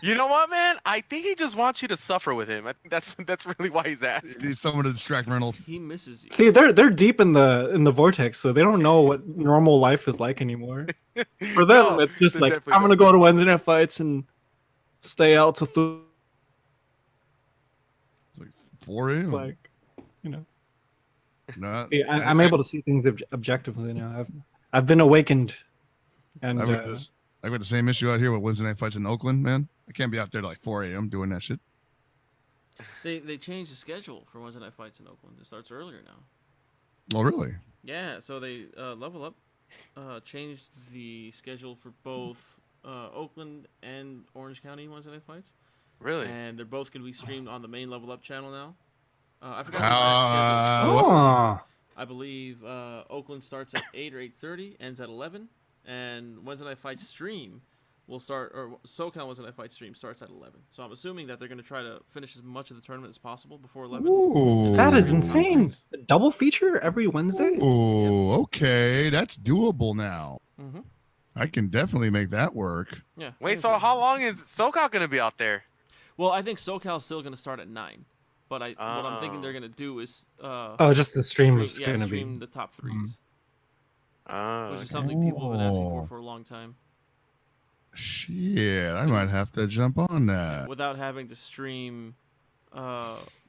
[SPEAKER 5] You know what, man? I think he just wants you to suffer with him. I think that's really why he's asking.
[SPEAKER 4] He's someone to distract Reynold.
[SPEAKER 7] He misses you.
[SPEAKER 6] See, they're deep in the vortex, so they don't know what normal life is like anymore. For them, it's just like I'm gonna go to Wednesday night fights and stay out till
[SPEAKER 4] 4 a.m.
[SPEAKER 6] like,
[SPEAKER 4] Nah,
[SPEAKER 6] See, I'm able to see things objectively now. I've been awakened, and
[SPEAKER 4] I've got the same issue out here with Wednesday night fights in Oakland, man. I can't be out there till like 4 a.m. doing that shit.
[SPEAKER 7] They changed the schedule for Wednesday night fights in Oakland. It starts earlier now.
[SPEAKER 4] Oh, really?
[SPEAKER 7] Yeah, so they Level Up changed the schedule for both Oakland and Orange County Wednesday night fights.
[SPEAKER 5] Really?
[SPEAKER 7] And they're both going to be streamed on the main Level Up channel now. I forgot the exact schedule. I believe Oakland starts at 8 or 8:30, ends at 11, and Wednesday Night Fight stream will start, or SoCal Wednesday Night Fight stream starts at 11. So I'm assuming that they're going to try to finish as much of the tournament as possible before 11.
[SPEAKER 4] Ooh.
[SPEAKER 6] that is insane. A double feature every Wednesday.
[SPEAKER 4] Oh, okay, that's doable now.
[SPEAKER 7] Mm-hmm.
[SPEAKER 4] I can definitely make that work.
[SPEAKER 7] Yeah.
[SPEAKER 5] Wait, so how long is SoCal going to be out there?
[SPEAKER 7] Well, I think SoCal's still going to start at 9. But what I'm thinking they're gonna do is
[SPEAKER 6] just the stream is gonna
[SPEAKER 7] stream
[SPEAKER 6] be
[SPEAKER 7] the top 3s, which is
[SPEAKER 5] Okay.
[SPEAKER 7] something people have been asking for a long time.
[SPEAKER 4] Shit, I might have to jump on that.
[SPEAKER 7] Without having to stream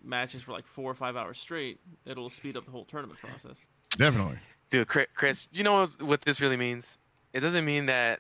[SPEAKER 7] matches for like 4 or 5 hours straight, it'll speed up the whole tournament process.
[SPEAKER 4] Definitely.
[SPEAKER 5] Dude, Chris, you know what this really means? It doesn't mean that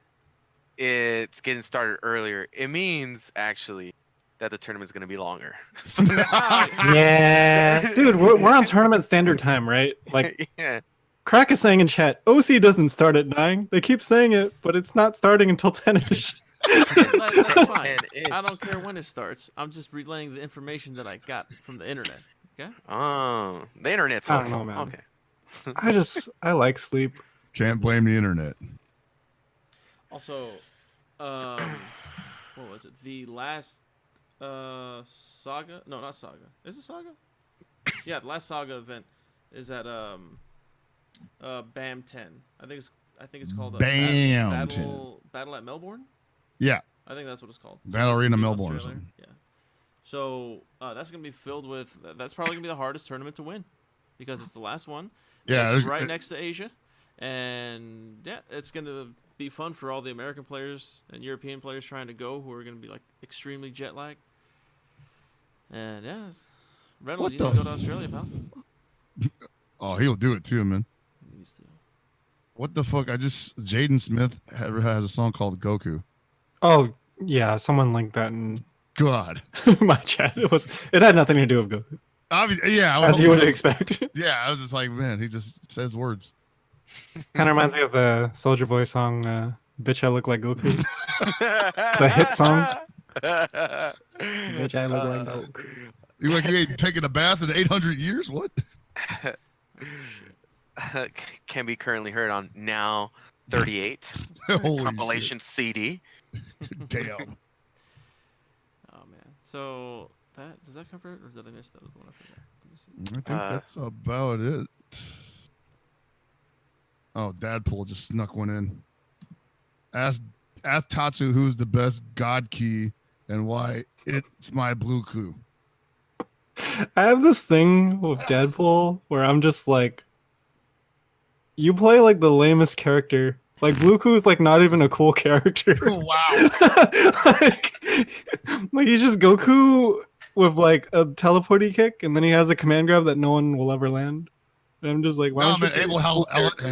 [SPEAKER 5] it's getting started earlier. It means actually that the tournament's gonna be longer. So now,
[SPEAKER 6] yeah, dude, we're on tournament standard time, right? Like,
[SPEAKER 5] yeah.
[SPEAKER 6] Crack is saying in chat, OC doesn't start at 9. They keep saying it, but it's not starting until 10ish.
[SPEAKER 7] That's fine. I don't care when it starts. I'm just relaying the information that I got from the internet. Okay.
[SPEAKER 5] Oh, the internet's
[SPEAKER 6] I don't know, man.
[SPEAKER 5] Okay.
[SPEAKER 6] I like sleep.
[SPEAKER 4] Can't blame the internet.
[SPEAKER 7] Also, what was it? The last Saga? No, not Saga. Is it Saga? Yeah, the last Saga event is at BAM 10. I think it's called
[SPEAKER 4] BAM
[SPEAKER 7] Battle at Melbourne.
[SPEAKER 4] Yeah.
[SPEAKER 7] I think that's what it's called.
[SPEAKER 4] Battle Arena Melbourne or something.
[SPEAKER 7] Yeah. So that's gonna be filled with. That's probably gonna be the hardest tournament to win, because it's the last one.
[SPEAKER 4] Yeah,
[SPEAKER 7] it's right next to Asia, and yeah, it's gonna be fun for all the American players and European players trying to go, who are gonna be like extremely jet lagged. And yeah, Reynold, you need to go to Australia, pal.
[SPEAKER 4] Oh, he'll do it too, man.
[SPEAKER 7] He needs to.
[SPEAKER 4] What the fuck? Jaden Smith has a song called Goku.
[SPEAKER 6] Oh yeah, someone linked that in
[SPEAKER 4] God.
[SPEAKER 6] my chat. It had nothing to do with Goku.
[SPEAKER 4] Obviously, yeah.
[SPEAKER 6] As you would expect.
[SPEAKER 4] Yeah, I was just like, man, he just says words.
[SPEAKER 6] Kind of reminds me of the Soldier Boy song, "Bitch I Look Like Goku." The hit song. Bitch I Look Like Goku.
[SPEAKER 4] You ain't taken a bath in 800 years? What?
[SPEAKER 5] Can be currently heard on Now 38
[SPEAKER 4] Holy
[SPEAKER 5] compilation CD.
[SPEAKER 4] Damn.
[SPEAKER 7] Oh man. So does that cover it, or did I miss that other one? I forgot.
[SPEAKER 4] I think that's about it. Oh, Dadpool just snuck one in. Ask Tatsu who's the best God key and why it's my blue coup.
[SPEAKER 6] I have this thing with Deadpool where I'm just like, you play like the lamest character. Like Bluku is like not even a cool character.
[SPEAKER 4] Wow.
[SPEAKER 6] like he's just Goku with like a teleporty kick, and then he has a command grab that no one will ever land. And I'm just like, why
[SPEAKER 4] No,
[SPEAKER 6] don't you
[SPEAKER 4] man,
[SPEAKER 6] play
[SPEAKER 4] Abel
[SPEAKER 6] a cool character?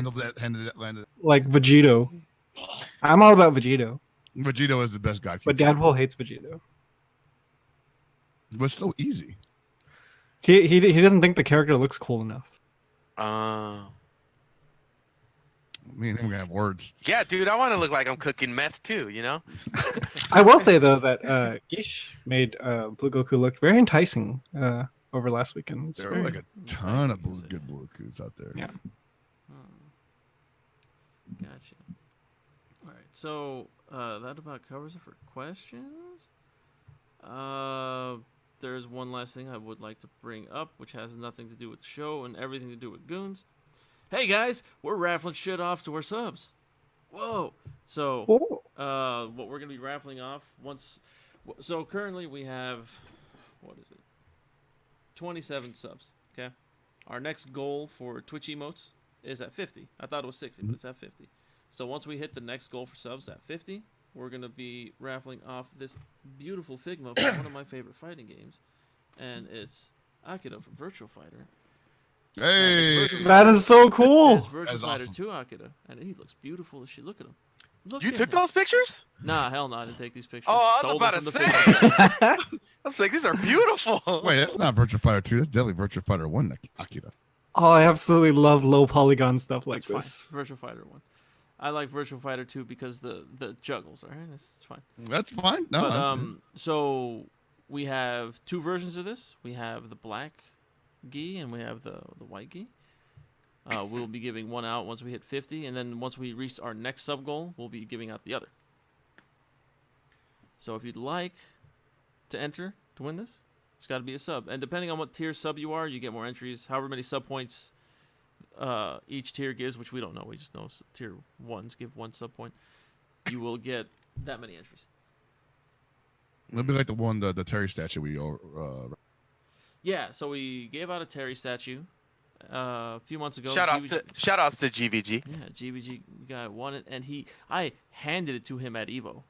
[SPEAKER 4] landed it.
[SPEAKER 6] Like Vegito. I'm all about Vegito,
[SPEAKER 4] Vegito is the best God key.
[SPEAKER 6] but Deadpool hates Vegito.
[SPEAKER 4] But it's so easy.
[SPEAKER 6] He doesn't think the character looks cool enough.
[SPEAKER 4] Me and him are gonna have words.
[SPEAKER 5] Yeah, dude, I want to look like I'm cooking meth too. You know.
[SPEAKER 6] I will say though that Gish made Blue Goku look very enticing over last weekend. It's
[SPEAKER 4] There are
[SPEAKER 6] very-
[SPEAKER 4] like a ton of
[SPEAKER 7] enticing,
[SPEAKER 4] good blue coups out there.
[SPEAKER 6] Yeah.
[SPEAKER 7] Gotcha. All right, so that about covers it for questions. There's one last thing I would like to bring up, which has nothing to do with the show and everything to do with Goons. Hey guys, we're raffling shit off to our subs. Whoa! So, what we're gonna be raffling off once. So currently we have, what is it? 27 subs. Okay. Our next goal for Twitch emotes is at 50. I thought it was 60, but it's at 50. So once we hit the next goal for subs at 50, we're gonna be raffling off this beautiful Figma from one of my favorite fighting games, and it's Akira from Virtual Fighter.
[SPEAKER 4] Hey,
[SPEAKER 6] that is so cool.
[SPEAKER 7] It's Virtual Fighter
[SPEAKER 4] awesome.
[SPEAKER 7] 2 Akira, and he looks beautiful as shit. Look at him. Look
[SPEAKER 5] You
[SPEAKER 7] at
[SPEAKER 5] took
[SPEAKER 7] him.
[SPEAKER 5] those pictures?
[SPEAKER 7] Nah, hell no, I didn't take these pictures.
[SPEAKER 5] Oh, I was
[SPEAKER 7] Stole
[SPEAKER 5] about
[SPEAKER 7] them
[SPEAKER 5] to
[SPEAKER 7] from the
[SPEAKER 5] say.
[SPEAKER 7] Figma site.
[SPEAKER 5] I was like, these are beautiful.
[SPEAKER 4] wait, that's not Virtua Fighter 2. That's definitely Virtua Fighter 1, Akira.
[SPEAKER 6] Oh, I absolutely love low polygon stuff like
[SPEAKER 7] It's fine.
[SPEAKER 6] this.
[SPEAKER 7] Virtual Fighter 1. I like Virtual Fighter 2 because the juggles, alright? It's fine.
[SPEAKER 4] That's fine. No,
[SPEAKER 7] But, so we have two versions of this. We have the black gi and we have the white gi. We'll be giving one out once we hit 50, and then once we reach our next sub goal, we'll be giving out the other. So if you'd like to enter to win this, it's got to be a sub. And depending on what tier sub you are, you get more entries. However many sub points each tier gives, which we don't know. We just know tier 1s give 1 sub point. You will get that many entries.
[SPEAKER 4] it'll be like the one, the Terry statue we
[SPEAKER 7] Yeah, so we gave out a Terry statue a few months ago.
[SPEAKER 5] Shout outs to GVG.
[SPEAKER 7] Yeah, GVG guy won it, and I handed it to him at Evo.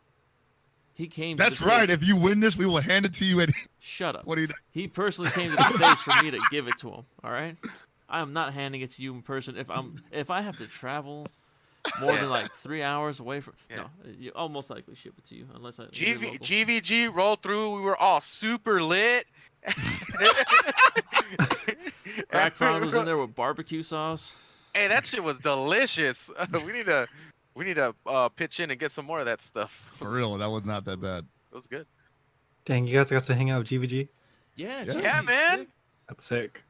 [SPEAKER 7] He came.
[SPEAKER 4] That's
[SPEAKER 7] to the
[SPEAKER 4] right.
[SPEAKER 7] States.
[SPEAKER 4] If you win this, we will hand it to you.
[SPEAKER 7] Shut up.
[SPEAKER 4] What do you?
[SPEAKER 7] He personally came to the States for me to give it to him. All right. I am not handing it to you in person. If I have to travel more than like 3 hours away from, no, I'll most likely ship it to you unless I.
[SPEAKER 5] GVG rolled through. We were all super lit.
[SPEAKER 7] Crack Pound was in there with barbecue sauce.
[SPEAKER 5] Hey, that shit was delicious. We need to pitch in and get some more of that stuff.
[SPEAKER 4] For real, that was not that bad.
[SPEAKER 5] It was good.
[SPEAKER 6] Dang, you guys got to hang out with GVG?
[SPEAKER 7] Yeah,
[SPEAKER 4] Yeah.
[SPEAKER 5] Yeah,
[SPEAKER 7] GVG's
[SPEAKER 5] man.
[SPEAKER 7] sick.
[SPEAKER 6] That's sick.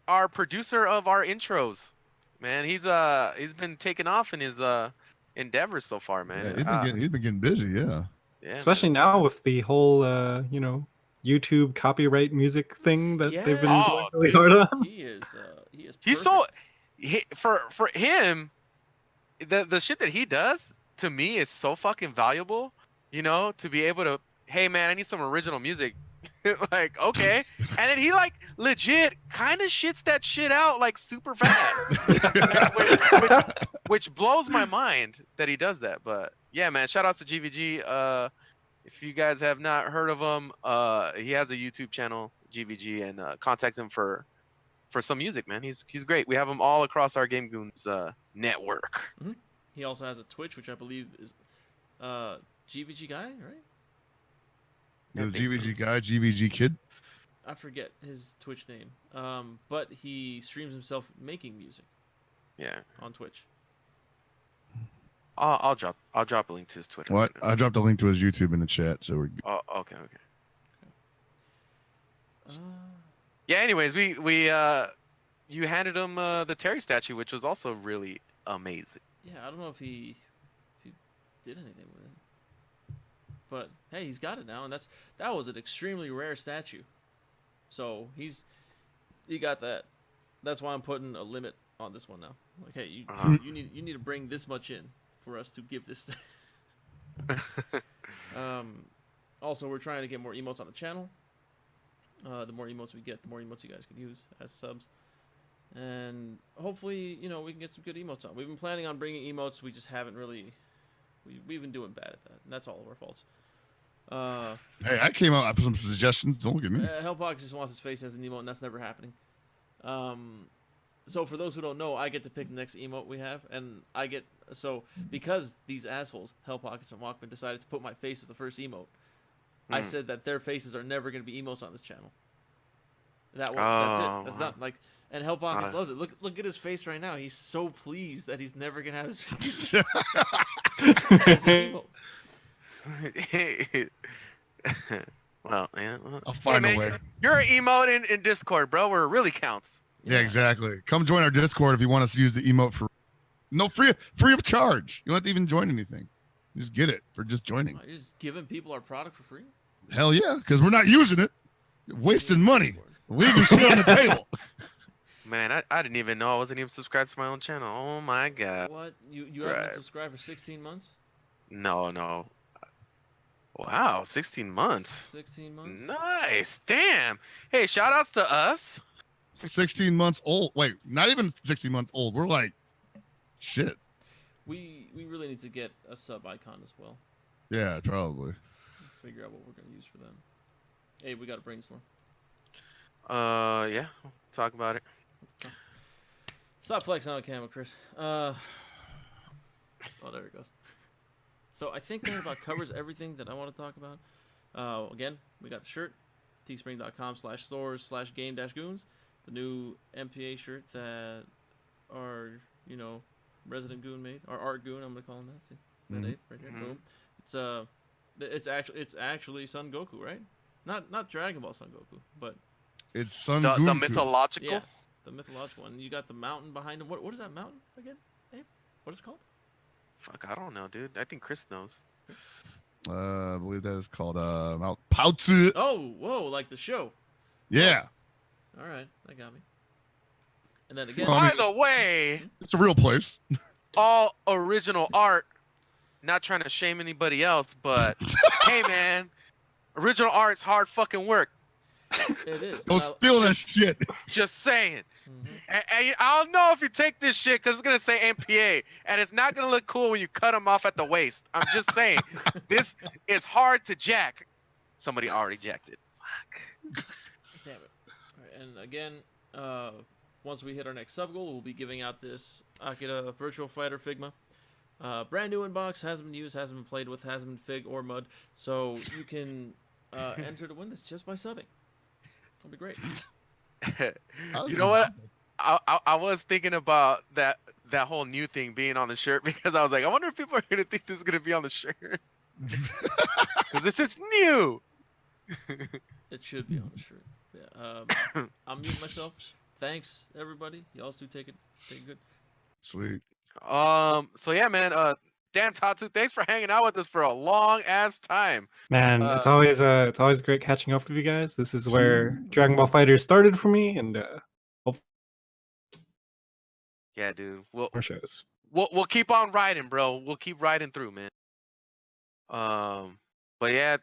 [SPEAKER 5] Our producer of our intros, man. He's been taking off in his endeavors so far, man.
[SPEAKER 4] Yeah, he's been getting busy. Yeah.
[SPEAKER 5] Yeah,
[SPEAKER 6] Especially now with the whole, YouTube copyright music thing that they've been
[SPEAKER 7] Yeah.
[SPEAKER 6] going really
[SPEAKER 5] dude.
[SPEAKER 6] hard on.
[SPEAKER 7] He is.
[SPEAKER 5] He's so for him, the shit that he does to me is so fucking valuable. You know, to be able to, hey man, I need some original music. Like, okay, and then he like legit kind of shits that shit out like super fast, which blows my mind that he does that. But yeah, man, shout outs to GVG. If you guys have not heard of him, he has a YouTube channel, GVG, and contact him for some music, man. He's great. We have him all across our Game Goons network.
[SPEAKER 7] He also has a Twitch, which I believe is GVG guy, right?
[SPEAKER 4] The
[SPEAKER 5] I think so.
[SPEAKER 4] GVG guy, GVG kid.
[SPEAKER 7] I forget his Twitch name. But he streams himself making music
[SPEAKER 5] Yeah,
[SPEAKER 7] on Twitch.
[SPEAKER 5] I'll drop a link to his Twitter.
[SPEAKER 4] What?
[SPEAKER 5] right now.
[SPEAKER 4] I dropped a link to his YouTube in the chat, so we're.
[SPEAKER 5] Oh, okay. Yeah. Anyways, we you handed him the Terry statue, which was also really amazing.
[SPEAKER 7] Yeah, I don't know if he did anything with it. But hey, he's got it now, and that was an extremely rare statue. So he's You got that. That's why I'm putting a limit on this one now. Like, hey, you need to bring this much in for us to give this. Also, we're trying to get more emotes on the channel. The more emotes we get, the more emotes you guys can use as subs. And hopefully, you know, we can get some good emotes on. We've been planning on bringing emotes. We just haven't really... We've been doing bad at that. And that's all of our faults.
[SPEAKER 4] Hey, I came out with some suggestions. Don't look at me.
[SPEAKER 7] Hellbox just wants his face as an emote, and that's never happening. So for those who don't know, I get to pick the next emote we have, and I get... So, because these assholes, Hellpockets and Walkman, decided to put my face as the first emote, I said that their faces are never going to be emotes on this channel. That's it. That's not like... And Hellpockets loves it. Look at his face right now. He's so pleased that he's never going to have his face as an emote.
[SPEAKER 5] Well, yeah. Well.
[SPEAKER 4] I'll find a way.
[SPEAKER 5] You're an emote in Discord, bro, where it really counts.
[SPEAKER 4] Yeah, exactly. Come join our Discord if you want us to use the emote for free of charge. You don't have to even join anything. You just get it for just joining.
[SPEAKER 7] You're just giving people our product for free?
[SPEAKER 4] Hell yeah, because we're not using it. You're wasting money. Leaving shit on the table.
[SPEAKER 5] Man, I didn't even know I wasn't even subscribed to my own channel. Oh my god.
[SPEAKER 7] What? You haven't been subscribed for 16 months?
[SPEAKER 5] No. Wow, 16 months.
[SPEAKER 7] 16 months?
[SPEAKER 5] Nice. Damn. Hey, shout outs to us.
[SPEAKER 4] 16 months old. Wait, not even 16 months old. We're like, shit.
[SPEAKER 7] We really need to get a sub icon as well.
[SPEAKER 4] Yeah, probably.
[SPEAKER 7] Figure out what we're going to use for them. Hey, we got a brainstorm.
[SPEAKER 5] Yeah. We'll talk about it.
[SPEAKER 7] Okay. Stop flexing on camera, Chris. Oh, there it goes. So I think that about covers everything that I want to talk about. Again, we got the shirt, teespring.com/stores/game-goons, the new MPA shirt that our, you know, resident goon made, our art goon, I'm gonna call him that. See, that right here, boom. It's actually Son Goku, right? Not Dragon Ball Son Goku, but
[SPEAKER 4] it's Son
[SPEAKER 5] the
[SPEAKER 4] Goku.
[SPEAKER 5] mythological.
[SPEAKER 7] Yeah, the mythological one. You got the mountain behind him. What is that mountain again? Abe? What is it called?
[SPEAKER 5] Fuck, I don't know, dude. I think Chris knows.
[SPEAKER 4] I believe that is called Mount Paozu.
[SPEAKER 7] Oh, whoa, like the show.
[SPEAKER 4] Yeah.
[SPEAKER 7] All right, that got me. And then again,
[SPEAKER 5] By the way,
[SPEAKER 4] it's a real place.
[SPEAKER 5] All original art. Not trying to shame anybody else, but hey, man, original art's hard fucking work.
[SPEAKER 7] it is.
[SPEAKER 4] Don't steal that shit.
[SPEAKER 5] Just saying. And I don't know if you take this shit because it's gonna say MPA, and it's not gonna look cool when you cut them off at the waist. I'm just saying, this is hard to jack. Somebody already jacked it. Fuck.
[SPEAKER 7] Damn it. All right, and again, once we hit our next sub goal, we'll be giving out this Akira Virtual Fighter Figma. Brand new in box, hasn't been used, hasn't been played with, hasn't been fig or mud, so you can enter to win this just by subbing. It'll be great.
[SPEAKER 5] You know what? I was thinking about that whole new thing being on the shirt because I was like, I wonder if people are gonna think this is gonna be on the shirt because this is new.
[SPEAKER 7] It should be on the shirt. Yeah. I'm muting myself. Thanks everybody. Y'all do take it good.
[SPEAKER 4] Sweet.
[SPEAKER 5] So yeah, man. Dan Tatsu, thanks for hanging out with us for a long ass time.
[SPEAKER 6] Man, it's always great catching up with you guys. This is where Dragon Ball FighterZ started for me, and
[SPEAKER 5] yeah, dude.
[SPEAKER 6] More shows.
[SPEAKER 5] We'll keep on riding, bro. We'll keep riding through, man. But yeah,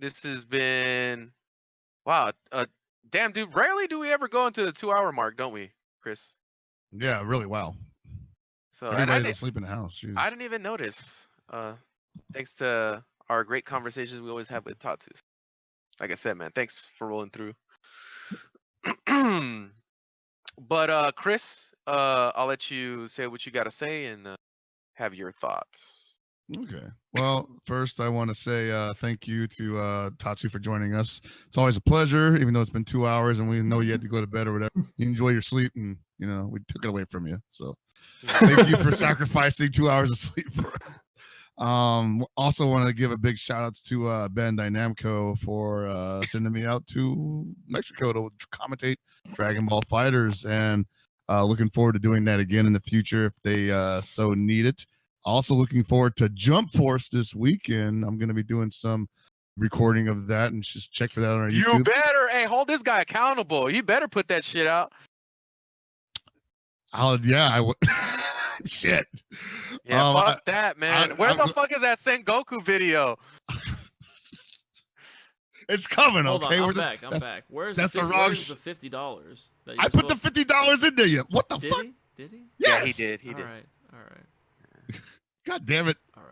[SPEAKER 5] this has been wow. Damn, dude. Rarely do we ever go into the 2-hour mark, don't we, Chris?
[SPEAKER 4] Yeah, really. Wow.
[SPEAKER 5] So
[SPEAKER 4] everybody's asleep in the house. Jeez.
[SPEAKER 5] I didn't even notice. Thanks to our great conversations we always have with Tatsu. Like I said, man, thanks for rolling through. But Chris, I'll let you say what you got to say and have your thoughts.
[SPEAKER 4] Okay. Well, first I want to say thank you to Tatsu for joining us. It's always a pleasure, even though it's been 2 hours and we know you had to go to bed or whatever. You enjoy your sleep, and you know we took it away from you. So thank you for sacrificing 2 hours of sleep for us. Also want to give a big shout outs to Ben Dynamco for sending me out to Mexico to commentate Dragon Ball Fighters, and looking forward to doing that again in the future if they so need it. Also looking forward to Jump Force this weekend. I'm going to be doing some recording of that, and just check for that on our
[SPEAKER 5] You
[SPEAKER 4] YouTube.
[SPEAKER 5] better, hey, hold this guy accountable. You better put that shit out.
[SPEAKER 4] I would. Shit.
[SPEAKER 5] Yeah, fuck that, man. Where the fuck is that Sengoku video?
[SPEAKER 4] It's coming.
[SPEAKER 7] Hold
[SPEAKER 4] Okay,
[SPEAKER 7] on, I'm back. Where's
[SPEAKER 4] that's
[SPEAKER 7] the
[SPEAKER 4] the wrong
[SPEAKER 7] $50 that
[SPEAKER 4] I put the $50 in there. What the
[SPEAKER 7] Did
[SPEAKER 4] fuck?
[SPEAKER 7] he? Did he?
[SPEAKER 5] Yeah, he
[SPEAKER 4] Yes.
[SPEAKER 5] did. He
[SPEAKER 7] All
[SPEAKER 5] did.
[SPEAKER 7] right.
[SPEAKER 4] God damn it.
[SPEAKER 7] All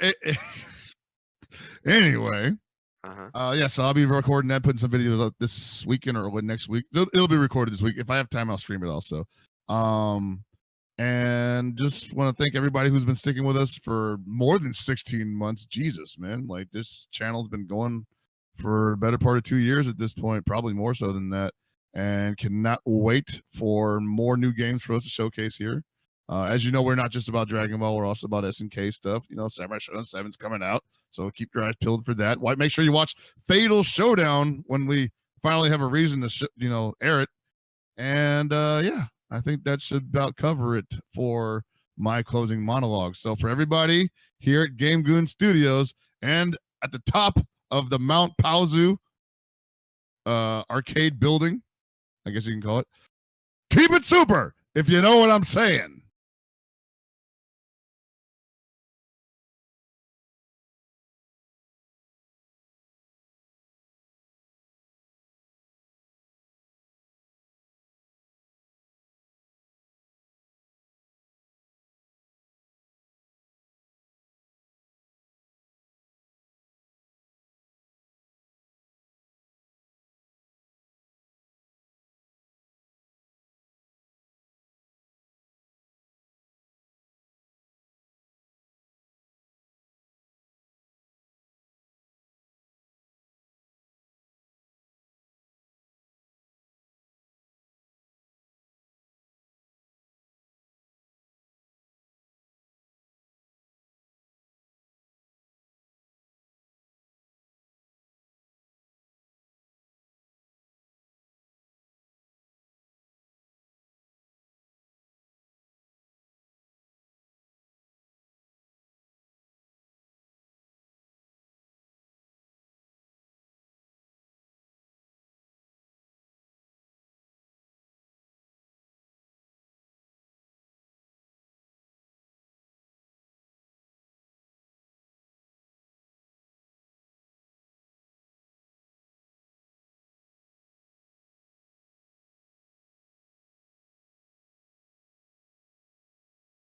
[SPEAKER 7] right.
[SPEAKER 4] Anyway.
[SPEAKER 5] Uh-huh.
[SPEAKER 4] Yeah, so I'll be recording that, putting some videos up this weekend or next week. It'll be recorded this week. If I have time, I'll stream it also. And just want to thank everybody who's been sticking with us for more than 16 months. Jesus, man. Like, this channel's been going for a better part of 2 years at this point, probably more so than that, and cannot wait for more new games for us to showcase here. As you know, we're not just about Dragon Ball, we're also about SNK stuff. You know, Samurai Shodown 7's coming out, so keep your eyes peeled for that. Make sure you watch Fatal Showdown when we finally have a reason to, air it. And yeah, I think that should about cover it for my closing monologue. So for everybody here at Game Goon Studios and at the top of the Mount Paozu arcade building, I guess you can call it, keep it super, if you know what I'm saying.